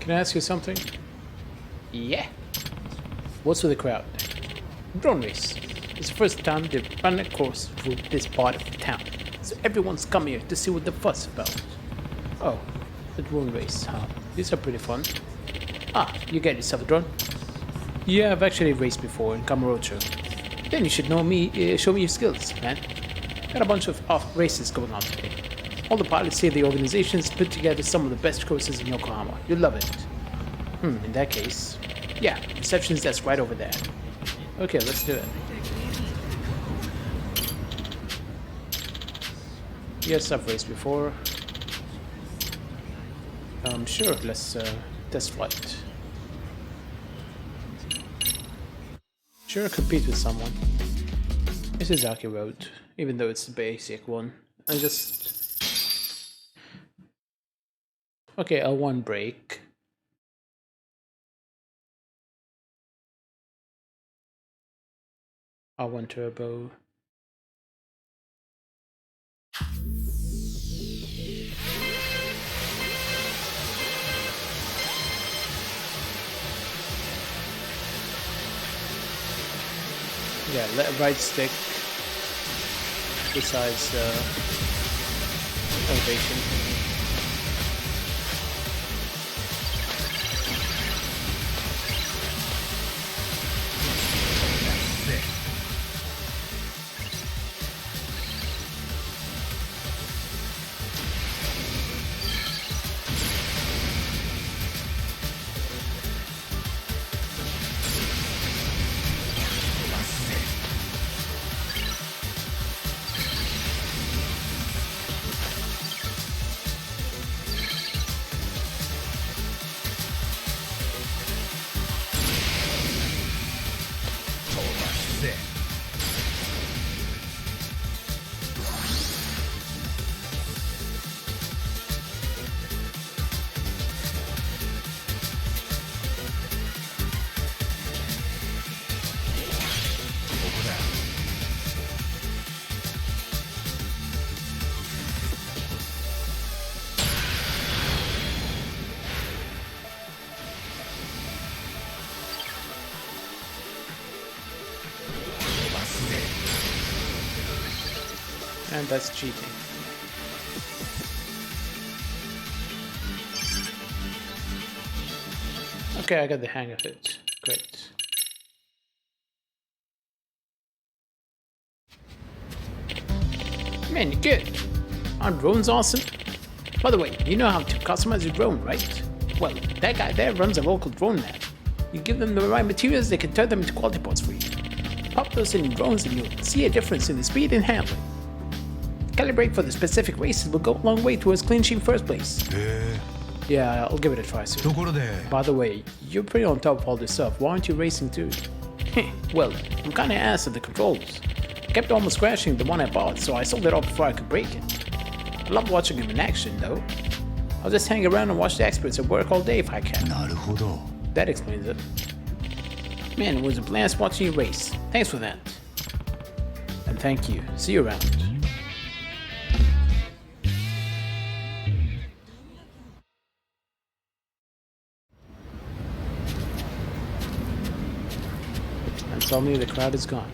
Can I ask you something? Yeah. What's with the crowd? Drone race. It's the first time they've run a course through this part of the town, so everyone's come here to see what the fuss about. Oh, the drone race, huh? These are pretty fun. Ah, you get yourself a drone? Yeah, I've actually raced before in Kamurocho. Then you should show me your skills, man. Got a bunch of off races going on today. All the pilots say the organization's put together some of the best courses in Yokohama. You'll love it. In that case, yeah, reception's desk right over there. Okay, let's do it. Yes, I've raced before. Sure, let's test flight. Sure, compete with someone. This is Aki Road, even though it's the basic one. I just... Okay, L1 brake. R1 turbo. Yeah, right stick besides elevation. And that's cheating. Okay, I got the hang of it. Great. Man, you're good. Aren't drones awesome? By the way, you know how to customize your drone, right? Well, that guy there runs a local drone lab. You give them the right materials, they can turn them into quality parts for you. Pop those in your drones and you'll see a difference in the speed and handling. Calibrate for the specific races will go a long way towards clinching first place. Yeah, I'll give it a try soon. By the way, you're pretty on top of all this stuff. Why aren't you racing too? Well, I'm kinda ass at the controls. I kept almost crashing the one I bought, so I sold it off before I could break it. I love watching him in action though. I'll just hang around and watch the experts at work all day if I can. That explains it. Man, it was a blast watching you race. Thanks for that. And thank you. See you around. And suddenly the crowd is gone.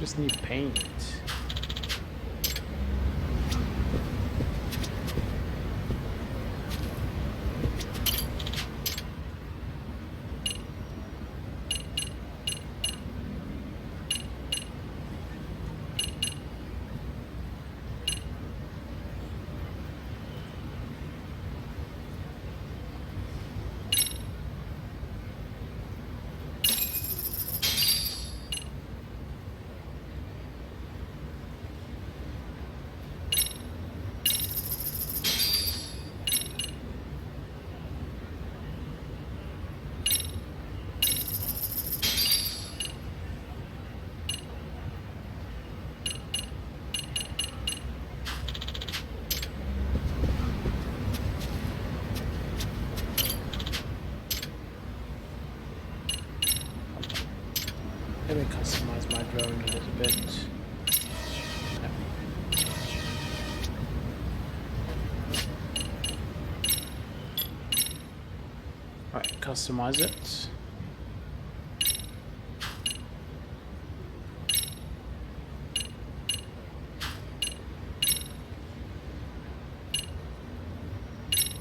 Just need paint. bit. Right, customize it.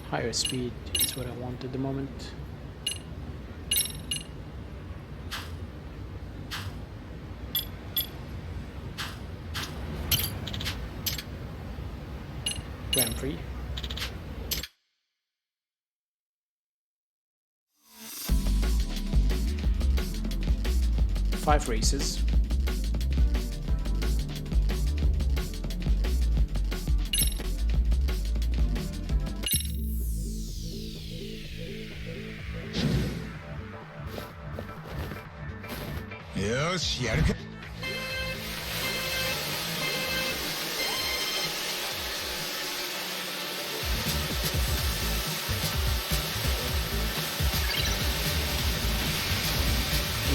Higher speed is what I want at the moment. Grand Prix. Five races. Yoしやるか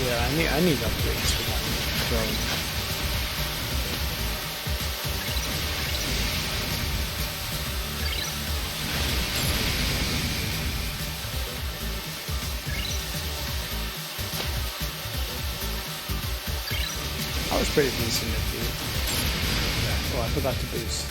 Yeah, I need upgrades for that drone. I was pretty decent at the. Oh, I forgot to boost.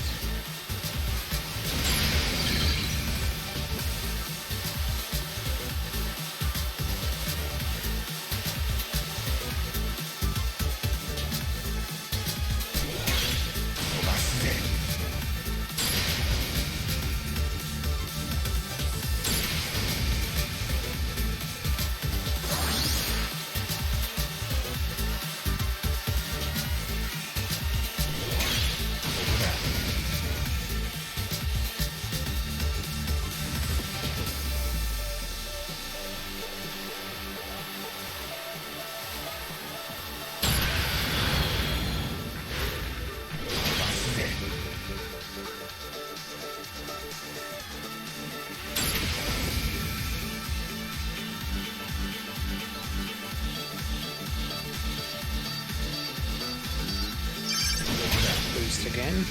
Boost again.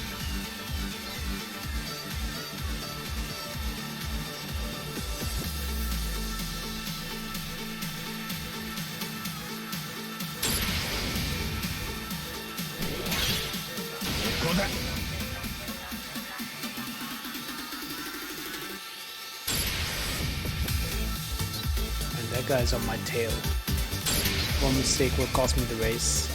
And that guy's on my tail. One mistake will cost me the race.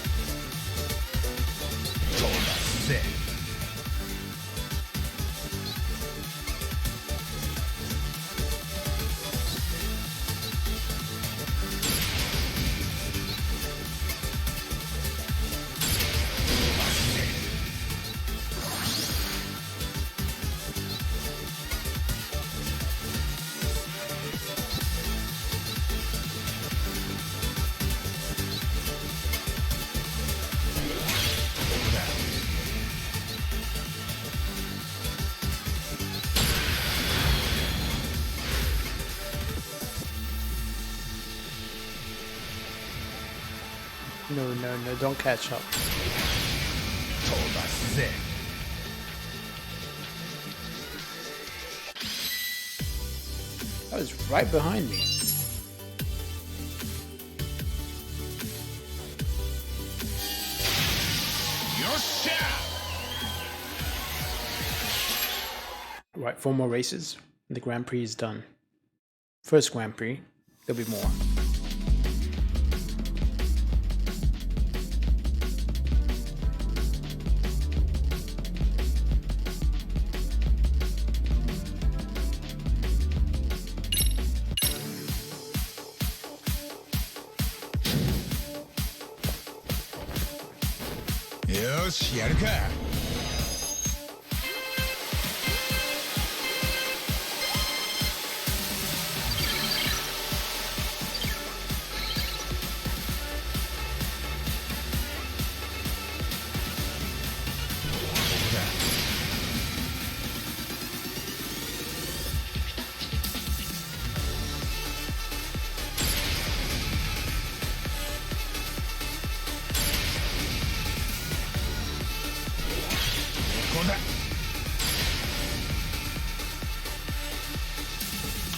No, don't catch up. That was right behind me. Right, 4 more races. The Grand Prix is done. First Grand Prix, there'll be more. Yoしやるか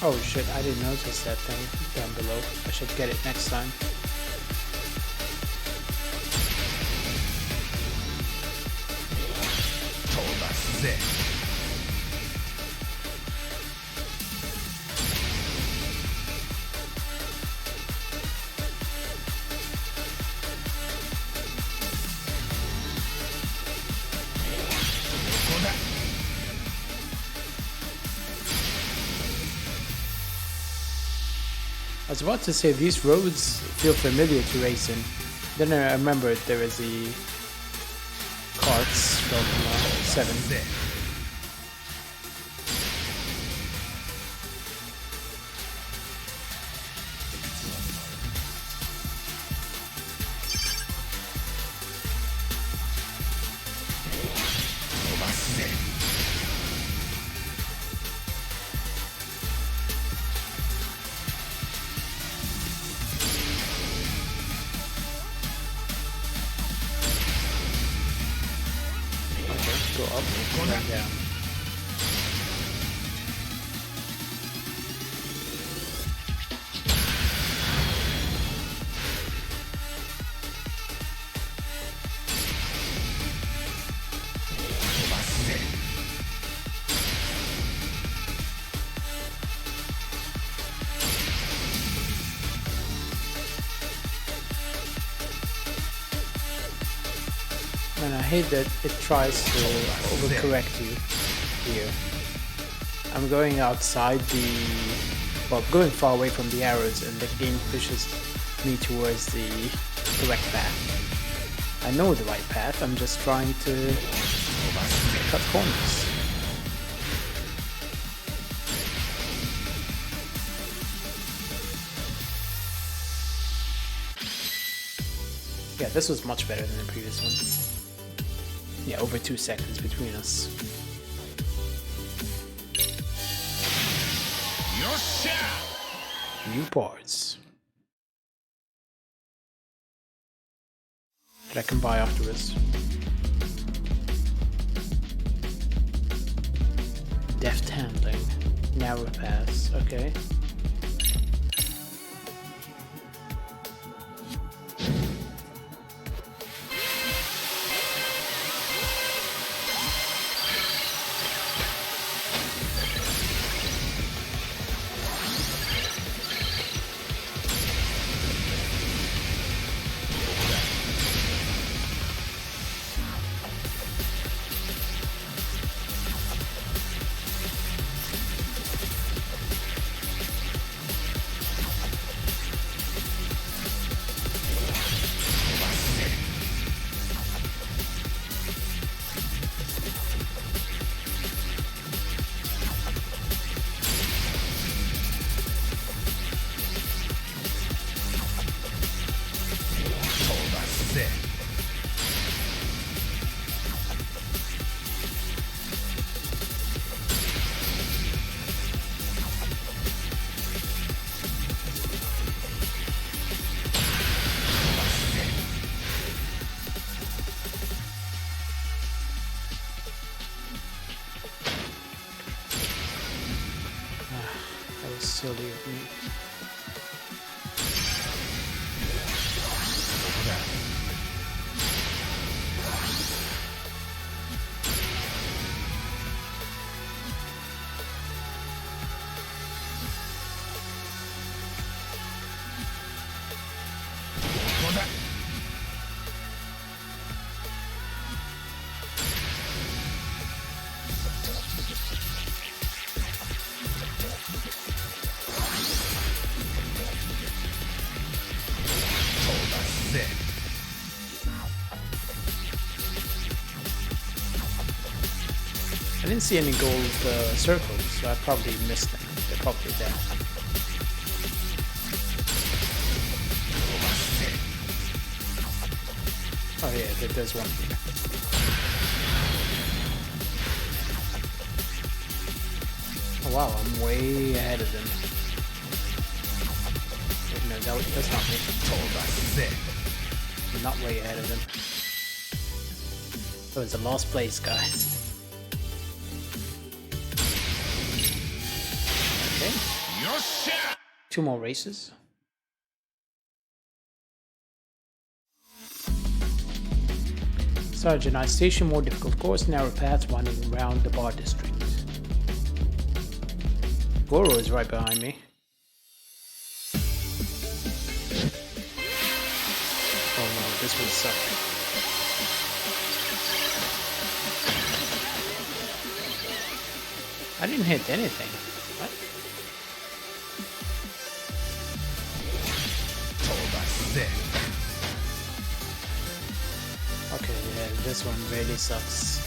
Oh shit, I didn't notice that thing down below. I should get it next time. I was about to say these roads feel familiar to racing. Then I remembered there is the carts from 7. Go up and then down. And I hate that it tries to overcorrect you here. I'm going outside well, going far away from the arrows, and the game pushes me towards the correct path. I know the right path, I'm just trying to cut corners. Yeah, this was much better than the previous one. Yeah, over 2 seconds between us. New parts that I can buy afterwards. Deft handling, narrow pass, okay. Silly of me. I didn't see any gold circles, so I probably missed them. They're probably there. Oh yeah, there's one here. Oh wow, I'm way ahead of them. Wait, no, that's not me. I'm not way ahead of them. Oh, it's the last place guy. Okay. 2 more races. Sergeant, I station more difficult course, narrow paths winding around the bar district. Goro is right behind me. Oh no, this will suck. I didn't hit anything. What? Okay, yeah, this one really sucks.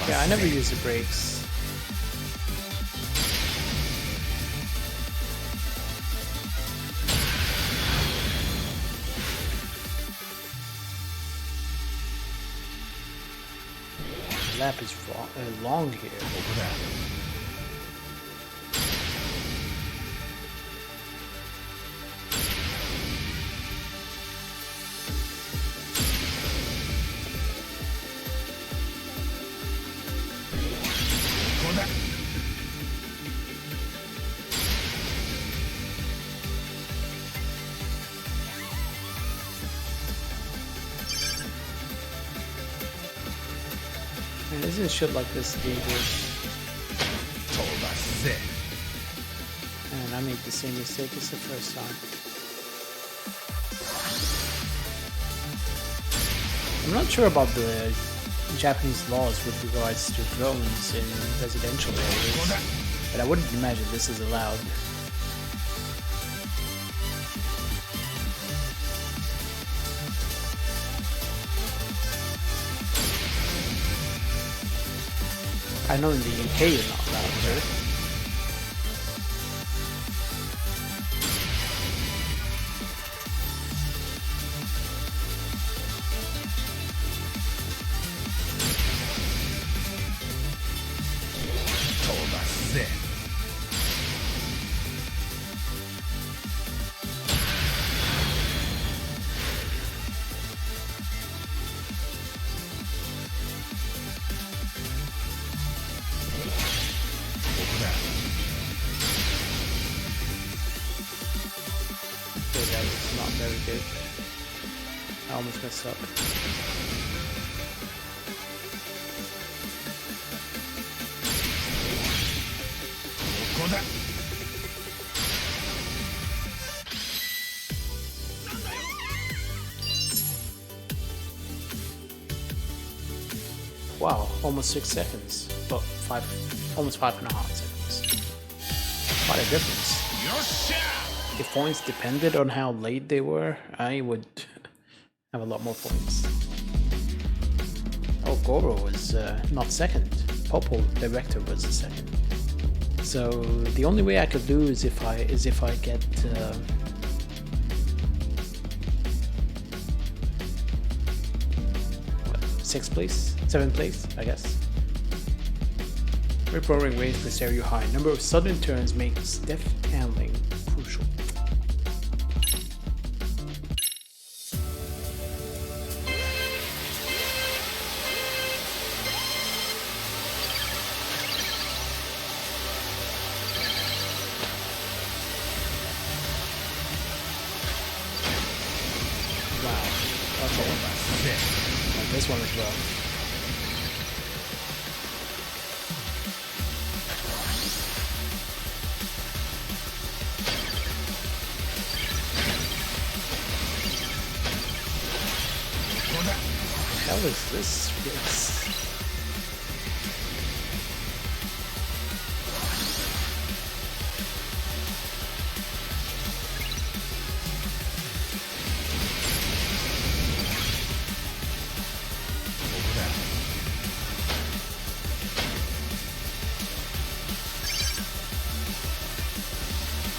Yeah, I never use the brakes. The lap is long here. Man, isn't shit like this dangerous? And I made the same mistake as the first time. I'm not sure about the Japanese laws with regards to drones in residential areas, but I wouldn't imagine this is allowed. I know in the UK you're not allowed to. That was not very good. I almost messed up. Wow, almost 6 seconds. Well, almost 5.5 seconds. Quite a difference. If points depended on how late they were, I would have a lot more points. Oh, Goro was not second. Popol, the Rector, was the second. So the only way I could lose if I get 6th place, 7th place, I guess. Rip roaring waves for stereo high. Number of sudden turns makes deft handling crucial. This one as well. What the hell is this race?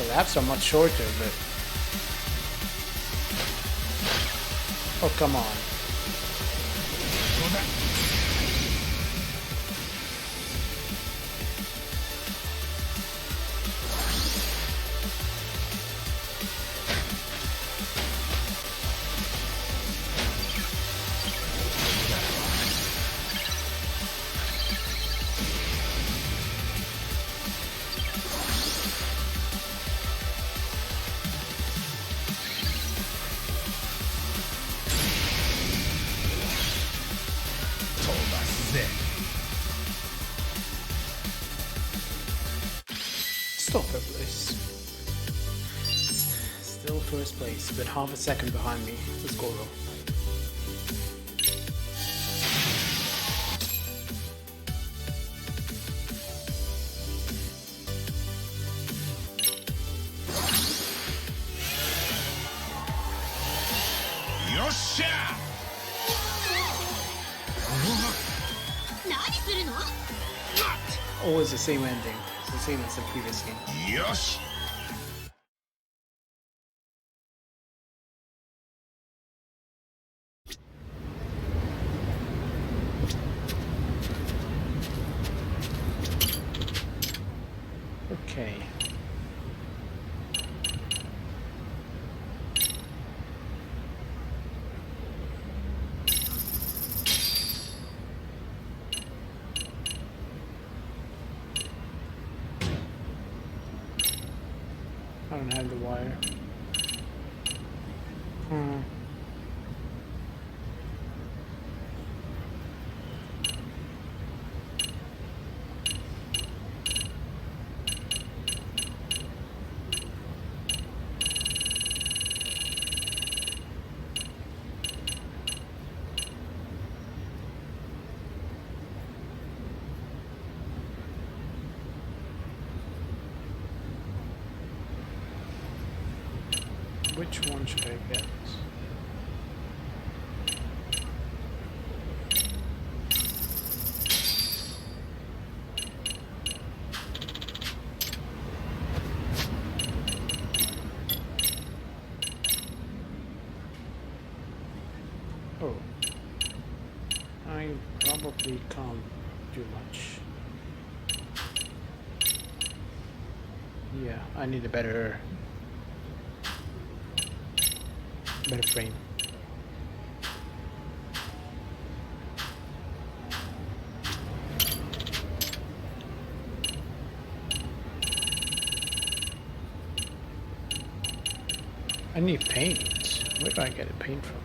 the laps are much shorter, but... Oh, come on. Still first place. Still first place, but half a second behind me with Goro. Always the same ending. It's the same as the previous game. Yosh! Okay. I don't have the wire. Which one should I get? Oh, I probably can't do much. Yeah, I need a better frame. I need paint. Where do I get a paint from?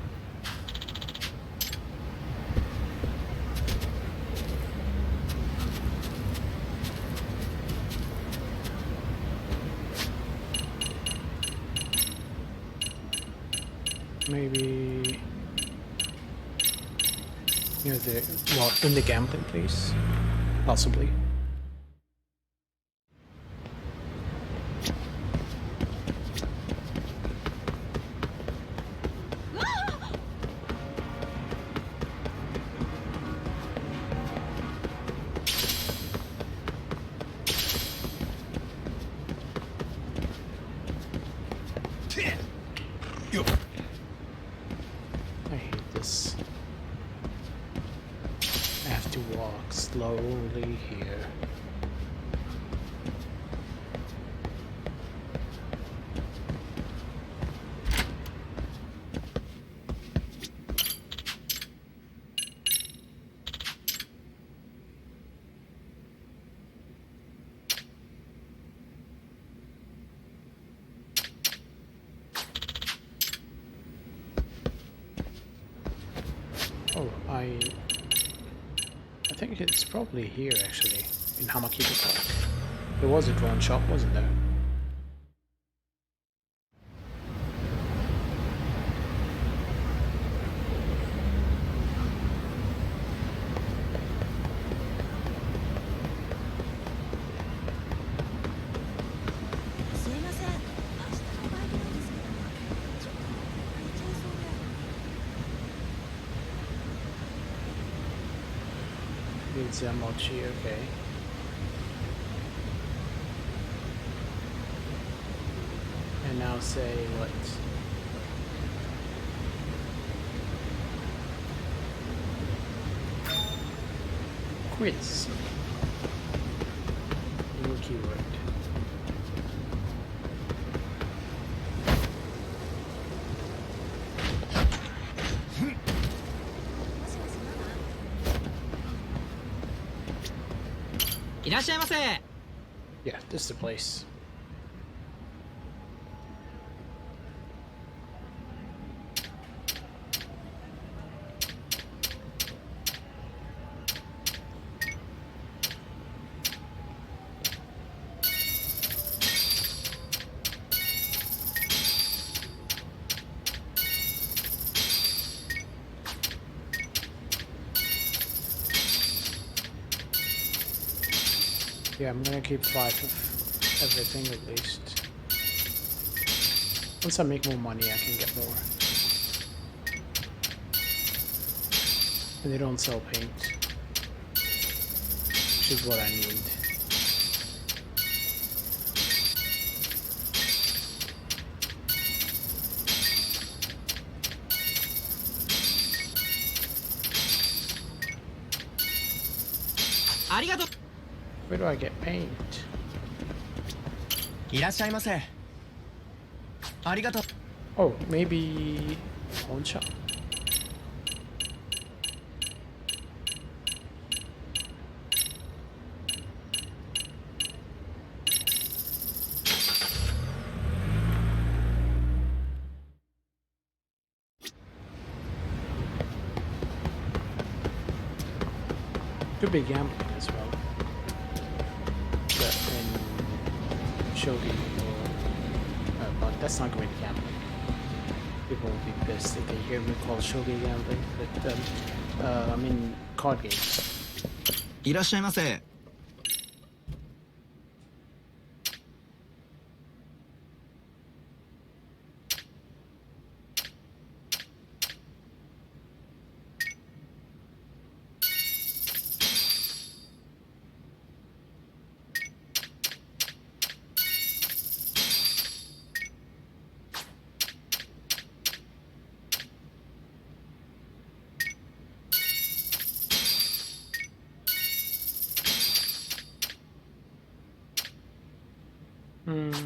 Maybe near the, well, in the gambling place, possibly. I hate this. I have to walk slowly here. Oh, I think it's probably here actually, in Hamakita Park. There was a drone shop, wasn't there? It's Mochi, okay. now say what? Quiz. New keyword. Yeah, this is the place. Yeah, I'm gonna keep 5 of everything at least. Once I make more money, I can get more. And they don't sell paint, which is what I need. Where do I get paint? いらっしゃいませ。ありがとう。 Oh, maybe pawn shop. Could be gambling as well. But in shogi or but that's not going to gambling. People will be pissed if they hear me call shogi gambling. But I mean card games. いらっしゃいませ。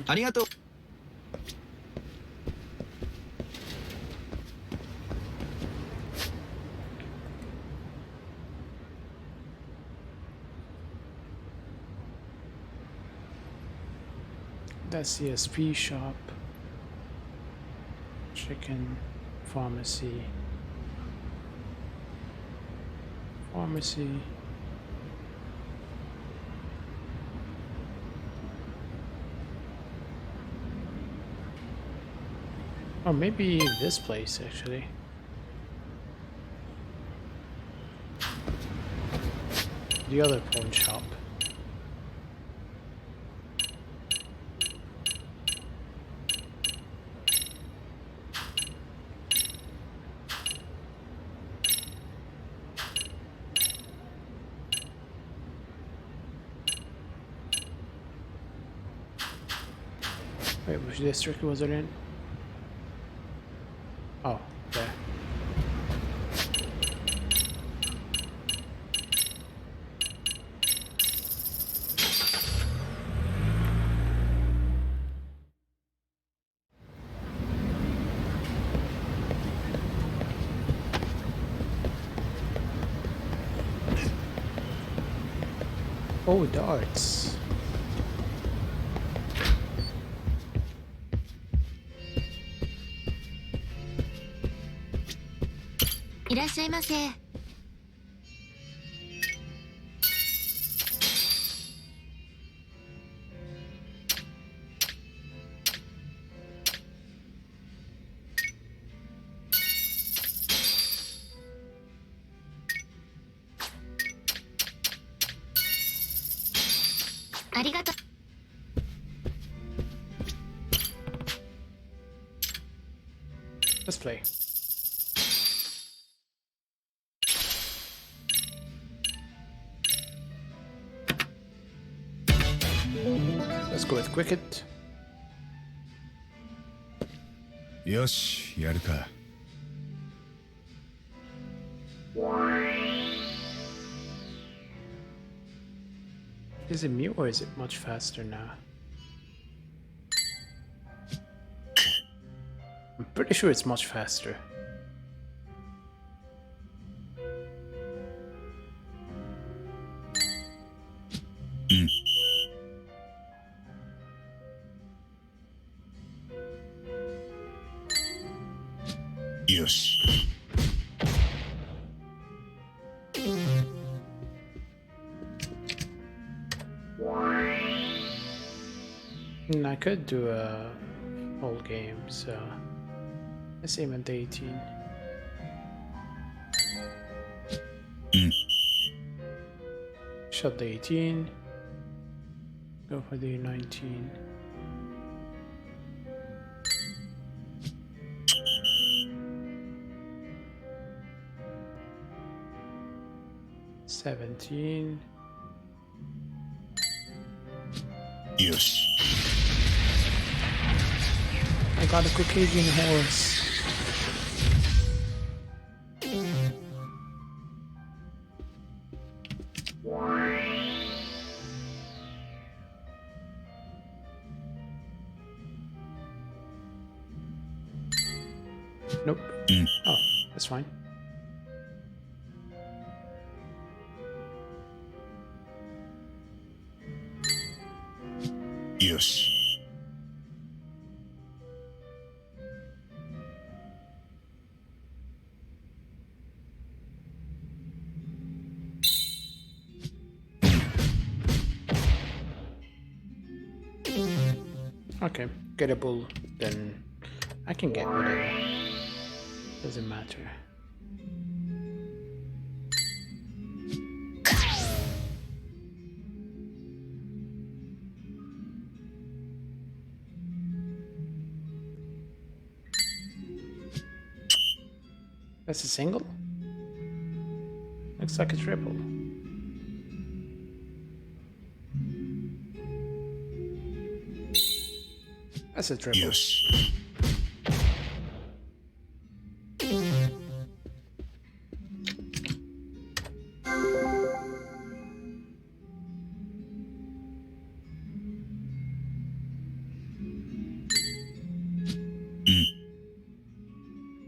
ありがとう。 That's the SP shop. Chicken pharmacy. Pharmacy. Or maybe this place actually. The other pawn shop. Wait, which district was it in? Oh, there. Oh, darts. Let's play. Let's go with cricket. よし、やるか。Is it me or is it much faster now? I'm pretty sure it's much faster. Yes. I could do a whole game, so let's aim at the 18. Shot the 18. Go for the 19. $17. Yes. I got a Caucasian horse. Nope. Oh, that's fine. Yes. Okay, get a bull, then I can get whatever. Doesn't matter. That's a single? Looks like a triple. That's a triple. Yes.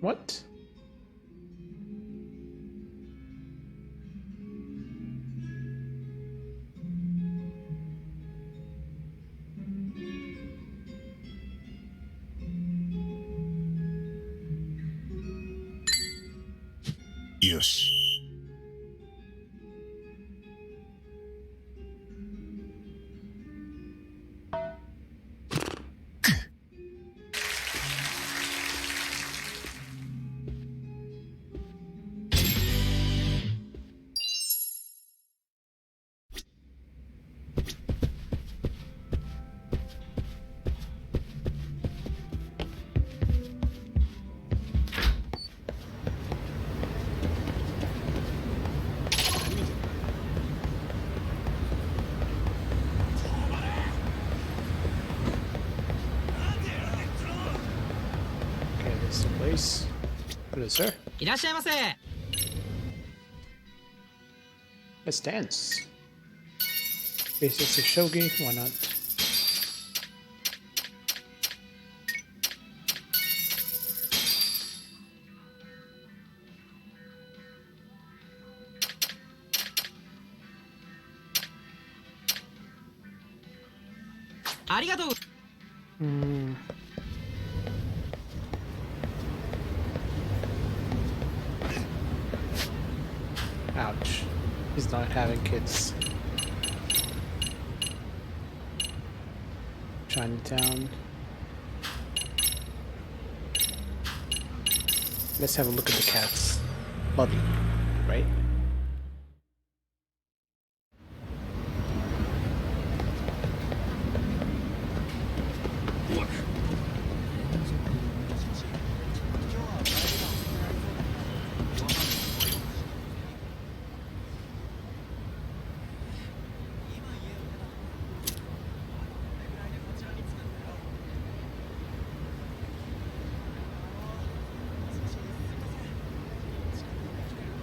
What? Yes. Okay, this is the place. Hello, sir. いらっしゃいませ。 Let's dance. Basics of shogi, why not? Arigatou. Ouch. He's not having kids. Chinatown. Let's have a look at the cats. Bloody, right?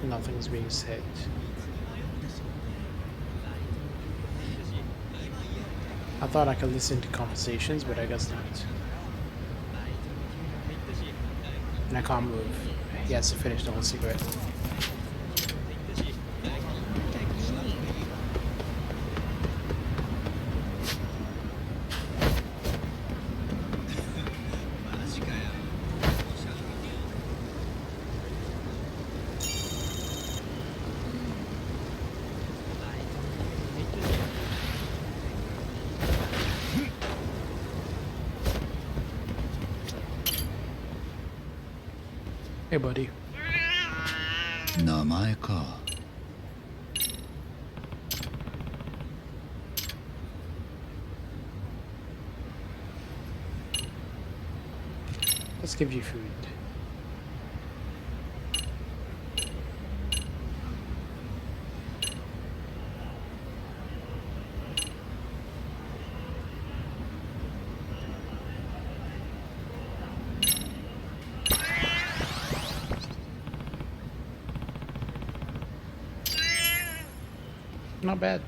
Nothing's being said. I thought I could listen to conversations, but I guess not. And I can't move. He has to finish the whole cigarette. Hey, buddy. 名前か。 Let's give you food. Not bad.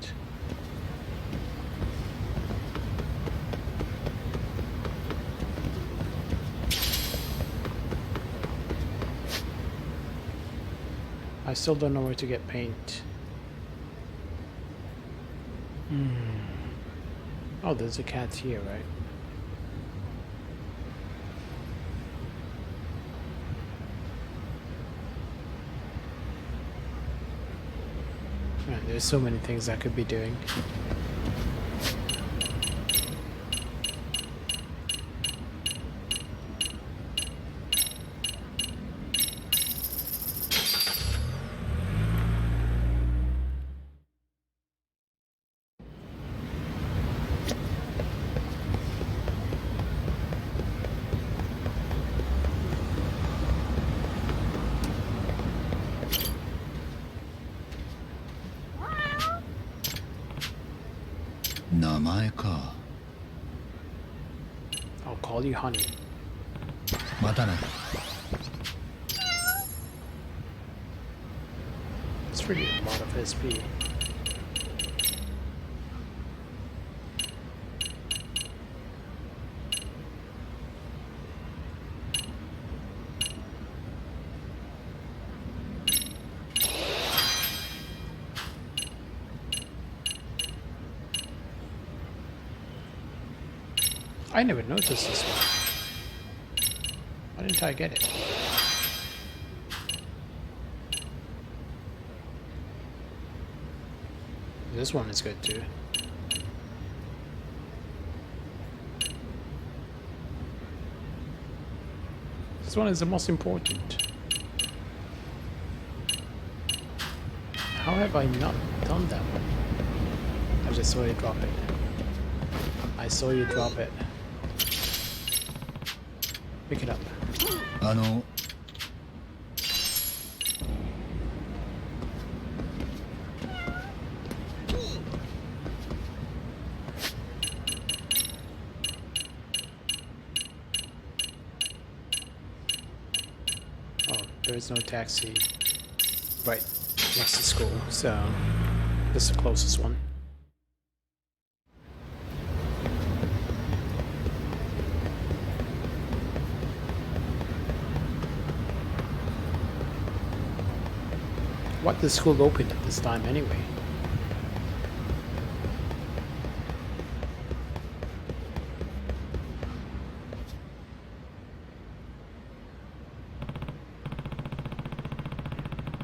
I still don't know where to get paint. Oh, there's a cat here, right? Man, there's so many things I could be doing. I'll call you honey. またな。 It's really a lot of SP. I never noticed this one. Why didn't I get it? This one is good too. This one is the most important. How have I not done that one? I just saw you drop it. I saw you drop it. Pick it up. あの。 Oh, there is no taxi right next to school, so this is the closest one. What does school open at this time anyway?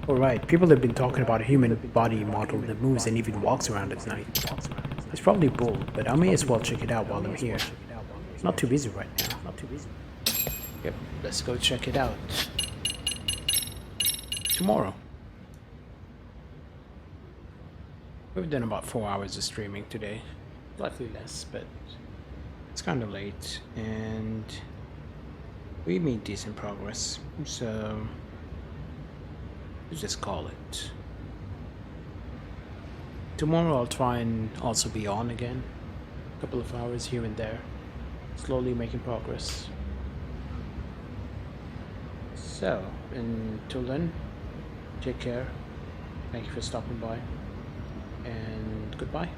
Alright, people have been talking about a human body model that moves and even walks around at night. It's probably bull, but I may as well check it out while I'm here. Not too busy right now. Not too busy. Yep, let's go check it out. Tomorrow. We've done about 4 hours of streaming today. Slightly less, but it's kind of late. And we made decent progress. So let's just call it. Tomorrow I'll try and also be on again. A couple of hours here and there. Slowly making progress. So, until then, Take care. Thank you for stopping by. And goodbye.